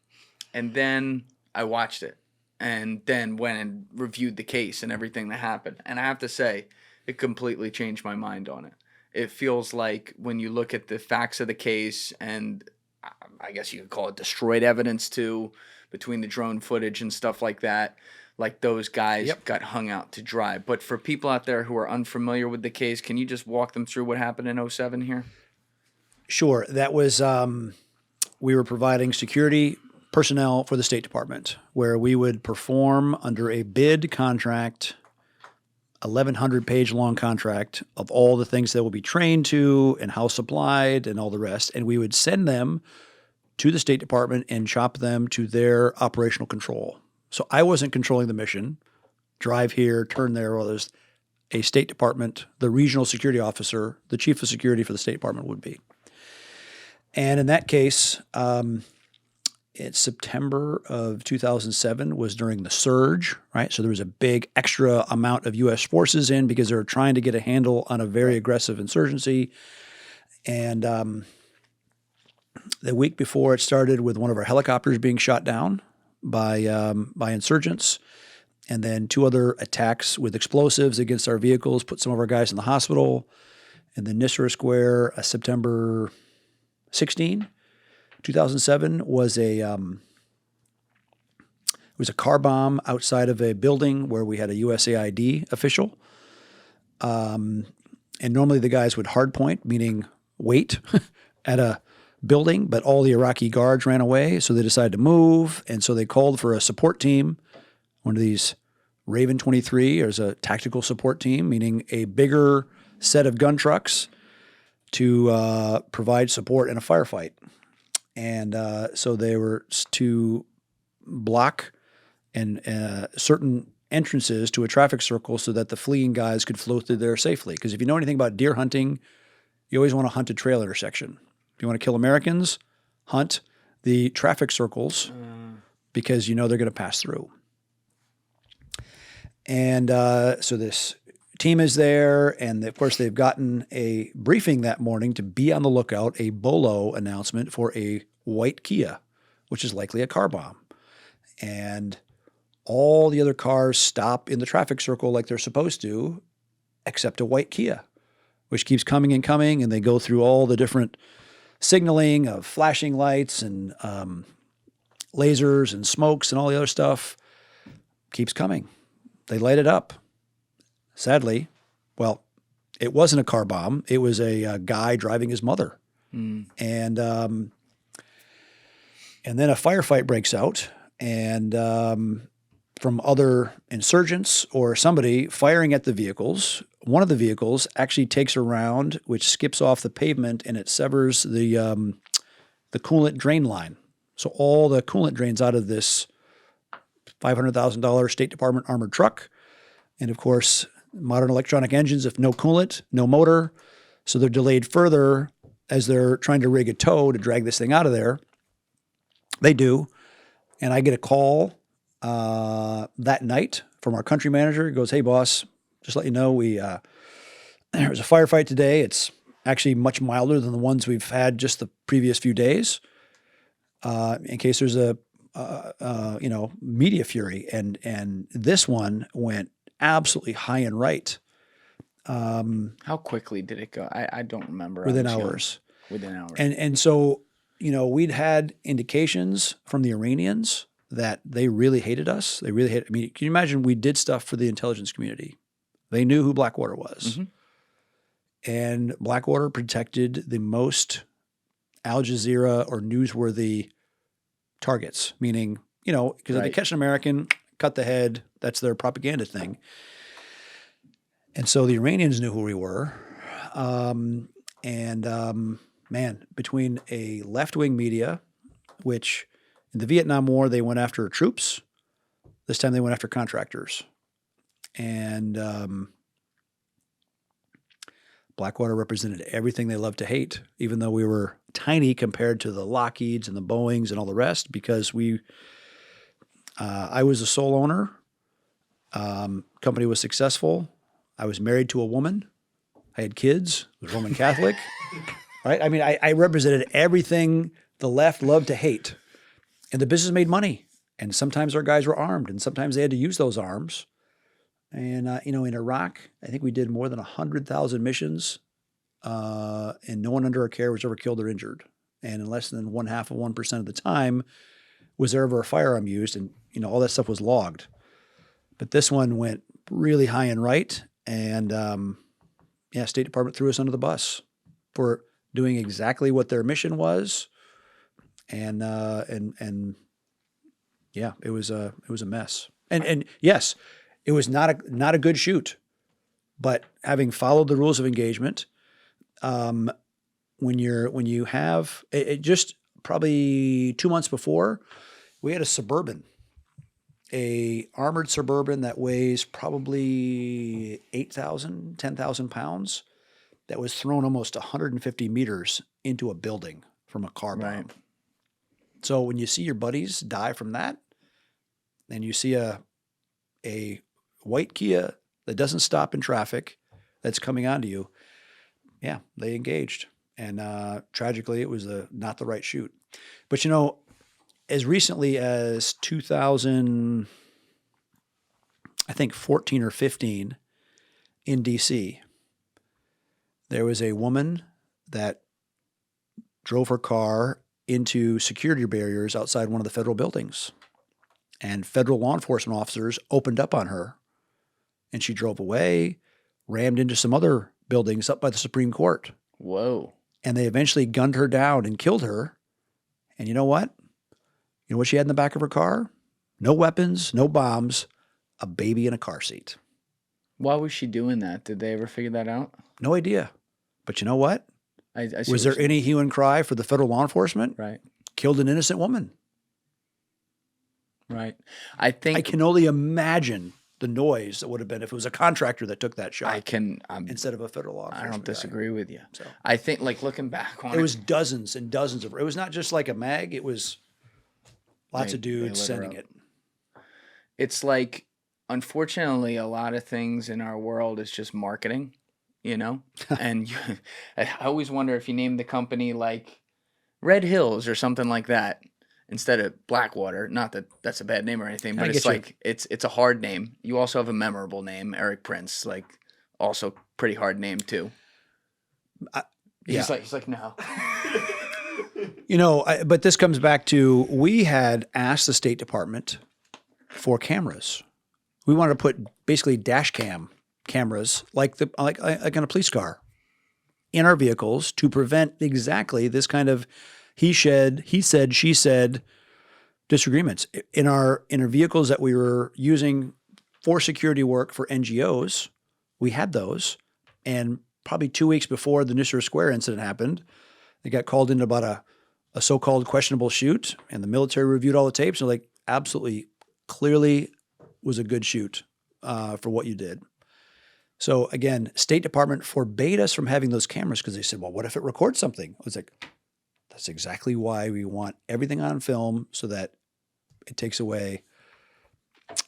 [SPEAKER 3] And then I watched it. And then went and reviewed the case and everything that happened. And I have to say, it completely changed my mind on it. It feels like when you look at the facts of the case, and I guess you could call it destroyed evidence too, between the drone footage and stuff like that, like those guys got hung out to dry. But for people out there who are unfamiliar with the case, can you just walk them through what happened in 2007 here?
[SPEAKER 1] Sure. That was, we were providing security personnel for the State Department, where we would perform under a bid contract, 1,100-page long contract of all the things that will be trained to and how supplied and all the rest. And we would send them to the State Department and chop them to their operational control. So I wasn't controlling the mission, drive here, turn there. Well, there's a State Department, the regional security officer, the chief of security for the State Department would be. And in that case, it's September of 2007 was during the surge, right? So there was a big extra amount of U.S. forces in because they were trying to get a handle on a very aggressive insurgency. And the week before, it started with one of our helicopters being shot down by insurgents, and then 2 other attacks with explosives against our vehicles put some of our guys in the hospital. And then Nisour Square, September 16, 2007, was a car bomb outside of a building where we had a USAID official. And normally the guys would hardpoint, meaning wait at a building, but all the Iraqi guards ran away, so they decided to move, and so they called for a support team, one of these Raven 23, or as a tactical support team, meaning a bigger set of gun trucks to provide support in a firefight. And so they were to block and certain entrances to a traffic circle so that the fleeing guys could flow through there safely. Because if you know anything about deer hunting, you always want to hunt a trail intersection. If you want to kill Americans, hunt the traffic circles because you know they're going to pass through. And so this team is there, and of course they've gotten a briefing that morning to be on the lookout, a BOLO announcement for a white Kia, which is likely a car bomb. And all the other cars stop in the traffic circle like they're supposed to, except a white Kia, which keeps coming and coming, and they go through all the different signaling of flashing lights and lasers and smokes and all the other stuff. Keeps coming. They light it up. Sadly, well, it wasn't a car bomb. It was a guy driving his mother. And then a firefight breaks out, and from other insurgents or somebody firing at the vehicles. One of the vehicles actually takes a round which skips off the pavement, and it severs the coolant drain line. So all the coolant drains out of this $500,000 State Department armored truck. And of course, modern electronic engines, if no coolant, no motor. So they're delayed further as they're trying to rig a tow to drag this thing out of there. They do. And I get a call that night from our country manager. He goes, "Hey, boss, just let you know, there was a firefight today. It's actually much milder than the ones we've had just the previous few days. In case there's a media fury, and this one went absolutely high and right."
[SPEAKER 3] How quickly did it go? I don't remember.
[SPEAKER 1] Within hours.
[SPEAKER 3] Within hours.
[SPEAKER 1] And so, we'd had indications from the Iranians that they really hated us. They really hated. I mean, can you imagine? We did stuff for the intelligence community. They knew who Blackwater was. Mm-hmm. And Blackwater protected the most Al Jazeera or newsworthy targets, meaning, because if they catch an American, cut the head, that's their propaganda thing. And so the Iranians knew who we were. Between a left-wing media, which in the Vietnam War, they went after troops. This time they went after contractors. And Blackwater represented everything they loved to hate, even though we were tiny compared to the Lockheeds and the Boeings and all the rest, because we I was a sole owner. Company was successful. I was married to a woman. I had kids. I was Roman Catholic. Right? I mean, I represented everything the left loved to hate. And the business made money. And sometimes our guys were armed, and sometimes they had to use those arms. And, in Iraq, I think we did more than 100,000 missions, and no one under our care was ever killed or injured. And in less than 0.5% of the time was there ever a firearm used, and, all that stuff was logged. But this one went really high and right, and, State Department threw us under the bus for doing exactly what their mission was. And yeah, it was a mess. And yes, it was not a good shoot, but having followed the rules of engagement, when you have it, just probably 2 months before, we had a armored Suburban that weighs probably 10,000 pounds, that was thrown almost 150 meters into a building from a car bomb. Right. So when you see your buddies die from that, and you see a white Kia that doesn't stop in traffic that's coming onto you, yeah, they engaged. And tragically, it was not the right shoot. But, as recently as 2000, I think 14 or 15 in D.C., there was a woman that drove her car into security barriers outside one of the federal buildings. And federal law enforcement officers opened up on her, and she drove away, rammed into some other buildings up by the Supreme Court.
[SPEAKER 3] Whoa.
[SPEAKER 1] And they eventually gunned her down and killed her. And you know what? You know what she had in the back of her car? No weapons, no bombs, a baby in a car seat.
[SPEAKER 3] Why was she doing that? Did they ever figure that out?
[SPEAKER 1] No idea. But you know what?
[SPEAKER 3] I
[SPEAKER 1] was there any hue and cry for the federal law enforcement?
[SPEAKER 3] Right.
[SPEAKER 1] Killed an innocent woman.
[SPEAKER 3] Right. I
[SPEAKER 1] can only imagine the noise that would have been if it was a contractor that took that shot. Instead of a federal law enforcement.
[SPEAKER 3] I don't disagree with you.
[SPEAKER 1] So
[SPEAKER 3] I think, looking back on it,
[SPEAKER 1] it was dozens and dozens of. It was not just like a mag. It was lots of dudes sending it.
[SPEAKER 3] It's like, unfortunately, a lot of things in our world is just marketing, And I always wonder if you name the company like Red Hills or something like that, instead of Blackwater. Not that that's a bad name or anything, but it's like it's a hard name. You also have a memorable name, Erik Prince, like also pretty hard name too. He's like no.
[SPEAKER 1] But this comes back to, we had asked the State Department for cameras. We wanted to put basically dash cam cameras like on a police car in our vehicles to prevent exactly this kind of he said, she said disagreements. In our vehicles that we were using for security work for NGOs, we had those. And probably 2 weeks before the Nisour Square incident happened, they got called in about a so-called questionable shoot, and the military reviewed all the tapes. And they're like, absolutely, clearly was a good shoot for what you did. So again, State Department forbade us from having those cameras because they said, well, what if it records something? I was like, that's exactly why we want everything on film, so that it takes away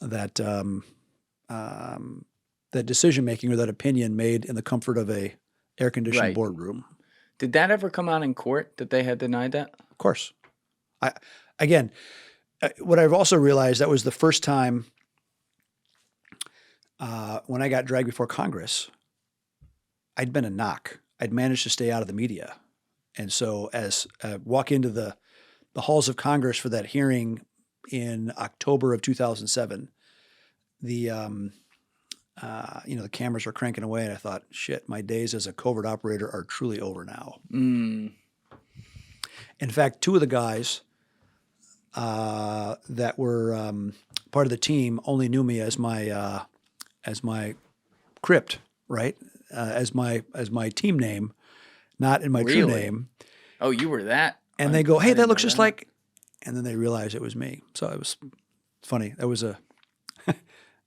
[SPEAKER 1] that that decision-making or that opinion made in the comfort of a air-conditioned boardroom.
[SPEAKER 3] Did that ever come out in court that they had denied that?
[SPEAKER 1] Of course. What I've also realized, that was the first time when I got dragged before Congress, I'd been a NOC. I'd managed to stay out of the media. And so as I walk into the halls of Congress for that hearing in October of 2007, the cameras were cranking away, and I thought, shit, my days as a covert operator are truly over now. In fact, two of the guys that were part of the team only knew me as my crypt, right? As my team name, not in my true name.
[SPEAKER 3] Oh, you were that?
[SPEAKER 1] And they go, hey, that looks just like, and then they realized it was me. So it was funny. That was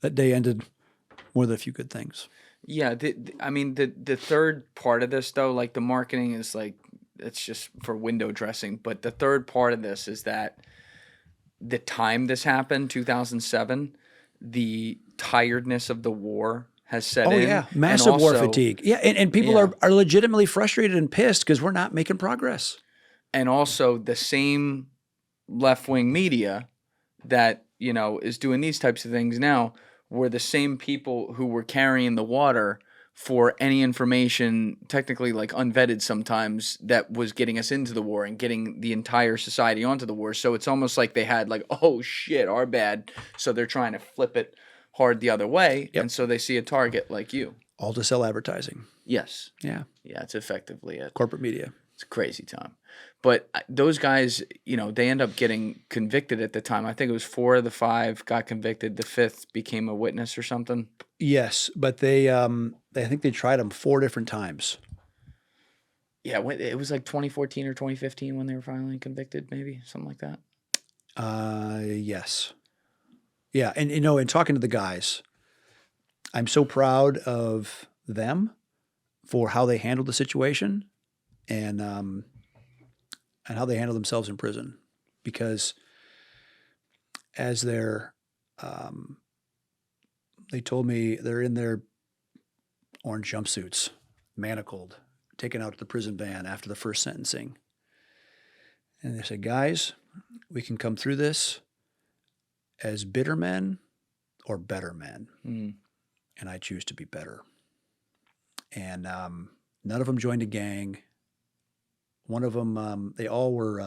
[SPEAKER 1] that day ended more than a few good things.
[SPEAKER 3] Yeah. The third part of this, though, like the marketing is like, it's just for window dressing. But the third part of this is that the time this happened, 2007, the tiredness of the war has set in.
[SPEAKER 1] Oh, yeah. Massive war
[SPEAKER 3] also-
[SPEAKER 1] fatigue. Yeah. And people are legitimately frustrated and pissed because we're not making progress.
[SPEAKER 3] And also the same left-wing media that, you know, is doing these types of things now were the same people who were carrying the water for any information, technically like unvetted sometimes, that was getting us into the war and getting the entire society onto the war. So it's almost like they had like, oh shit, our bad. So they're trying to flip it hard the other way.
[SPEAKER 1] Yep.
[SPEAKER 3] And so they see a target like you.
[SPEAKER 1] All to sell advertising.
[SPEAKER 3] Yes.
[SPEAKER 1] Yeah.
[SPEAKER 3] Yeah, it's effectively it.
[SPEAKER 1] Corporate media.
[SPEAKER 3] It's a crazy time. But those guys, you know, they end up getting convicted at the time. I think it was 4 of the 5 got convicted. The 5th became a witness or something.
[SPEAKER 1] Yes, but they I think they tried them 4 different times.
[SPEAKER 3] Yeah, it was like 2014 or 2015 when they were finally convicted, maybe something like that.
[SPEAKER 1] Yes. Yeah, and you know, in talking to the guys, I'm so proud of them for how they handled the situation and how they handled themselves in prison, because as they told me they're in their orange jumpsuits, manacled, taken out to the prison van after the first sentencing. And they said, guys, we can come through this as bitter men or better men.
[SPEAKER 3] Mm.
[SPEAKER 1] And I choose to be better. And none of them joined a gang. One of them, they all were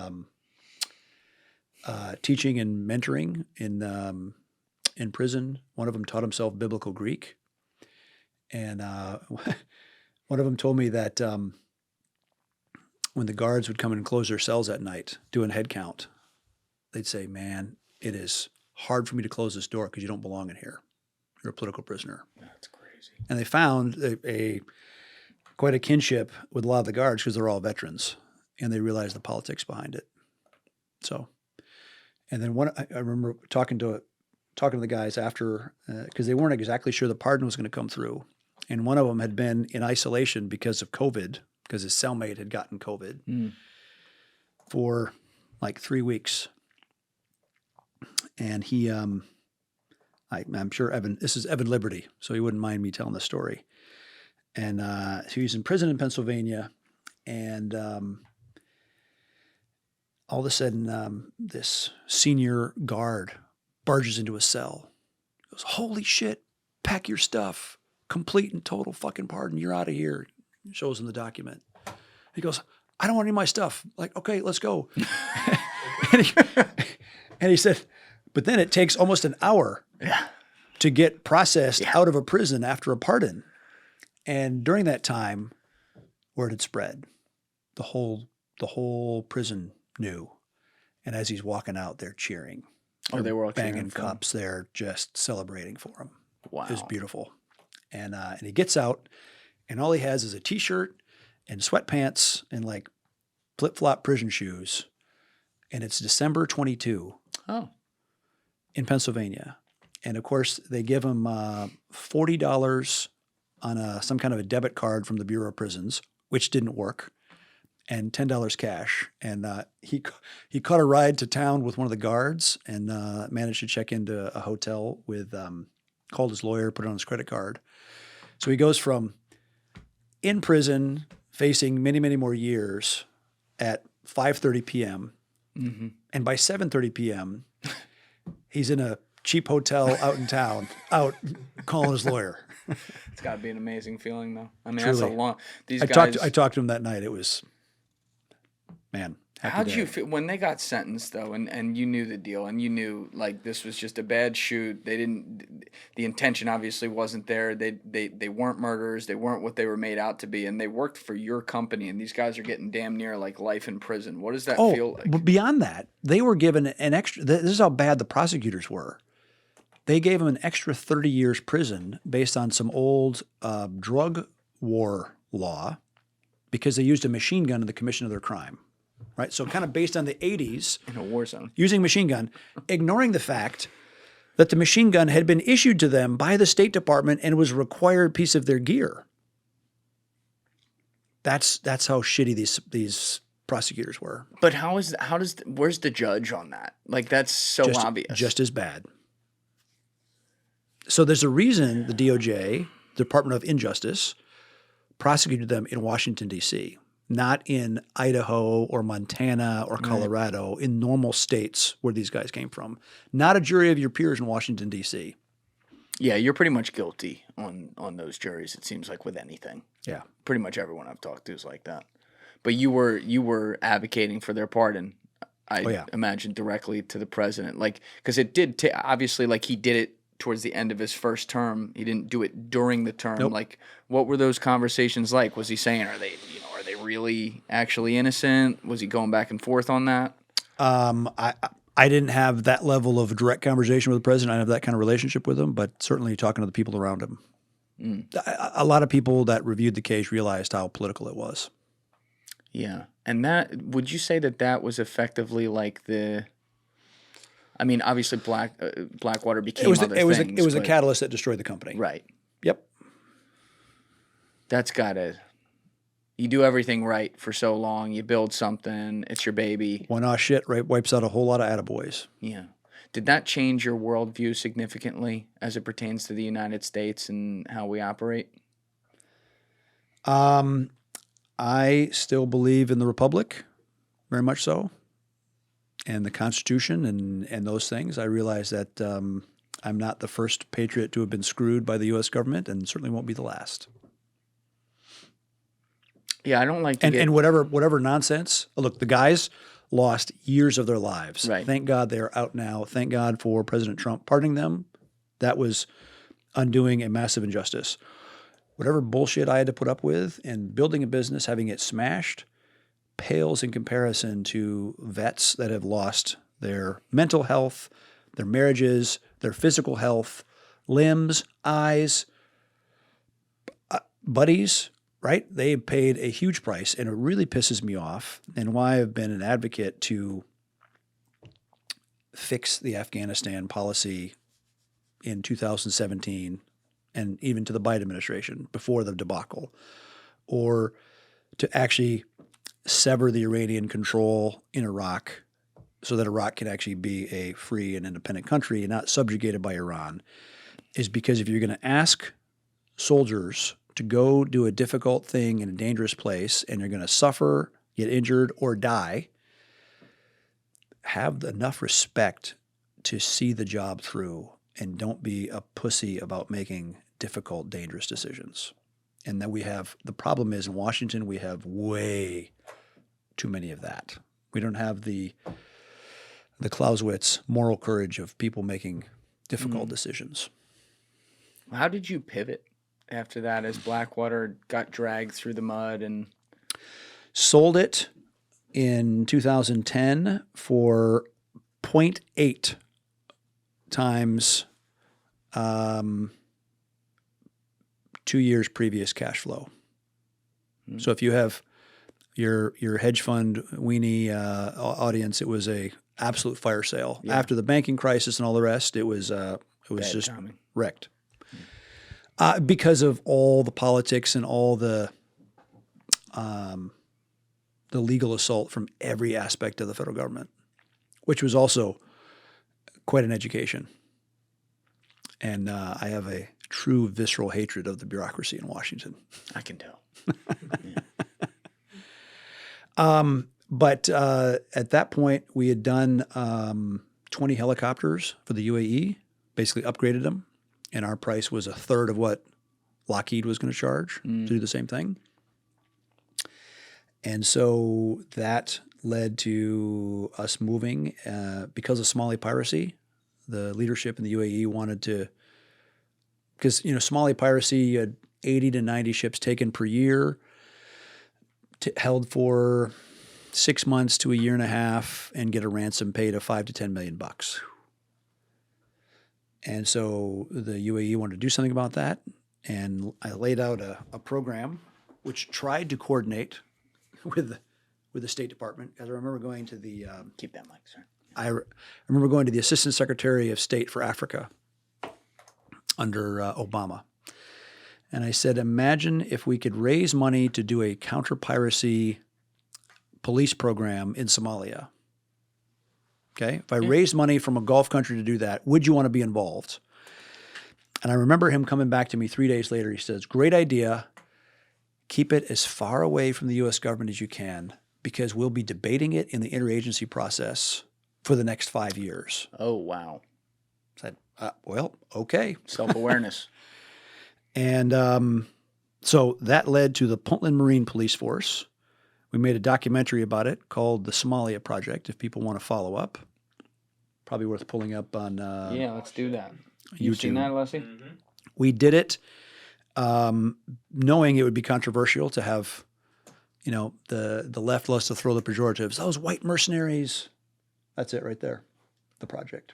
[SPEAKER 1] teaching and mentoring in prison. One of them taught himself biblical Greek. And one of them told me that when the guards would come in and close their cells at night, doing head count, they'd say, man, it is hard for me to close this door because you don't belong in here. You're a political prisoner.
[SPEAKER 3] That's crazy.
[SPEAKER 1] And they found quite a kinship with a lot of the guards because they're all veterans, and they realized the politics behind it. So, and then I remember talking to the guys after, because they weren't exactly sure the pardon was going to come through. And one of them had been in isolation because of COVID, because his cellmate had gotten COVID for like 3 weeks. And he, I'm sure this is Evan Liberty, so he wouldn't mind me telling the story. And so he's in prison in Pennsylvania, and all of a sudden, this senior guard barges into a cell. He goes, holy shit, pack your stuff. Complete and total fucking pardon. You're out of here. Shows him the document. He goes, I don't want any of my stuff. Like, okay, let's go. and he said, but then it takes almost an hour to get processed out of a prison after a pardon. And during that time, word had spread. The whole prison knew. And as he's walking out, they're cheering.
[SPEAKER 3] Oh, they were all
[SPEAKER 1] banging
[SPEAKER 3] cheering for him.
[SPEAKER 1] cups. They're just celebrating for him.
[SPEAKER 3] Wow.
[SPEAKER 1] It was beautiful. And he gets out, and all he has is a T-shirt and sweatpants and like flip-flop prison shoes. And it's December 22 in Pennsylvania. And of course, they give him $40 on some kind of a debit card from the Bureau of Prisons, which didn't work, and $10 cash. And he caught a ride to town with one of the guards and managed to check into a hotel with, called his lawyer, put it on his credit card. So he goes from in prison, facing many, many more years at 5:30 p.m.
[SPEAKER 3] Mm-hmm.
[SPEAKER 1] And by 7:30 p.m., he's in a cheap hotel out in town, out calling his lawyer.
[SPEAKER 3] It's got to be an amazing feeling, though. I mean,
[SPEAKER 1] Truly.
[SPEAKER 3] that's a long. These
[SPEAKER 1] I
[SPEAKER 3] guys.
[SPEAKER 1] talked to him that night. It was, man.
[SPEAKER 3] How did you feel when they got sentenced, though, and you knew the deal, and you knew like this was just a bad shoot? They didn't. The intention obviously wasn't there. They weren't murderers. They weren't what they were made out to be, and they worked for your company. And these guys are getting damn near like life in prison. What does that feel like?
[SPEAKER 1] But beyond that, they were given an extra. This is how bad the prosecutors were. They gave them an extra 30 years prison based on some old drug war law because they used a machine gun in the commission of their crime. Right, so kind of based on the 80s.
[SPEAKER 3] In a war zone.
[SPEAKER 1] Using machine gun, ignoring the fact that the machine gun had been issued to them by the State Department and was a required piece of their gear. That's how shitty these prosecutors were.
[SPEAKER 3] But where's the judge on that? Like, that's so obvious.
[SPEAKER 1] Just as bad. So there's a reason the DOJ, the Department of Injustice, prosecuted them in Washington, D.C., not in Idaho or Montana or Colorado, in normal states where these guys came from. Not a jury of your peers in Washington, D.C.
[SPEAKER 3] Yeah, you're pretty much guilty on those juries, it seems like, with anything.
[SPEAKER 1] Yeah.
[SPEAKER 3] Pretty much everyone I've talked to is like that. But you were advocating for their pardon, I imagine, directly to the president. Like, because it did obviously, like, he did it towards the end of his first term. He didn't do it during the term.
[SPEAKER 1] Nope.
[SPEAKER 3] Like, what were those conversations like? Was he saying, are they really actually innocent? Was he going back and forth on that?
[SPEAKER 1] I didn't have that level of direct conversation with the president. I didn't have that kind of relationship with him, but certainly talking to the people around him. A lot of people that reviewed the case realized how political it was.
[SPEAKER 3] Yeah. And would you say that was effectively like obviously Blackwater became other things.
[SPEAKER 1] It was a catalyst that destroyed the company.
[SPEAKER 3] Right.
[SPEAKER 1] Yep.
[SPEAKER 3] You do everything right for so long. You build something. It's your baby.
[SPEAKER 1] One shit, right? Wipes out a whole lot of attaboys.
[SPEAKER 3] Yeah. Did that change your worldview significantly as it pertains to the United States and how we operate?
[SPEAKER 1] I still believe in the Republic, very much so, and the Constitution and those things. I realize that I'm not the first patriot to have been screwed by the U.S. government, and certainly won't be the last.
[SPEAKER 3] Yeah, I don't like to
[SPEAKER 1] and whatever nonsense. Look, the guys lost years of their lives.
[SPEAKER 3] Right.
[SPEAKER 1] Thank God they're out now. Thank God for President Trump pardoning them. That was undoing a massive injustice. Whatever bullshit I had to put up with and building a business, having it smashed, pales in comparison to vets that have lost their mental health, their marriages, their physical health, limbs, eyes, buddies, right? They paid a huge price, and it really pisses me off, and why I've been an advocate to fix the Afghanistan policy in 2017 and even to the Biden administration before the debacle, or to actually sever the Iranian control in Iraq so that Iraq can actually be a free and independent country and not subjugated by Iran, is because if you're going to ask soldiers to go do a difficult thing in a dangerous place and you're going to suffer, get injured, or die, have enough respect to see the job through and don't be a pussy about making difficult, dangerous decisions. And that the problem is in Washington, we have way too many of that. We don't have the Clausewitz moral courage of people making difficult decisions.
[SPEAKER 3] How did you pivot after that as Blackwater got dragged through the mud and
[SPEAKER 1] sold it in 2010 for 0.8 times 2 years previous cash flow. So if you have your hedge fund weenie audience, it was a absolute fire sale. Yeah. After the banking crisis and all the rest, it was just timing. Wrecked. Because of all the politics and all the legal assault from every aspect of the federal government, which was also quite an education. And I have a true visceral hatred of the bureaucracy in Washington.
[SPEAKER 3] I can tell.
[SPEAKER 1] But at that point, we had done 20 helicopters for the UAE, basically upgraded them. And our price was a third of what Lockheed was going to charge to do the same thing. And so that led to us moving. Because of Somali piracy, the leadership in the UAE wanted to, because, Somali piracy, you had 80 to 90 ships taken per year, held for 6 months to a year and a half, and get a ransom paid of $5 to $10 million. And so the UAE wanted to do something about that, and I laid out a program which tried to coordinate with the State Department. As I remember going to the
[SPEAKER 3] keep that mic, sir.
[SPEAKER 1] I remember going to the Assistant Secretary of State for Africa under Obama, and I said, imagine if we could raise money to do a counter-piracy police program in Somalia. Okay? If I raised money from a Gulf country to do that, would you want to be involved? And I remember him coming back to me 3 days later. He says, great idea. Keep it as far away from the U.S. government as you can because we'll be debating it in the interagency process for the next 5 years.
[SPEAKER 3] Oh, wow.
[SPEAKER 1] I said, well, okay.
[SPEAKER 3] Self-awareness.
[SPEAKER 1] And so that led to the Puntland Marine Police Force. We made a documentary about it called The Somalia Project, if people want to follow up. Probably worth pulling up on
[SPEAKER 3] yeah, let's do that.
[SPEAKER 1] YouTube.
[SPEAKER 3] You've seen that, Leslie?
[SPEAKER 4] Mm-hmm.
[SPEAKER 1] We did it knowing it would be controversial to have, the left loves to throw the pejoratives. Those white mercenaries. That's it right there, the project.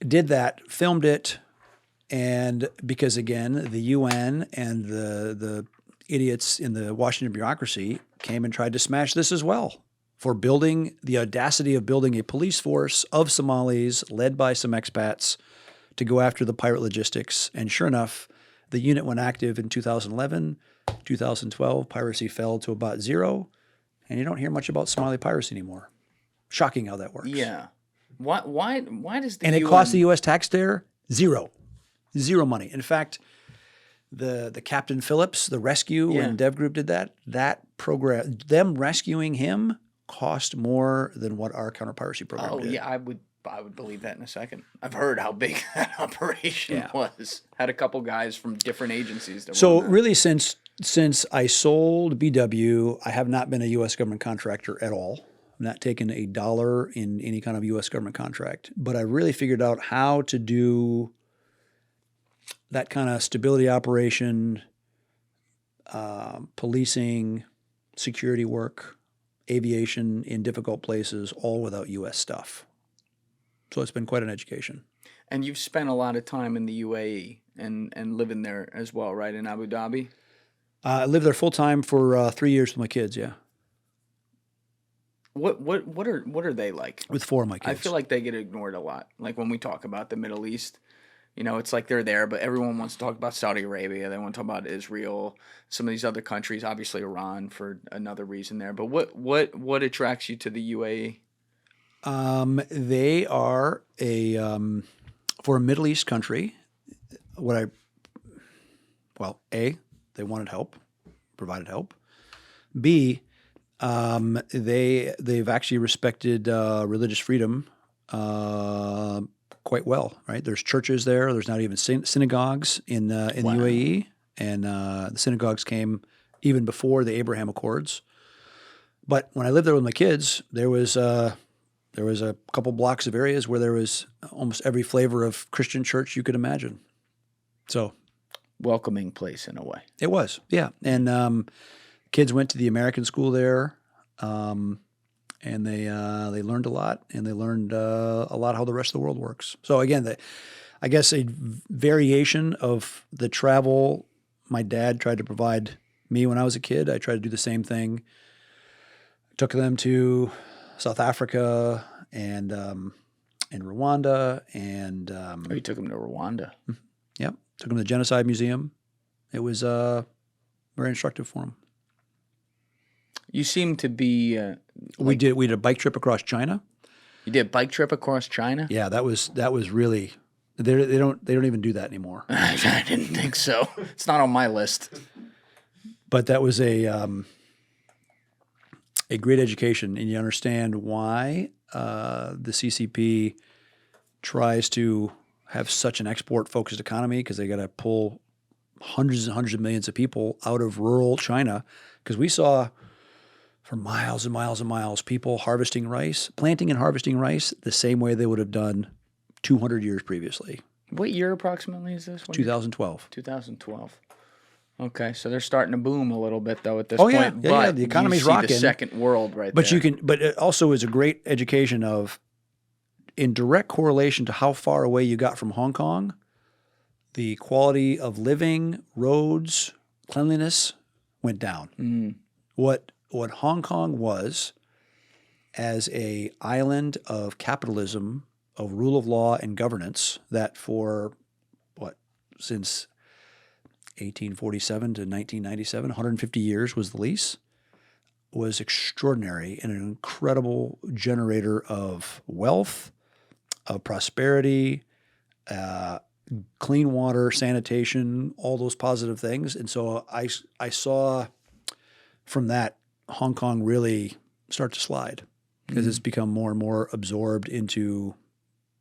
[SPEAKER 1] Did that, filmed it, and because, again, the UN and the idiots in the Washington bureaucracy came and tried to smash this as well for building the audacity of building a police force of Somalis led by some expats to go after the pirate logistics. And sure enough, the unit went active in 2011, 2012. Piracy fell to about 0, and you don't hear much about Somali piracy anymore. Shocking how that works.
[SPEAKER 3] Yeah. Why does the
[SPEAKER 1] And it
[SPEAKER 3] UN...
[SPEAKER 1] cost the U.S. taxpayer zero money. In fact, the Captain Phillips, the rescue, when Dev Group did that program, them rescuing him cost more than what our counter-piracy program did.
[SPEAKER 3] Oh, yeah, I would believe that in a second. I've heard how big that operation was. Had a couple guys from different agencies.
[SPEAKER 1] So really, since I sold BW, I have not been a U.S. government contractor at all. I've not taken a dollar in any kind of U.S. government contract. But I really figured out how to do that kind of stability operation, policing, security work, aviation in difficult places, all without U.S. stuff. So it's been quite an education.
[SPEAKER 3] And you've spent a lot of time in the UAE and living there as well, right, in Abu Dhabi?
[SPEAKER 1] I lived there full time for 3 years with my kids, yeah.
[SPEAKER 3] What are they like?
[SPEAKER 1] With 4 of my kids.
[SPEAKER 3] I feel like they get ignored a lot. Like when we talk about the Middle East, it's like they're there, but everyone wants to talk about Saudi Arabia. They want to talk about Israel, some of these other countries, obviously Iran for another reason there. But what attracts you to the UAE?
[SPEAKER 1] They are for a Middle East country, A, they wanted help, provided help. B, they've actually respected religious freedom quite well, right? There's churches there. There's not even synagogues in the UAE, and the synagogues came even before the Abraham Accords. But when I lived there with my kids, there was a couple blocks of areas where there was almost every flavor of Christian church you could imagine. So,
[SPEAKER 3] Welcoming place in a way.
[SPEAKER 1] it was, yeah. And kids went to the American school there, and they learned a lot, and they learned a lot how the rest of the world works. So again, I guess a variation of the travel my dad tried to provide me when I was a kid. I tried to do the same thing. Took them to South Africa and Rwanda, and
[SPEAKER 3] You took them to Rwanda.
[SPEAKER 1] Yep, took them to the Genocide Museum. It was very instructive for them.
[SPEAKER 3] You seem to be.
[SPEAKER 1] We did a bike trip across China.
[SPEAKER 3] You did a bike trip across China?
[SPEAKER 1] Yeah, that was really. They don't even do that anymore.
[SPEAKER 3] I didn't think so. It's not on my list.
[SPEAKER 1] But that was a great education, and you understand why the CCP tries to have such an export-focused economy, because they got to pull hundreds and hundreds of millions of people out of rural China. Because we saw for miles and miles and miles people harvesting rice, planting and harvesting rice the same way they would have done 200 years previously.
[SPEAKER 3] What year approximately is this?
[SPEAKER 1] 2012.
[SPEAKER 3] 2012. Okay, so they're starting to boom a little bit though at this
[SPEAKER 1] Oh,
[SPEAKER 3] point.
[SPEAKER 1] yeah.
[SPEAKER 3] But
[SPEAKER 1] Yeah, the economy's
[SPEAKER 3] you see
[SPEAKER 1] rocking.
[SPEAKER 3] the second world right
[SPEAKER 1] But
[SPEAKER 3] there.
[SPEAKER 1] but it also is a great education of, in direct correlation to how far away you got from Hong Kong, the quality of living, roads, cleanliness went down.
[SPEAKER 3] Mm.
[SPEAKER 1] What Hong Kong was as a island of capitalism, of rule of law and governance, that for since 1847 to 1997, 150 years was the lease, was extraordinary and an incredible generator of wealth, of prosperity, clean water, sanitation, all those positive things. And so I saw from that Hong Kong really start to slide because it's become more and more absorbed into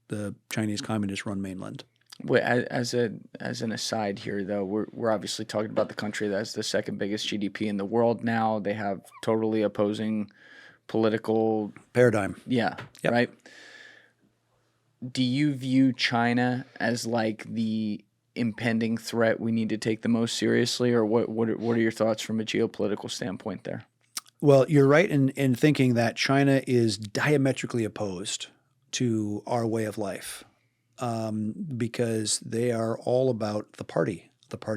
[SPEAKER 1] the Chinese communist-run mainland.
[SPEAKER 3] Wait, as an aside here, though, we're obviously talking about the country that's the second biggest GDP in the world now. They have totally opposing political
[SPEAKER 1] Paradigm.
[SPEAKER 3] Yeah,
[SPEAKER 1] Yep.
[SPEAKER 3] right. Do you view China as like the impending threat we need to take the most seriously, or what are your thoughts from a geopolitical standpoint there?
[SPEAKER 1] Well, you're right in thinking that China is diametrically opposed to our way of life because they are all about the party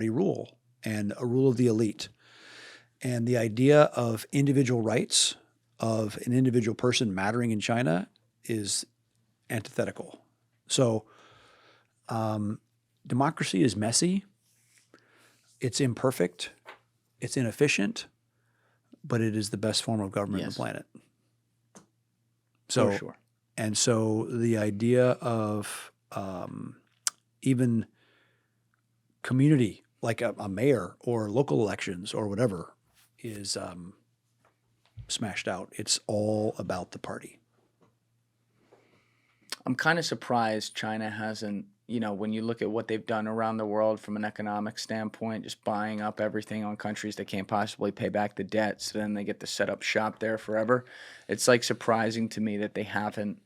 [SPEAKER 1] rule, and a rule of the elite. And the idea of individual rights of an individual person mattering in China is antithetical. So democracy is messy, it's imperfect, it's inefficient, but it is the best form of government on the planet. So,
[SPEAKER 3] for sure.
[SPEAKER 1] And so the idea of even community, like a mayor or local elections or whatever, is smashed out. It's all about the party.
[SPEAKER 3] I'm kind of surprised China hasn't, when you look at what they've done around the world from an economic standpoint, just buying up everything on countries that can't possibly pay back the debt, so then they get to set up shop there forever. It's like surprising to me that they haven't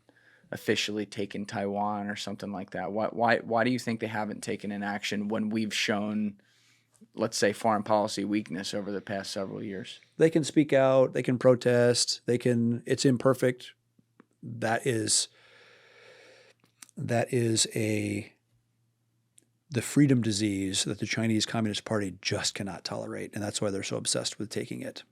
[SPEAKER 3] officially taken Taiwan or something like that. Why do you think they haven't taken an action when we've shown, let's say, foreign policy weakness over the past several years?
[SPEAKER 1] They can speak out, they can protest, it's imperfect. That is the freedom disease that the Chinese Communist Party just cannot tolerate, and that's why they're so obsessed with taking it.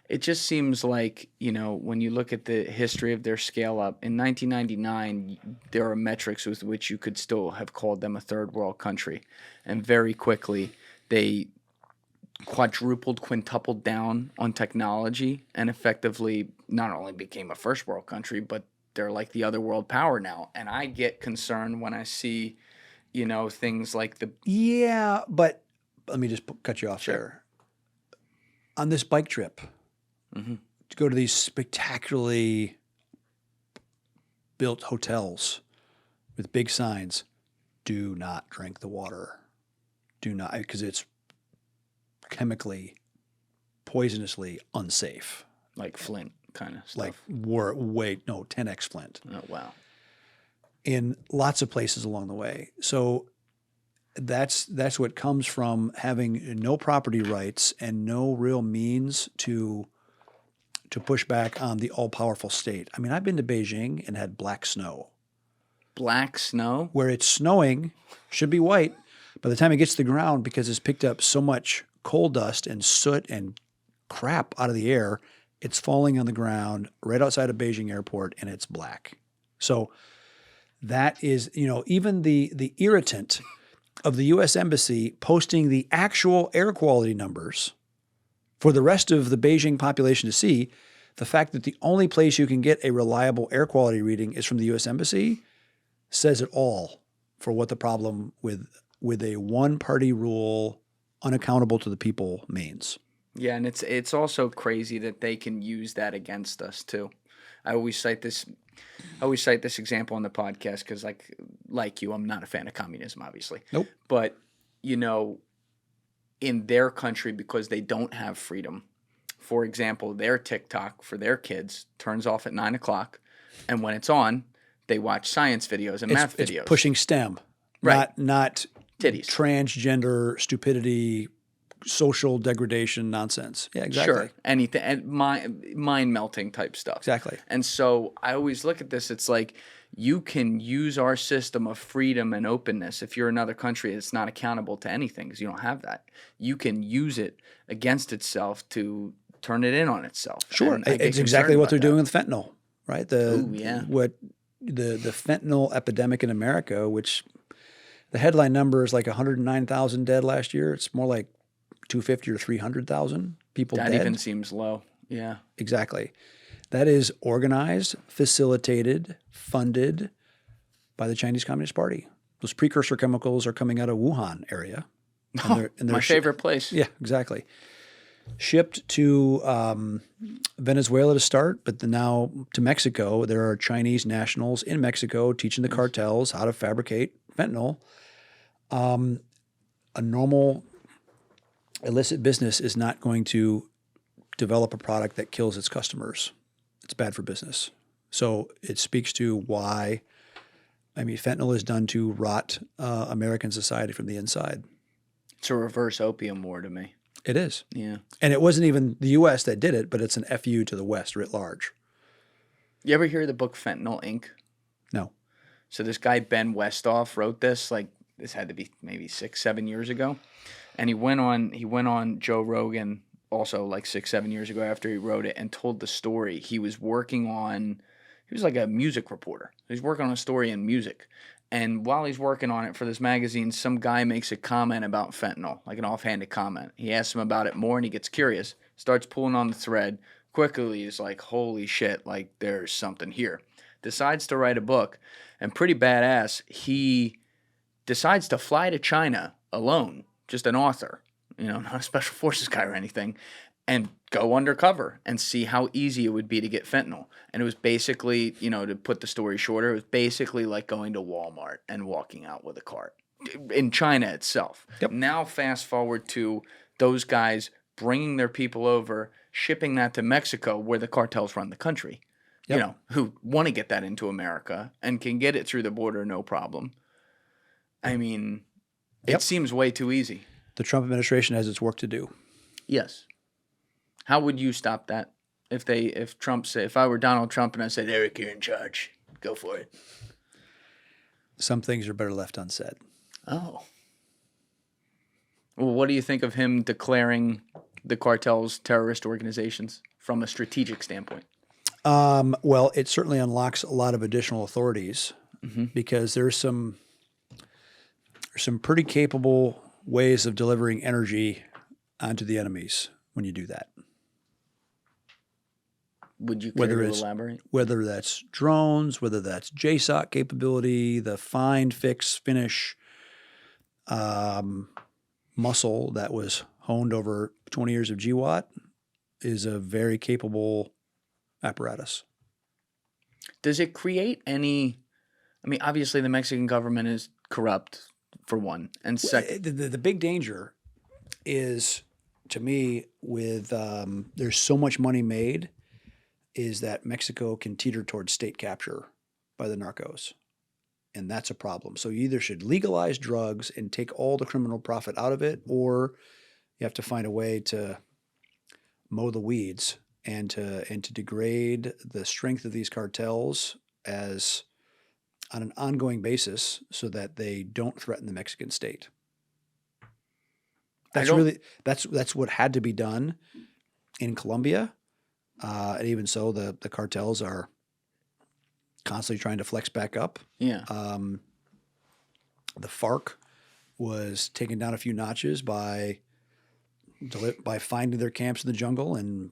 [SPEAKER 3] It just seems like, when you look at the history of their scale up, in 1999, there are metrics with which you could still have called them a third world country. And very quickly, they quadrupled, quintupled down on technology and effectively not only became a first world country, but they're like the other world power now. And I get concerned when I see, things like the...
[SPEAKER 1] Yeah, but let me just cut you off there. On this bike trip, to go to these spectacularly built hotels with big signs, do not drink the water. Do not, because it's chemically, poisonously unsafe.
[SPEAKER 3] Like Flint kind of stuff.
[SPEAKER 1] Like 10x Flint.
[SPEAKER 3] Oh, wow.
[SPEAKER 1] In lots of places along the way. So that's what comes from having no property rights and no real means to push back on the all-powerful state. I mean, I've been to Beijing and had black snow.
[SPEAKER 3] Black snow?
[SPEAKER 1] Where it's snowing, should be white. By the time it gets to the ground, because it's picked up so much coal dust and soot and crap out of the air, it's falling on the ground right outside of Beijing airport, and it's black. So that is, even the irritant of the U.S. Embassy posting the actual air quality numbers for the rest of the Beijing population to see, the fact that the only place you can get a reliable air quality reading is from the U.S. Embassy says it all for what the problem with a one-party rule, unaccountable to the people, means.
[SPEAKER 3] Yeah, and it's also crazy that they can use that against us too. I always cite this example on the podcast because, like you, I'm not a fan of communism, obviously.
[SPEAKER 1] Nope.
[SPEAKER 3] But in their country, because they don't have freedom, for example, their TikTok for their kids turns off at 9:00, and when it's on, they watch science videos and math videos.
[SPEAKER 1] It's pushing STEM,
[SPEAKER 3] right?
[SPEAKER 1] Not
[SPEAKER 3] titties,
[SPEAKER 1] transgender stupidity, social degradation nonsense. Yeah, exactly.
[SPEAKER 3] Sure, anything, and mind melting type stuff.
[SPEAKER 1] Exactly.
[SPEAKER 3] And so I always look at this. It's like you can use our system of freedom and openness. If you're another country that's not accountable to anything, because you don't have that, you can use it against itself to turn it in on itself.
[SPEAKER 1] Sure, it's exactly what they're doing with fentanyl, right? The fentanyl epidemic in America, which The headline number is like 109,000 dead last year. It's more like 250 or 300,000 people
[SPEAKER 3] That
[SPEAKER 1] dead.
[SPEAKER 3] even seems low. Yeah.
[SPEAKER 1] Exactly. That is organized, facilitated, funded by the Chinese Communist Party. Those precursor chemicals are coming out of Wuhan area. And
[SPEAKER 3] My favorite place.
[SPEAKER 1] Yeah, exactly. Shipped to Venezuela to start, but then now to Mexico. There are Chinese nationals in Mexico teaching the cartels how to fabricate fentanyl. A normal illicit business is not going to develop a product that kills its customers. It's bad for business. So it speaks to why, fentanyl is done to rot American society from the inside.
[SPEAKER 3] It's a reverse opium war to me.
[SPEAKER 1] It is.
[SPEAKER 3] Yeah.
[SPEAKER 1] And it wasn't even the U.S. that did it, but it's an FU to the West writ large.
[SPEAKER 3] You ever hear the book Fentanyl Inc.?
[SPEAKER 1] No.
[SPEAKER 3] So this guy, Ben Westhoff, wrote this, this had to be maybe 6-7 years ago. And he went on Joe Rogan also 6-7 years ago after he wrote it and told the story. He was like a music reporter. He was working on a story in music. And while he's working on it for this magazine, some guy makes a comment about fentanyl, like an offhanded comment. He asks him about it more and he gets curious, starts pulling on the thread. Quickly, he's like, holy shit, there's something here. Decides to write a book, and pretty badass, he decides to fly to China alone, just an author, not a special forces guy or anything, and go undercover and see how easy it would be to get fentanyl. And it was basically, to put the story shorter, it was basically like going to Walmart and walking out with a cart in China itself.
[SPEAKER 1] Yep.
[SPEAKER 3] Now fast forward to those guys bringing their people over, shipping that to Mexico where the cartels run the country,
[SPEAKER 1] Yep.
[SPEAKER 3] Who want to get that into America and can get it through the border no problem. It seems way too easy.
[SPEAKER 1] The Trump administration has its work to do.
[SPEAKER 3] Yes. How would you stop that? If I were Donald Trump and I said, Eric, you're in charge, go for it.
[SPEAKER 1] Some things are better left unsaid.
[SPEAKER 3] Oh. Well, what do you think of him declaring the cartels terrorist organizations from a strategic standpoint?
[SPEAKER 1] Well, it certainly unlocks a lot of additional authorities because there's some pretty capable ways of delivering energy onto the enemies when you do that.
[SPEAKER 3] Would you care to elaborate?
[SPEAKER 1] Whether that's drones, whether that's JSOC capability, the find, fix, finish muscle that was honed over 20 years of GWAT is a very capable apparatus.
[SPEAKER 3] Does it create any? Obviously the Mexican government is corrupt, for one, and second,
[SPEAKER 1] the big danger is, to me, with there's so much money made, is that Mexico can teeter towards state capture by the narcos. And that's a problem. So you either should legalize drugs and take all the criminal profit out of it, or you have to find a way to mow the weeds and to degrade the strength of these cartels as on an ongoing basis so that they don't threaten the Mexican state. That's what had to be done in Colombia. And even so, the cartels are constantly trying to flex back up.
[SPEAKER 3] Yeah.
[SPEAKER 1] The FARC was taken down a few notches by finding their camps in the jungle and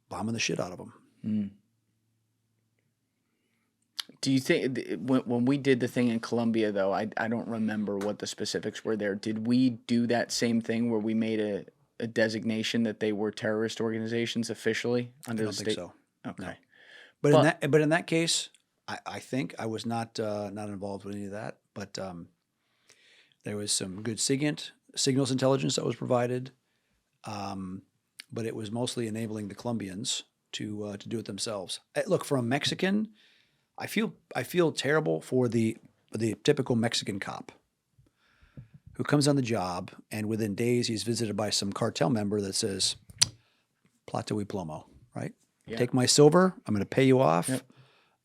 [SPEAKER 1] bombing the shit out of them.
[SPEAKER 3] Mm. Do you think when we did the thing in Colombia, though, I don't remember what the specifics were there. Did we do that same thing where we made a designation that they were terrorist organizations officially under the state?
[SPEAKER 1] I don't think so.
[SPEAKER 3] Okay.
[SPEAKER 1] No. But in that case, I think I was not involved with any of that. But there was some good signals intelligence that was provided. But it was mostly enabling the Colombians to do it themselves. Look, for a Mexican, I feel terrible for the typical Mexican cop who comes on the job and within days he's visited by some cartel member that says, "Plata y plomo," right?
[SPEAKER 3] Yeah.
[SPEAKER 1] Take my silver, I'm going to pay you off,
[SPEAKER 3] Yep.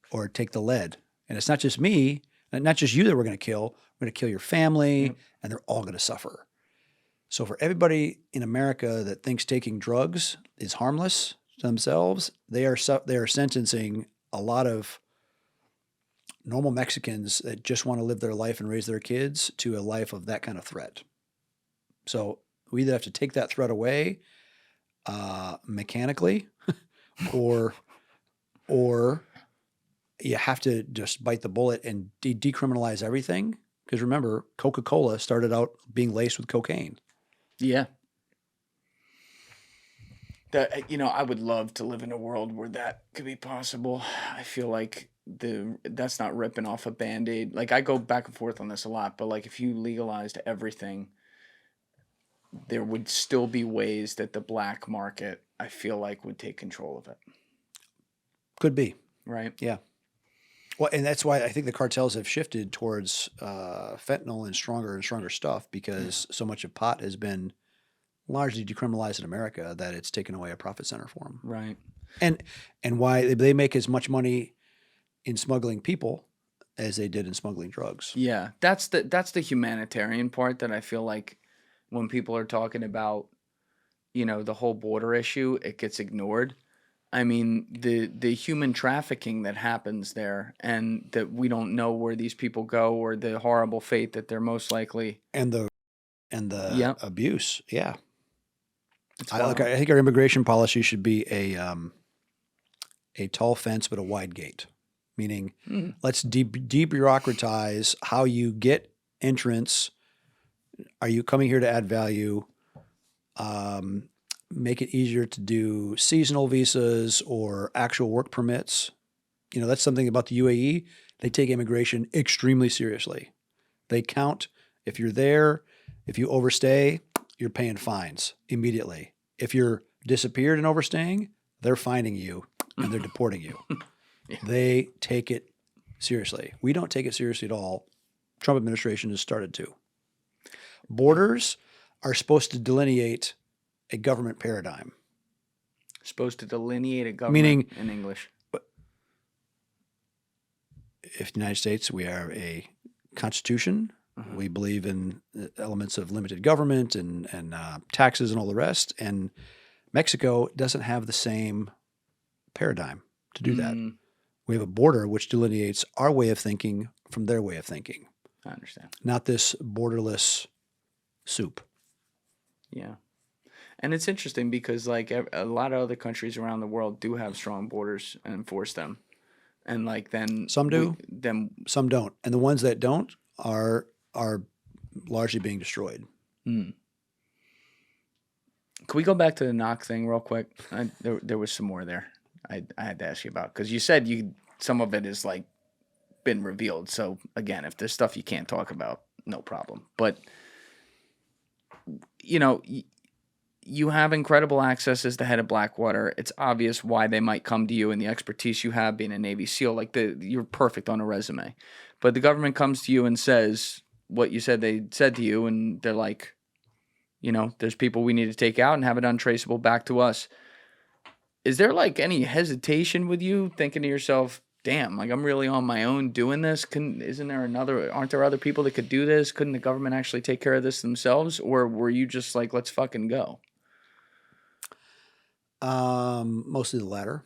[SPEAKER 1] or take the lead. And it's not just me, not just you that we're going to kill. We're going to kill your family,
[SPEAKER 3] Yep.
[SPEAKER 1] and they're all going to suffer. So for everybody in America that thinks taking drugs is harmless to themselves, they are sentencing a lot of normal Mexicans that just want to live their life and raise their kids to a life of that kind of threat. So we either have to take that threat away mechanically, or you have to just bite the bullet and decriminalize everything. Because remember, Coca-Cola started out being laced with cocaine.
[SPEAKER 3] Yeah. That, you know, I would love to live in a world where that could be possible. I feel like that's not ripping off a Band-Aid. Like, I go back and forth on this a lot, but like if you legalized everything, there would still be ways that the black market, I feel like, would take control of it.
[SPEAKER 1] Could be.
[SPEAKER 3] Right?
[SPEAKER 1] Yeah. Well, and that's why I think the cartels have shifted towards fentanyl and stronger stuff, because so much of pot has been largely decriminalized in America that it's taken away a profit center for them.
[SPEAKER 3] Right.
[SPEAKER 1] And why they make as much money in smuggling people as they did in smuggling drugs.
[SPEAKER 3] Yeah, that's the humanitarian part that I feel like when people are talking about, you know, the whole border issue, it gets ignored. I mean, the human trafficking that happens there, and that we don't know where these people go, or the horrible fate that they're most likely.
[SPEAKER 1] And the
[SPEAKER 3] Yep.
[SPEAKER 1] abuse. Yeah.
[SPEAKER 3] wild.
[SPEAKER 1] I think our immigration policy should be a tall fence but a wide gate, meaning let's debureaucratize how you get entrance. Are you coming here to add value? Make it easier to do seasonal visas or actual work permits. You know, that's something about the UAE. They take immigration extremely seriously. They count if you're there, if you overstay, you're paying fines immediately. If you're disappeared and overstaying, they're fining you and they're deporting you.
[SPEAKER 3] Yeah.
[SPEAKER 1] They take it seriously. We don't take it seriously at all. Trump administration has started to. Borders are supposed to delineate a government paradigm.
[SPEAKER 3] Supposed to delineate a government,
[SPEAKER 1] Meaning,
[SPEAKER 3] in English.
[SPEAKER 1] if the United States, we are a constitution. We believe in elements of limited government and taxes and all the rest. And Mexico doesn't have the same paradigm to do that. We have a border which delineates our way of thinking from their way of thinking.
[SPEAKER 3] I understand.
[SPEAKER 1] Not this borderless soup.
[SPEAKER 3] Yeah. And it's interesting because like a lot of other countries around the world do have strong borders and enforce them. And like then
[SPEAKER 1] Some do, some don't. And the ones that don't are largely being destroyed.
[SPEAKER 3] Can we go back to the NOC thing real quick? There was some more there I had to ask you about, because you said some of it is like been revealed. So again, if there's stuff you can't talk about, no problem. But you know, you have incredible access as the head of Blackwater. It's obvious why they might come to you and the expertise you have being a Navy SEAL. Like you're perfect on a resume. But the government comes to you and says what you said they said to you, and they're like, you know, there's people we need to take out and have it untraceable back to us. Is there like any hesitation with you thinking to yourself, damn, like I'm really on my own doing this? Aren't there other people that could do this? Couldn't the government actually take care of this themselves? Or were you just like, let's fucking go?
[SPEAKER 1] Mostly the latter.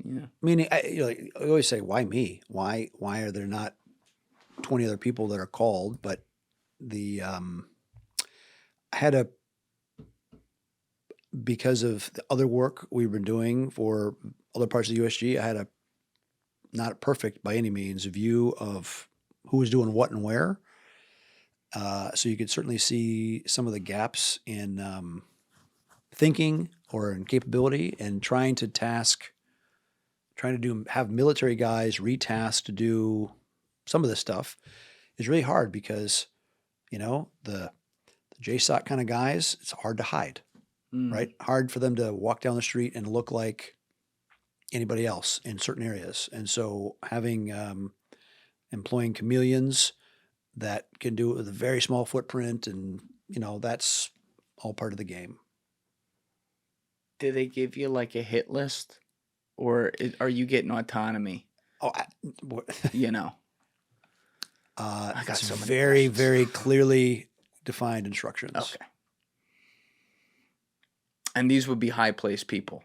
[SPEAKER 3] Yeah.
[SPEAKER 1] Meaning, I always say, why me? Why are there not 20 other people that are called? But I had because of the other work we've been doing for other parts of the USG, I had not a perfect by any means view of who was doing what and where. So you could certainly see some of the gaps in thinking or in capability, and trying to have military guys retasked to do some of this stuff is really hard, because, you know, the JSOC kind of guys, it's hard to hide, right? Hard for them to walk down the street and look like anybody else in certain areas. And so employing chameleons that can do it with a very small footprint, and, you know, that's all part of the game.
[SPEAKER 3] Do they give you like a hit list, or are you getting autonomy? You know, I got
[SPEAKER 1] it's
[SPEAKER 3] so many
[SPEAKER 1] very,
[SPEAKER 3] questions.
[SPEAKER 1] very clearly defined instructions.
[SPEAKER 3] Okay. And these would be high-placed people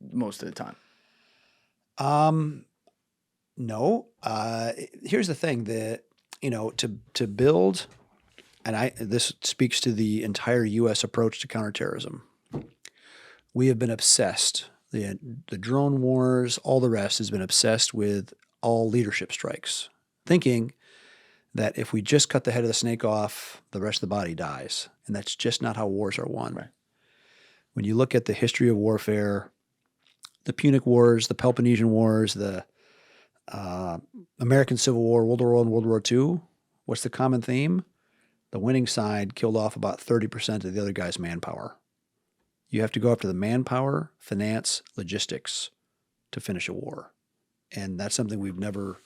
[SPEAKER 3] most of the time.
[SPEAKER 1] No. Here's the thing that, to build, and this speaks to the entire U.S. approach to counterterrorism. We have been obsessed. The drone wars, all the rest has been obsessed with all leadership strikes, thinking that if we just cut the head of the snake off, the rest of the body dies. And that's just not how wars are won.
[SPEAKER 3] Right.
[SPEAKER 1] When you look at the history of warfare, the Punic Wars, the Peloponnesian Wars, the American Civil War, World War I and World War II, what's the common theme? The winning side killed off about 30% of the other guy's manpower. You have to go after the manpower, finance, logistics to finish a war. And that's something we've never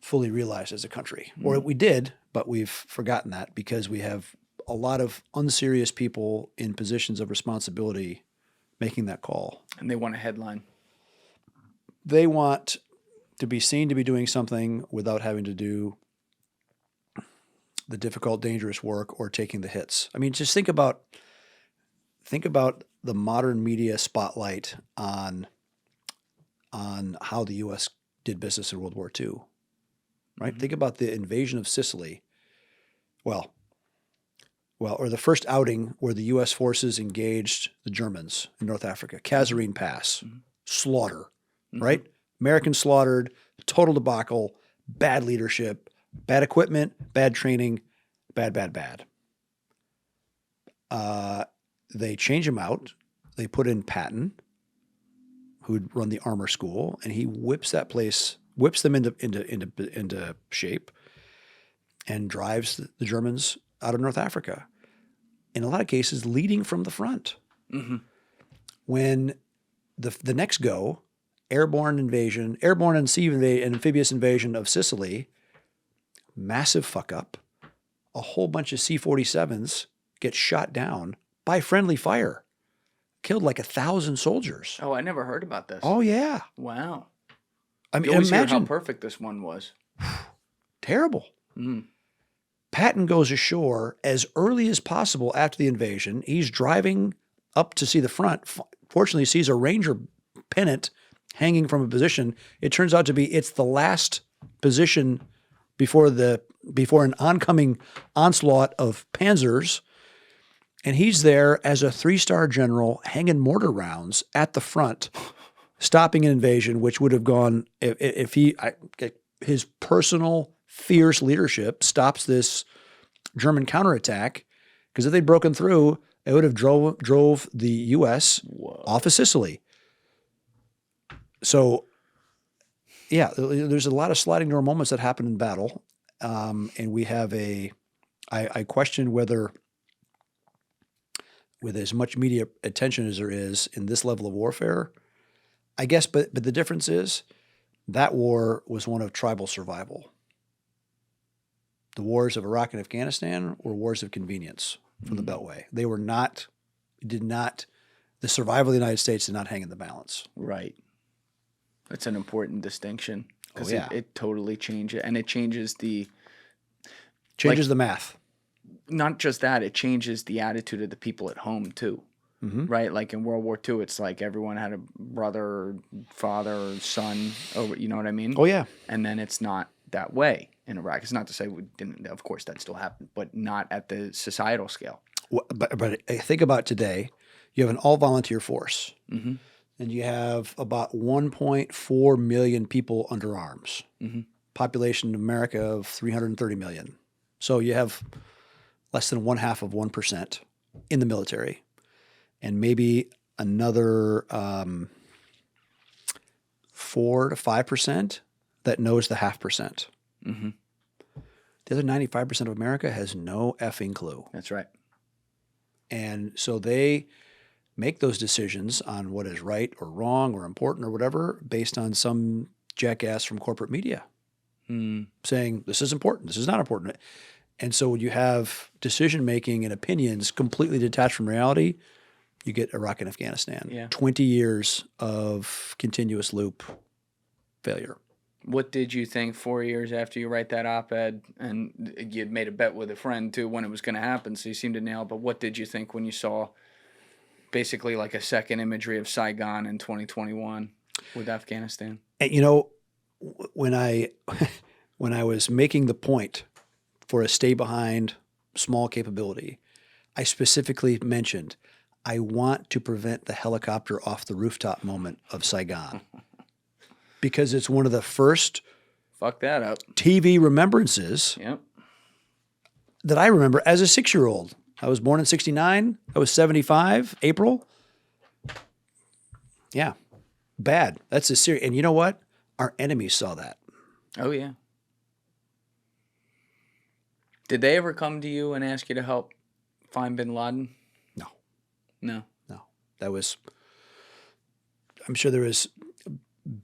[SPEAKER 1] fully realized as a country. Or we did, but we've forgotten that because we have a lot of unserious people in positions of responsibility making that call.
[SPEAKER 3] And they want a headline.
[SPEAKER 1] They want to be seen to be doing something without having to do the difficult, dangerous work or taking the hits. I mean, just think about the modern media spotlight on how the U.S. did business in World War II, right? Mm-hmm. Think about the invasion of Sicily. Well, or the first outing where the U.S. forces engaged the Germans in North Africa, Kasserine Pass, slaughter, right? Americans slaughtered, total debacle, bad leadership, bad equipment, bad training, bad. They change him out. They put in Patton, who'd run the armor school, and he whips them into shape, and drives the Germans out of North Africa. In a lot of cases, leading from the front. Mm-hmm. When the next go, airborne and sea and amphibious invasion of Sicily, massive fuck up. A whole bunch of C-47s get shot down by friendly fire. Killed like 1,000 soldiers.
[SPEAKER 3] Oh, I never heard about this.
[SPEAKER 1] Oh, yeah.
[SPEAKER 3] Wow.
[SPEAKER 1] I mean,
[SPEAKER 3] you always
[SPEAKER 1] imagine
[SPEAKER 3] hear how perfect this one was.
[SPEAKER 1] Terrible. Patton goes ashore as early as possible after the invasion. He's driving up to see the front. Fortunately, he sees a Ranger pennant hanging from a position. It turns out to be it's the last position before an oncoming onslaught of panzers. And he's there as a 3-star general hanging mortar rounds at the front, stopping an invasion, which would have gone if his personal fierce leadership stops this German counterattack. Because if they'd broken through, it would have drove the U.S. off of Sicily. So, yeah, there's a lot of sliding door moments that happen in battle, and we have I question whether, with as much media attention as there is in this level of warfare, I guess, but the difference is that war was one of tribal survival. The wars of Iraq and Afghanistan were wars of convenience from the Beltway. They were not, the survival of the United States did not hang in the balance.
[SPEAKER 3] Right. That's an important distinction. Because it totally changes, and it changes the
[SPEAKER 1] math.
[SPEAKER 3] Not just that, it changes the attitude of the people at home too. Mm-hmm. Right? Like in World War II, it's like everyone had a brother or father or son over, you know what I mean?
[SPEAKER 1] Oh, yeah.
[SPEAKER 3] And then it's not that way in Iraq. It's not to say we didn't, of course that still happened, but not at the societal scale.
[SPEAKER 1] Well, but think about today, you have an all-volunteer force, and you have about 1.4 million people under arms. Population in America of 330 million. So you have less than 1/2 of 1% in the military, and maybe another 4 to 5% that knows the 0.5%. The other 95% of America has no effing clue.
[SPEAKER 3] That's right.
[SPEAKER 1] And so they make those decisions on what is right or wrong or important or whatever based on some jackass from corporate media saying this is important, this is not important. And so when you have decision-making and opinions completely detached from reality, you get Iraq and Afghanistan.
[SPEAKER 3] Yeah.
[SPEAKER 1] 20 years of continuous loop failure.
[SPEAKER 3] What did you think 4 years after you write that op-ed, and you'd made a bet with a friend too when it was going to happen, so you seemed to nail it, but what did you think when you saw basically like a second imagery of Saigon in 2021 with Afghanistan?
[SPEAKER 1] And, you know, when I when I was making the point for a stay behind small capability, I specifically mentioned I want to prevent the helicopter off the rooftop moment of Saigon because it's one of the first
[SPEAKER 3] Fuck that up.
[SPEAKER 1] TV remembrances
[SPEAKER 3] Yep.
[SPEAKER 1] that I remember as a 6-year-old. I was born in 69. I was 75, April. Yeah. Bad. That's a serious. And you know what? Our enemies saw that.
[SPEAKER 3] Oh, yeah. Did they ever come to you and ask you to help find bin Laden?
[SPEAKER 1] No.
[SPEAKER 3] No.
[SPEAKER 1] No. That was, I'm sure there was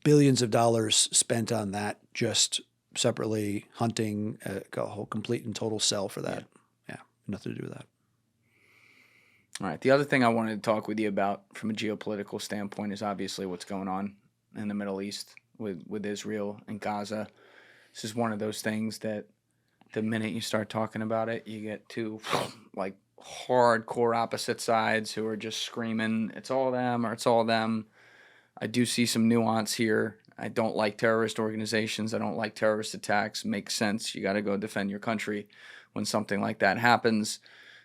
[SPEAKER 1] billions of dollars spent on that, just separately hunting a whole complete and total cell for that. Yeah. Nothing to do with that.
[SPEAKER 3] All right. The other thing I wanted to talk with you about from a geopolitical standpoint is obviously what's going on in the Middle East with Israel and Gaza. This is one of those things that the minute you start talking about it, you get two like hardcore opposite sides who are just screaming, it's all them or it's all them. I do see some nuance here. I don't like terrorist organizations. I don't like terrorist attacks. Makes sense. You got to go defend your country when something like that happens.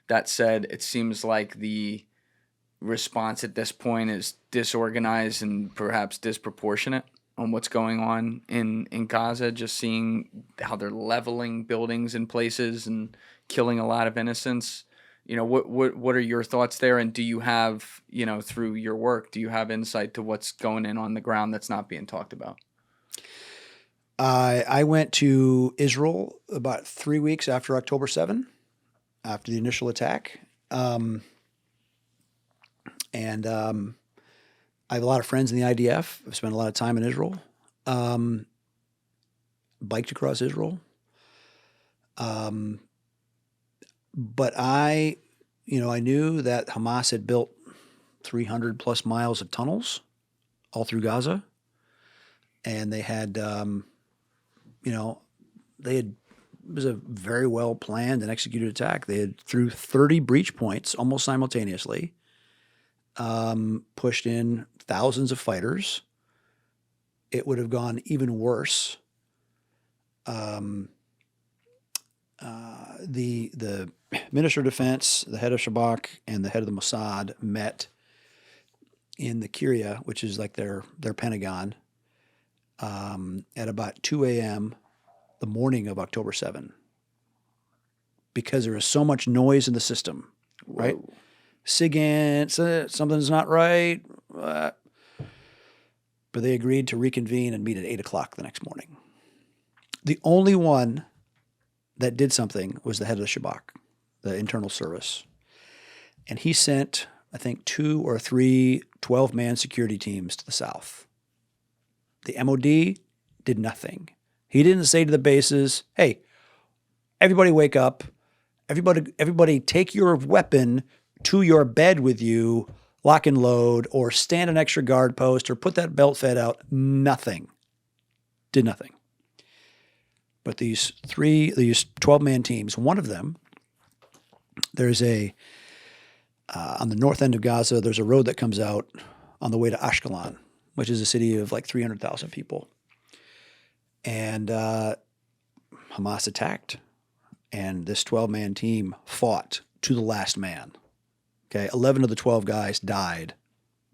[SPEAKER 3] That said, it seems like the response at this point is disorganized and perhaps disproportionate on what's going on in Gaza, just seeing how they're leveling buildings in places and killing a lot of innocents. You know, what are your thoughts there? And do you have, you know, through your work, do you have insight to what's going in on the ground that's not being talked about?
[SPEAKER 1] I went to Israel about 3 weeks after October 7, after the initial attack. I have a lot of friends in the IDF. I've spent a lot of time in Israel. Biked across Israel. But I knew that Hamas had built 300 plus miles of tunnels all through Gaza. And they had, it was a very well planned and executed attack. They had, through 30 breach points almost simultaneously, pushed in thousands of fighters. It would have gone even worse. The Minister of Defense, the head of Shabak, and the head of the Mossad met in the Kiryat, which is like their Pentagon, at about 2 a.m. the morning of October 7, because there was so much noise in the system, right?
[SPEAKER 3] Whoa.
[SPEAKER 1] SIGINT, something's not right. But they agreed to reconvene and meet at 8 o'clock the next morning. The only one that did something was the head of the Shabak, the internal service. And he sent, I think, 2 or 3 12-man security teams to the south. The MOD did nothing. He didn't say to the bases, hey, everybody wake up. Everybody take your weapon to your bed with you, lock and load, or stand an extra guard post, or put that belt fed out. Nothing. Did nothing. But these 12-man teams, one of them, there's on the north end of Gaza, there's a road that comes out on the way to Ashkelon, which is a city of like 300,000 people. And Hamas attacked, and this 12-man team fought to the last man. Okay, 11 of the 12 guys died,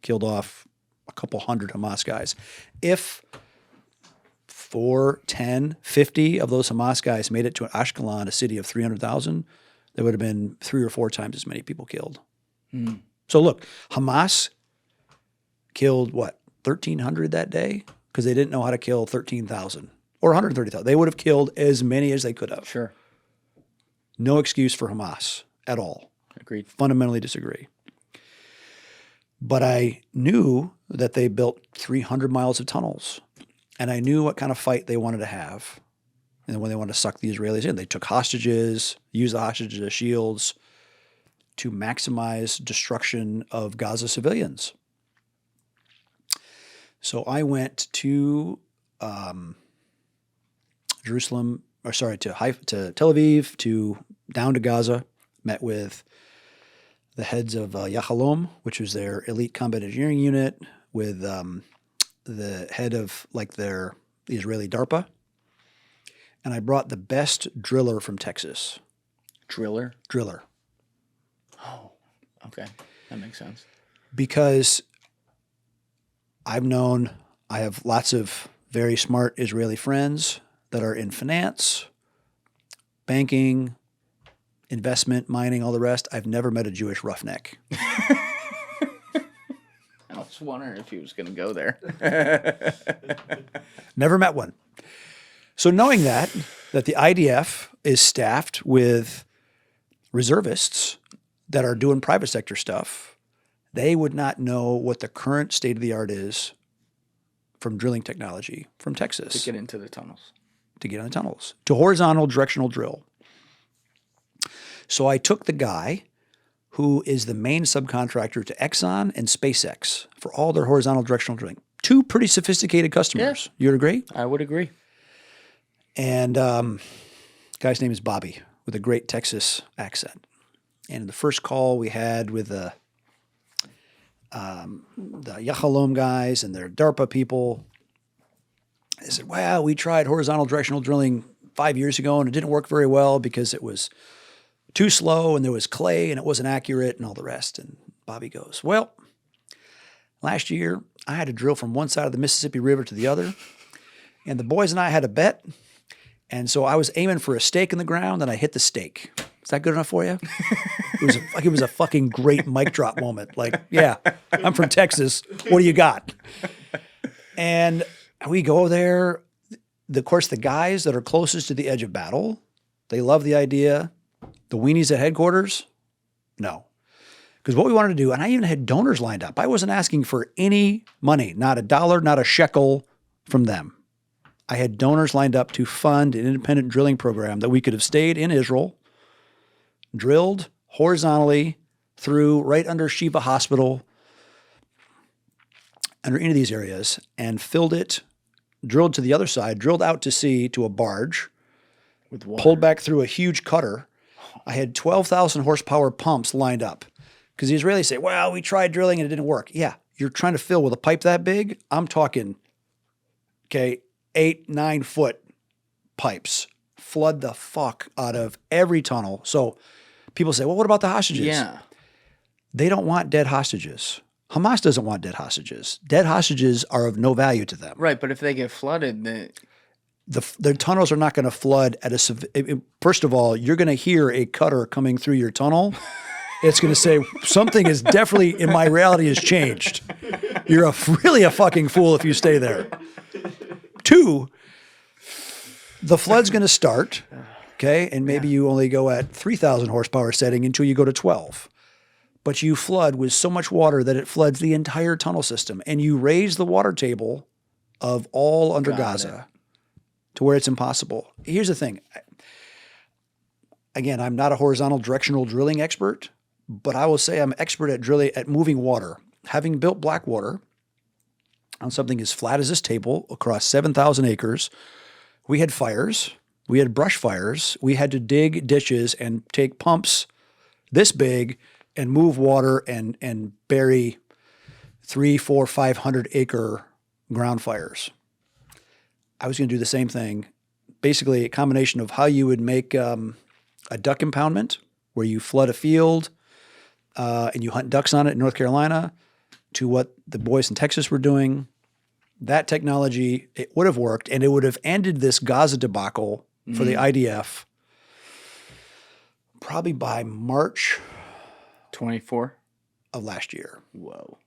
[SPEAKER 1] killed off a couple hundred Hamas guys. If 4, 10, 50 of those Hamas guys made it to Ashkelon, a city of 300,000, there would have been 3 or 4 times as many people killed. Mm. So look, Hamas killed, 1,300 that day? Because they didn't know how to kill 13,000 or 130,000. They would have killed as many as they could have.
[SPEAKER 3] Sure.
[SPEAKER 1] No excuse for Hamas at all.
[SPEAKER 3] Agreed.
[SPEAKER 1] Fundamentally disagree. But I knew that they built 300 miles of tunnels, and I knew what kind of fight they wanted to have. And when they wanted to suck the Israelis in, they took hostages, used the hostages as shields to maximize destruction of Gaza civilians. So I went to to Tel Aviv, down to Gaza, met with the heads of Yachalom, which was their elite combat engineering unit, with the head of like their the Israeli DARPA, and I brought the best driller from Texas.
[SPEAKER 3] Driller?
[SPEAKER 1] Driller.
[SPEAKER 3] Oh, okay. That makes sense.
[SPEAKER 1] Because I have lots of very smart Israeli friends that are in finance, banking, investment, mining, all the rest. I've never met a Jewish roughneck.
[SPEAKER 3] I was wondering if he was going to go there.
[SPEAKER 1] Never met one. So knowing that the IDF is staffed with reservists that are doing private sector stuff, they would not know what the current state of the art is from drilling technology from Texas.
[SPEAKER 3] To get into the tunnels.
[SPEAKER 1] To get in the tunnels. To horizontal directional drill. So I took the guy who is the main subcontractor to Exxon and SpaceX for all their horizontal directional drilling. Two pretty sophisticated customers. Yeah. You would agree?
[SPEAKER 3] I would agree.
[SPEAKER 1] And guy's name is Bobby with a great Texas accent. And the first call we had with the Yahalom guys and their DARPA people, they said, well, we tried horizontal directional drilling 5 years ago and it didn't work very well because it was too slow and there was clay and it wasn't accurate and all the rest. And Bobby goes, well, last year I had to drill from one side of the Mississippi River to the other, and the boys and I had a bet. And so I was aiming for a stake in the ground and I hit the stake. Is that good enough for you? It was a fucking great mic drop moment. Like, yeah, I'm from Texas. What do you got? And we go there. Of course, the guys that are closest to the edge of battle, they love the idea. The weenies at headquarters, no. Because what we wanted to do, and I even had donors lined up. I wasn't asking for any money, not a dollar, not a shekel from them. I had donors lined up to fund an independent drilling program that we could have stayed in Israel, drilled horizontally through right under Shiva Hospital, under any of these areas, and filled it, drilled to the other side, drilled out to sea to a barge,
[SPEAKER 3] with water.
[SPEAKER 1] Pulled back through a huge cutter. I had 12,000 horsepower pumps lined up because the Israelis say, well, we tried drilling and it didn't work. Yeah, you're trying to fill with a pipe that big. I'm talking, 8-9 foot pipes. Flood the fuck out of every tunnel. So people say, well, what about the hostages?
[SPEAKER 3] Yeah.
[SPEAKER 1] They don't want dead hostages. Hamas doesn't want dead hostages. Dead hostages are of no value to them.
[SPEAKER 3] Right, but if they get flooded,
[SPEAKER 1] the tunnels are not going to flood at first of all, you're going to hear a cutter coming through your tunnel. It's going to say, something is definitely in my reality has changed. You're really a fucking fool if you stay there. 2, the flood's going to start, and maybe you only go at 3,000 horsepower setting until you go to 12. But you flood with so much water that it floods the entire tunnel system, and you raise the water table of all under Gaza to where it's impossible. Here's the thing. Again, I'm not a horizontal directional drilling expert, but I will say I'm expert at drilling, at moving water. Having built Blackwater on something as flat as this table across 7,000 acres, we had fires. We had brush fires. We had to dig ditches and take pumps this big and move water and bury 300, 400, 500 acre ground fires. I was going to do the same thing. Basically, a combination of how you would make a duck impoundment, where you flood a field and you hunt ducks on it in North Carolina, to what the boys in Texas were doing. That technology, it would have worked, and it would have ended this Gaza debacle for the IDF probably by March
[SPEAKER 3] 24
[SPEAKER 1] of last year.
[SPEAKER 3] Whoa.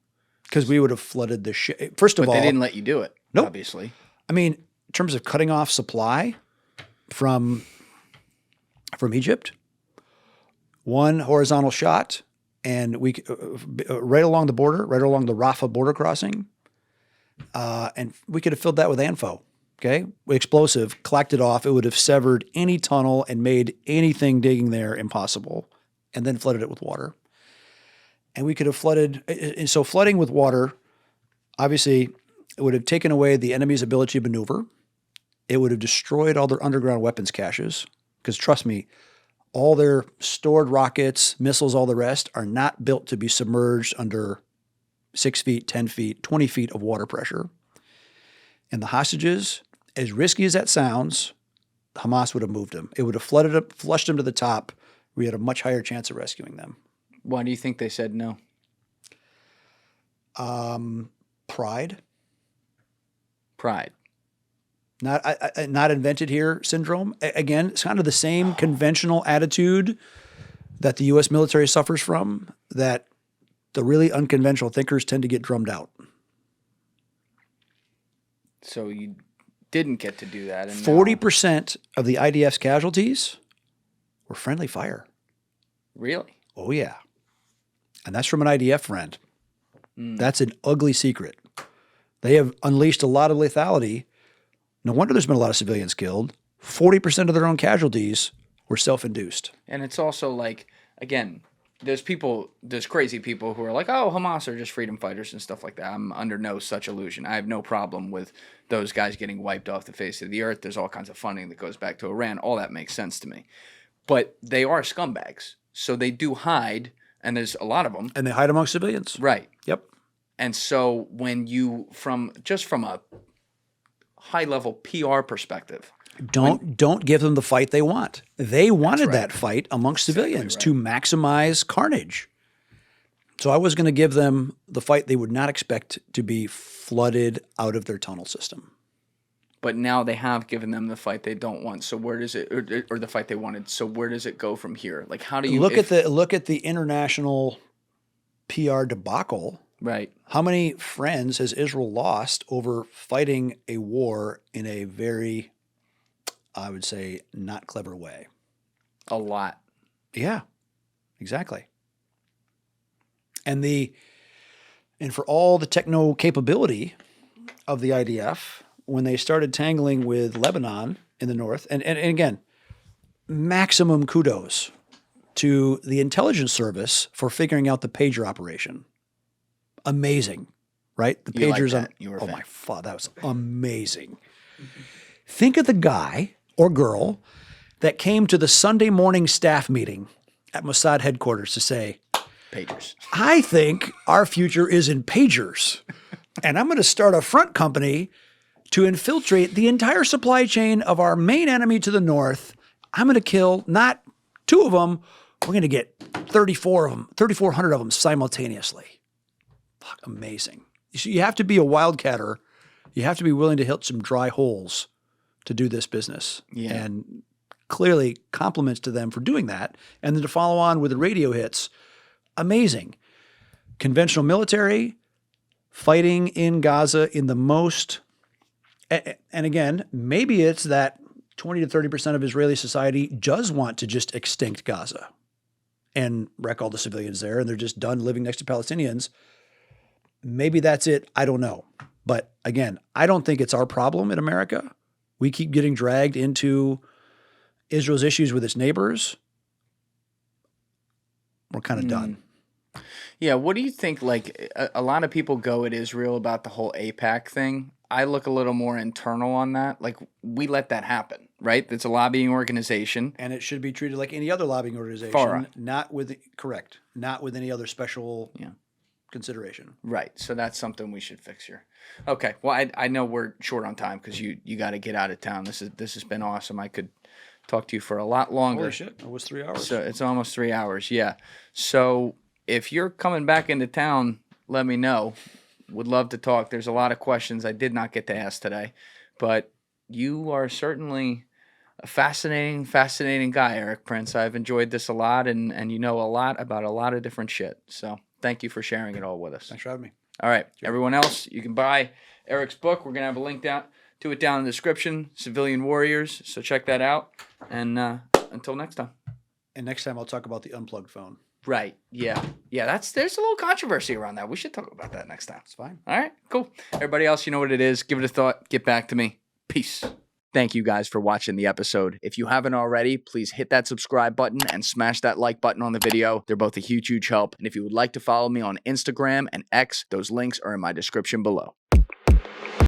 [SPEAKER 1] Because we would have flooded the shit. First of all,
[SPEAKER 3] they didn't let you do it,
[SPEAKER 1] nope.
[SPEAKER 3] Obviously.
[SPEAKER 1] I mean, in terms of cutting off supply from Egypt, one horizontal shot, and we right along the border, right along the Rafah border crossing, and we could have filled that with ANFO, explosive, clacked it off. It would have severed any tunnel and made anything digging there impossible, and then flooded it with water. And we could have flooded. And so flooding with water, obviously, it would have taken away the enemy's ability to maneuver. It would have destroyed all their underground weapons caches. Because trust me, all their stored rockets, missiles, all the rest are not built to be submerged under 6 feet, 10 feet, 20 feet of water pressure. And the hostages, as risky as that sounds, Hamas would have moved them. It would have flushed them to the top. We had a much higher chance of rescuing them.
[SPEAKER 3] Why do you think they said no?
[SPEAKER 1] Pride.
[SPEAKER 3] Pride.
[SPEAKER 1] Not invented here syndrome. Again, it's kind of the same conventional attitude that the U.S. military suffers from, that the really unconventional thinkers tend to get drummed out.
[SPEAKER 3] So you didn't get to do that. And
[SPEAKER 1] 40% of the IDF's casualties were friendly fire.
[SPEAKER 3] Really?
[SPEAKER 1] Oh, yeah. And that's from an IDF friend. That's an ugly secret. They have unleashed a lot of lethality. No wonder there's been a lot of civilians killed. 40% of their own casualties were self-induced.
[SPEAKER 3] And it's also like, again, there's crazy people who are like, oh, Hamas are just freedom fighters and stuff like that. I'm under no such illusion. I have no problem with those guys getting wiped off the face of the earth. There's all kinds of funding that goes back to Iran. All that makes sense to me. But they are scumbags. So they do hide, and there's a lot of them.
[SPEAKER 1] And they hide among civilians.
[SPEAKER 3] Right.
[SPEAKER 1] Yep.
[SPEAKER 3] And so when you, from a high-level PR perspective,
[SPEAKER 1] don't give them the fight they want. They wanted that fight amongst civilians to maximize carnage. So I was going to give them the fight they would not expect to be flooded out of their tunnel system.
[SPEAKER 3] But now they have given them the fight they don't want. So where does it, or the fight they wanted? So where does it go from here? Like, how do you
[SPEAKER 1] look at the international PR debacle?
[SPEAKER 3] Right.
[SPEAKER 1] How many friends has Israel lost over fighting a war in a very, I would say, not clever way?
[SPEAKER 3] A lot.
[SPEAKER 1] Yeah, exactly. And for all the techno capability of the IDF, when they started tangling with Lebanon in the north, and again, maximum kudos to the intelligence service for figuring out the pager operation. Amazing, right? The pagers on. Oh my God, that was amazing. Think of the guy or girl that came to the Sunday morning staff meeting at Mossad headquarters to say,
[SPEAKER 3] pagers.
[SPEAKER 1] I think our future is in pagers, and I'm going to start a front company to infiltrate the entire supply chain of our main enemy to the north. I'm going to kill not 2 of them. We're going to get 34 of them, 3,400 of them simultaneously. Fuck, amazing. You have to be a wildcatter. You have to be willing to hit some dry holes to do this business.
[SPEAKER 3] Yeah.
[SPEAKER 1] And clearly compliments to them for doing that. And then to follow on with the radio hits, amazing. Conventional military fighting in Gaza in the most, and again, maybe it's that 20 to 30% of Israeli society does want to just extinct Gaza and wreck all the civilians there, and they're just done living next to Palestinians. Maybe that's it. I don't know. But again, I don't think it's our problem in America. We keep getting dragged into Israel's issues with its neighbors. We're kind of done.
[SPEAKER 3] Yeah. What do you think? Like, a lot of people go at Israel about the whole AIPAC thing. I look a little more internal on that. Like, we let that happen, right? It's a lobbying organization.
[SPEAKER 1] And it should be treated like any other lobbying organization.
[SPEAKER 3] FARA.
[SPEAKER 1] Not with any other special consideration.
[SPEAKER 3] Right. So that's something we should fix here. Okay. Well, I know we're short on time because you got to get out of town. This has been awesome. I could talk to you for a lot longer.
[SPEAKER 1] Holy shit. It was 3 hours.
[SPEAKER 3] So it's almost 3 hours. Yeah. So if you're coming back into town, let me know. Would love to talk. There's a lot of questions I did not get to ask today, but you are certainly a fascinating guy, Eric Prince. I've enjoyed this a lot, and you know a lot about a lot of different shit. So thank you for sharing it all with us.
[SPEAKER 1] Thanks for having me.
[SPEAKER 3] All right. Everyone else, you can buy Eric's book. We're going to have a link down in the description, Civilian Warriors. So check that out. And until next time.
[SPEAKER 1] And next time I'll talk about the unplugged phone.
[SPEAKER 3] Right. Yeah. Yeah. There's a little controversy around that. We should talk about that next time.
[SPEAKER 1] It's fine.
[SPEAKER 3] All right. Cool. Everybody else, you know what it is. Give it a thought. Get back to me. Peace. Thank you guys for watching the episode. If you haven't already, please hit that subscribe button and smash that like button on the video. They're both a huge help. And if you would like to follow me on Instagram and X, those links are in my description below.